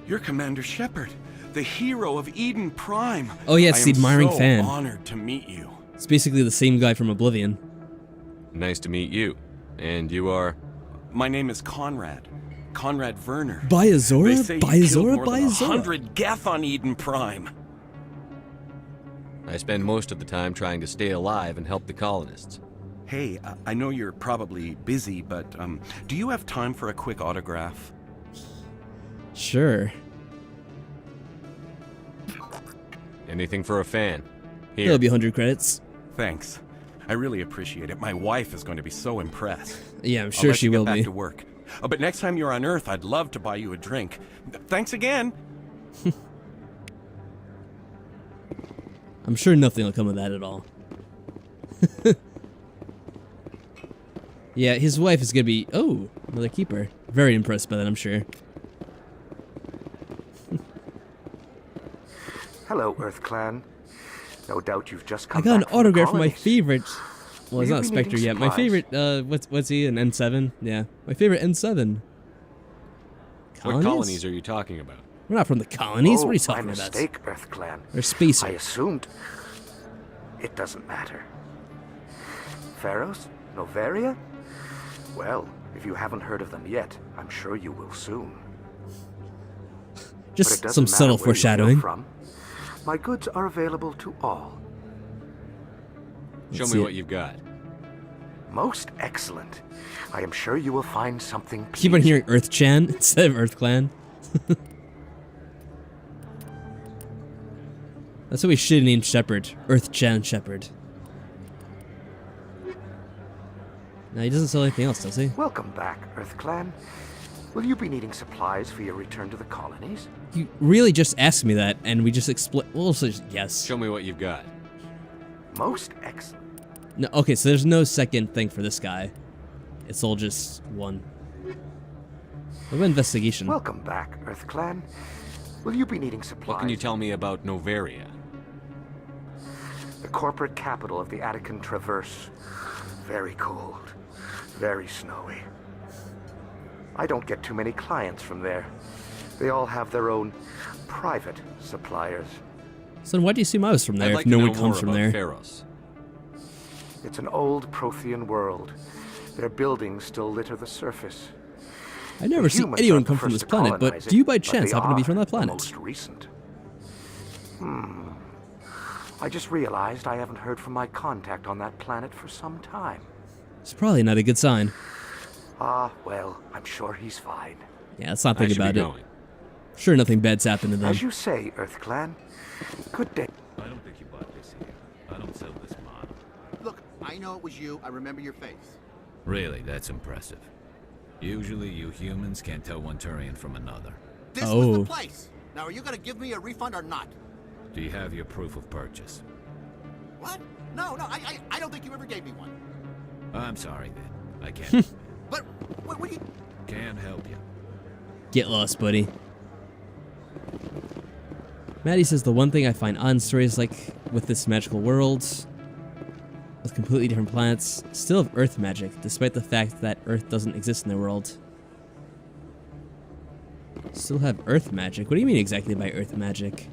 You're Commander Shepard, the hero of Eden Prime. Oh yeah, it's the admiring so fan. Honored to meet you. It's basically the same guy from Oblivion. Nice to meet you. And you are? My name is Conrad. Conrad Werner. By Azora? They say By you Azora? killed more By than Azora? 100 Geth on Eden Prime. I spend most of the time trying to stay alive and help the colonists. Hey, I know you're probably busy, but do you have time for a quick autograph? Sure. Anything for a fan. Here. It'll be 100 credits. Thanks. I really appreciate it. My wife is going to be so impressed. Yeah, I'm I'll sure let she you get will back be. to work. But next time you're on Earth, I'd love to buy you a drink. Thanks again. I'm sure nothing will come of that at all. Yeah, his wife is gonna be... Oh, another keeper. Very impressed by that, I'm sure. Hello, Earth Clan. No doubt you've just I come got an back from the autograph from my colonies. favorite... Well, Will he's you not a be Spectre needing yet. My supplies? favorite, what's he, an N7? Yeah, my favorite N7. What colonies are you talking about? We're not from the colonies. Oh, what are you talking my about? mistake, Earth Clan. Or Spacer. I assumed... It doesn't matter. Pharaohs? Novaria? Well, if you haven't heard of them yet, I'm sure you will soon. Just But it doesn't some matter subtle where you hail foreshadowing. From. My goods are available to all. Show Let's me see what it. you've got. Most excellent. I am sure you will find something Keep on hearing Earth Chan instead of Earth Clan. That's what we should have named Shepard. Earth Chan Shepard. Now he doesn't sell anything else, does he? Welcome back, Earth Clan. Will you be needing supplies for your return to the colonies? You really just asked me that, and we just explain. Well, so yes. Show me what you've got. Most excellent. No, okay, so there's no second thing for this guy. It's all just one. What about investigation? Welcome back, Earth Clan. Will you be needing supplies? What can you tell me about Novaria? The corporate capital of the Attican Traverse. Very cold. Very snowy. I don't get too many clients from there. They all have their own private suppliers. So then why do you assume I was from there I'd if like no to know one comes more from about there? Pharos. It's an old Prothean world. Their buildings still litter the surface. I've never The seen humans anyone aren't the come from first this to planet, but colonize do you it, by but chance they happen to be from are that planet? The most recent. I just realized I haven't heard from my contact on that planet for some time. It's probably not a good sign. Ah, well, I'm sure he's fine. Yeah, let's not think I should about be it. going. Sure, nothing bad's happened to them. As you say, Earth Clan. Good day. I don't think you bought this here. I don't sell this model. Look, I know it was you. I remember your face. Really, that's impressive. Usually you humans can't tell one Turian from another. This was the place. Now, are you going to give me a refund or not? Do you have your proof of purchase? What? No, I don't think you ever gave me one. I'm sorry then. I can't. But what do you... Can't help you. Get lost, buddy. Maddie says the one thing I find odd in stories like with this magical world, with completely different planets, still have Earth magic, despite the fact that Earth doesn't exist in their world. Still have Earth magic? What do you mean exactly by Earth magic?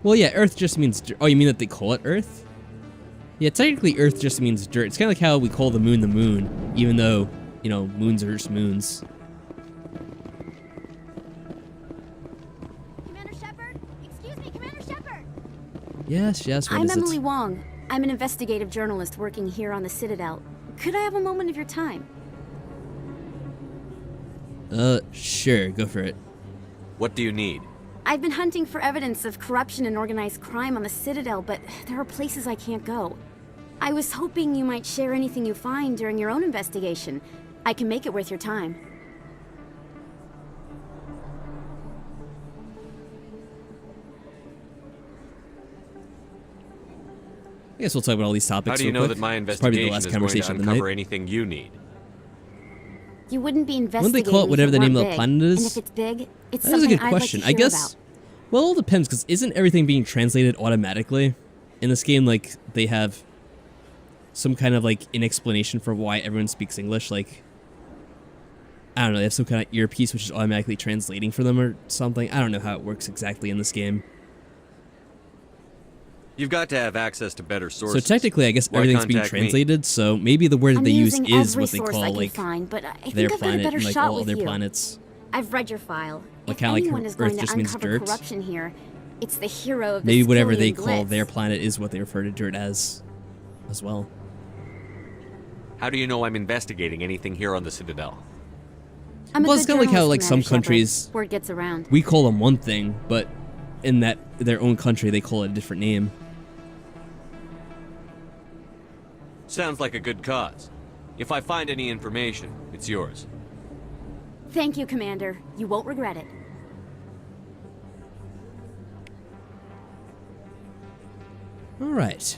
Well, yeah, Earth just means dirt. Oh, you mean that they call it Earth? Yeah, technically Earth just means dirt. It's kind of like how we call the moon, even though, you know, moons are just moons. Excuse me, Commander Shepard. Yes, what I'm is Emily it? Wong. I'm an investigative journalist working here on the Citadel. Could I have a moment of your time? Sure, go for it. What do you need? I've been hunting for evidence of corruption and organized crime on the Citadel, but there are places I can't go. I was hoping you might share anything you find during your own investigation. I can make it worth your time. I guess we'll talk about all these topics. How do you real know quick. that my It's probably the investigation last is going to conversation of the uncover night. anything you need? You wouldn't be Wouldn't investigating they call it whatever if the it name of weren't the big. planet is? And if it's big, it's That is a something good I'd question. like to I hear guess. about. Well, it all depends, because isn't everything being translated automatically in this game? Like they have some kind of like an explanation for why everyone speaks English. Like I don't know, they have some kind of earpiece which is automatically translating for them or something. I don't know how it works exactly in this game. You've got to have access to better sources. So technically, I guess Why everything's being contact me? translated. So maybe the word that I'm they use using is every what they source I call can like find, but I think their I've got a planet better and like shot all with other you. planets. I've read your file. Like If kinda like anyone is Earth going to just means uncover dirt. corruption here, it's the hero of the Maybe whatever they Skillian call Blitz. their planet is what they refer to dirt as well. How do you know I'm investigating anything here on the Citadel? I'm a Well, it's good kinda like how, journalist, like, some Commander Shepard. countries- Word gets around. We call them one thing, but in their own country they call it a different name. Sounds like a good cause. If I find any information, it's yours. Thank you, Commander. You won't regret it. All right.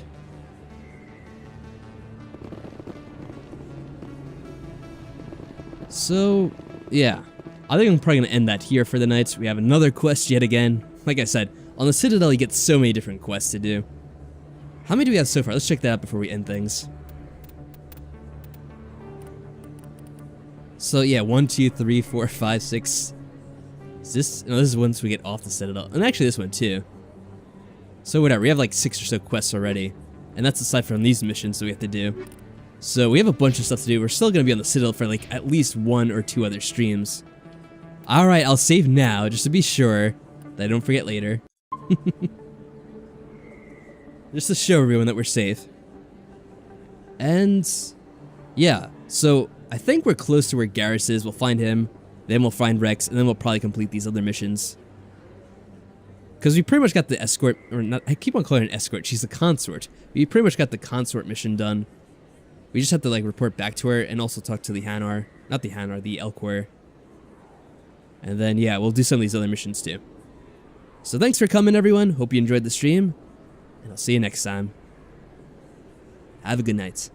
So, yeah. I think I'm probably going to end that here for the night. We have another quest yet again. Like I said, on the Citadel you get so many different quests to do. How many do we have so far? Let's check that out before we end things. So yeah, 1, 2, 3, 4, 5, 6. Is this? No, this is once we get off the Citadel. And actually this one too. So whatever, we have like 6 or so quests already. And that's aside from these missions that we have to do. So we have a bunch of stuff to do. We're still going to be on the Citadel for like at least 1 or 2 other streams. Alright, I'll save now just to be sure that I don't forget later. Just to show everyone that we're safe. And yeah, so I think we're close to where Garrus is. We'll find him, then we'll find Rex, and then we'll probably complete these other missions. Because we pretty much got the escort, or not, I keep on calling her an escort, she's a consort. We pretty much got the consort mission done. We just have to like report back to her and also talk to the Hanar, not the Hanar, the Elcor. And then yeah, we'll do some of these other missions too. So thanks for coming everyone, hope you enjoyed the stream, and I'll see you next time. Have a good night.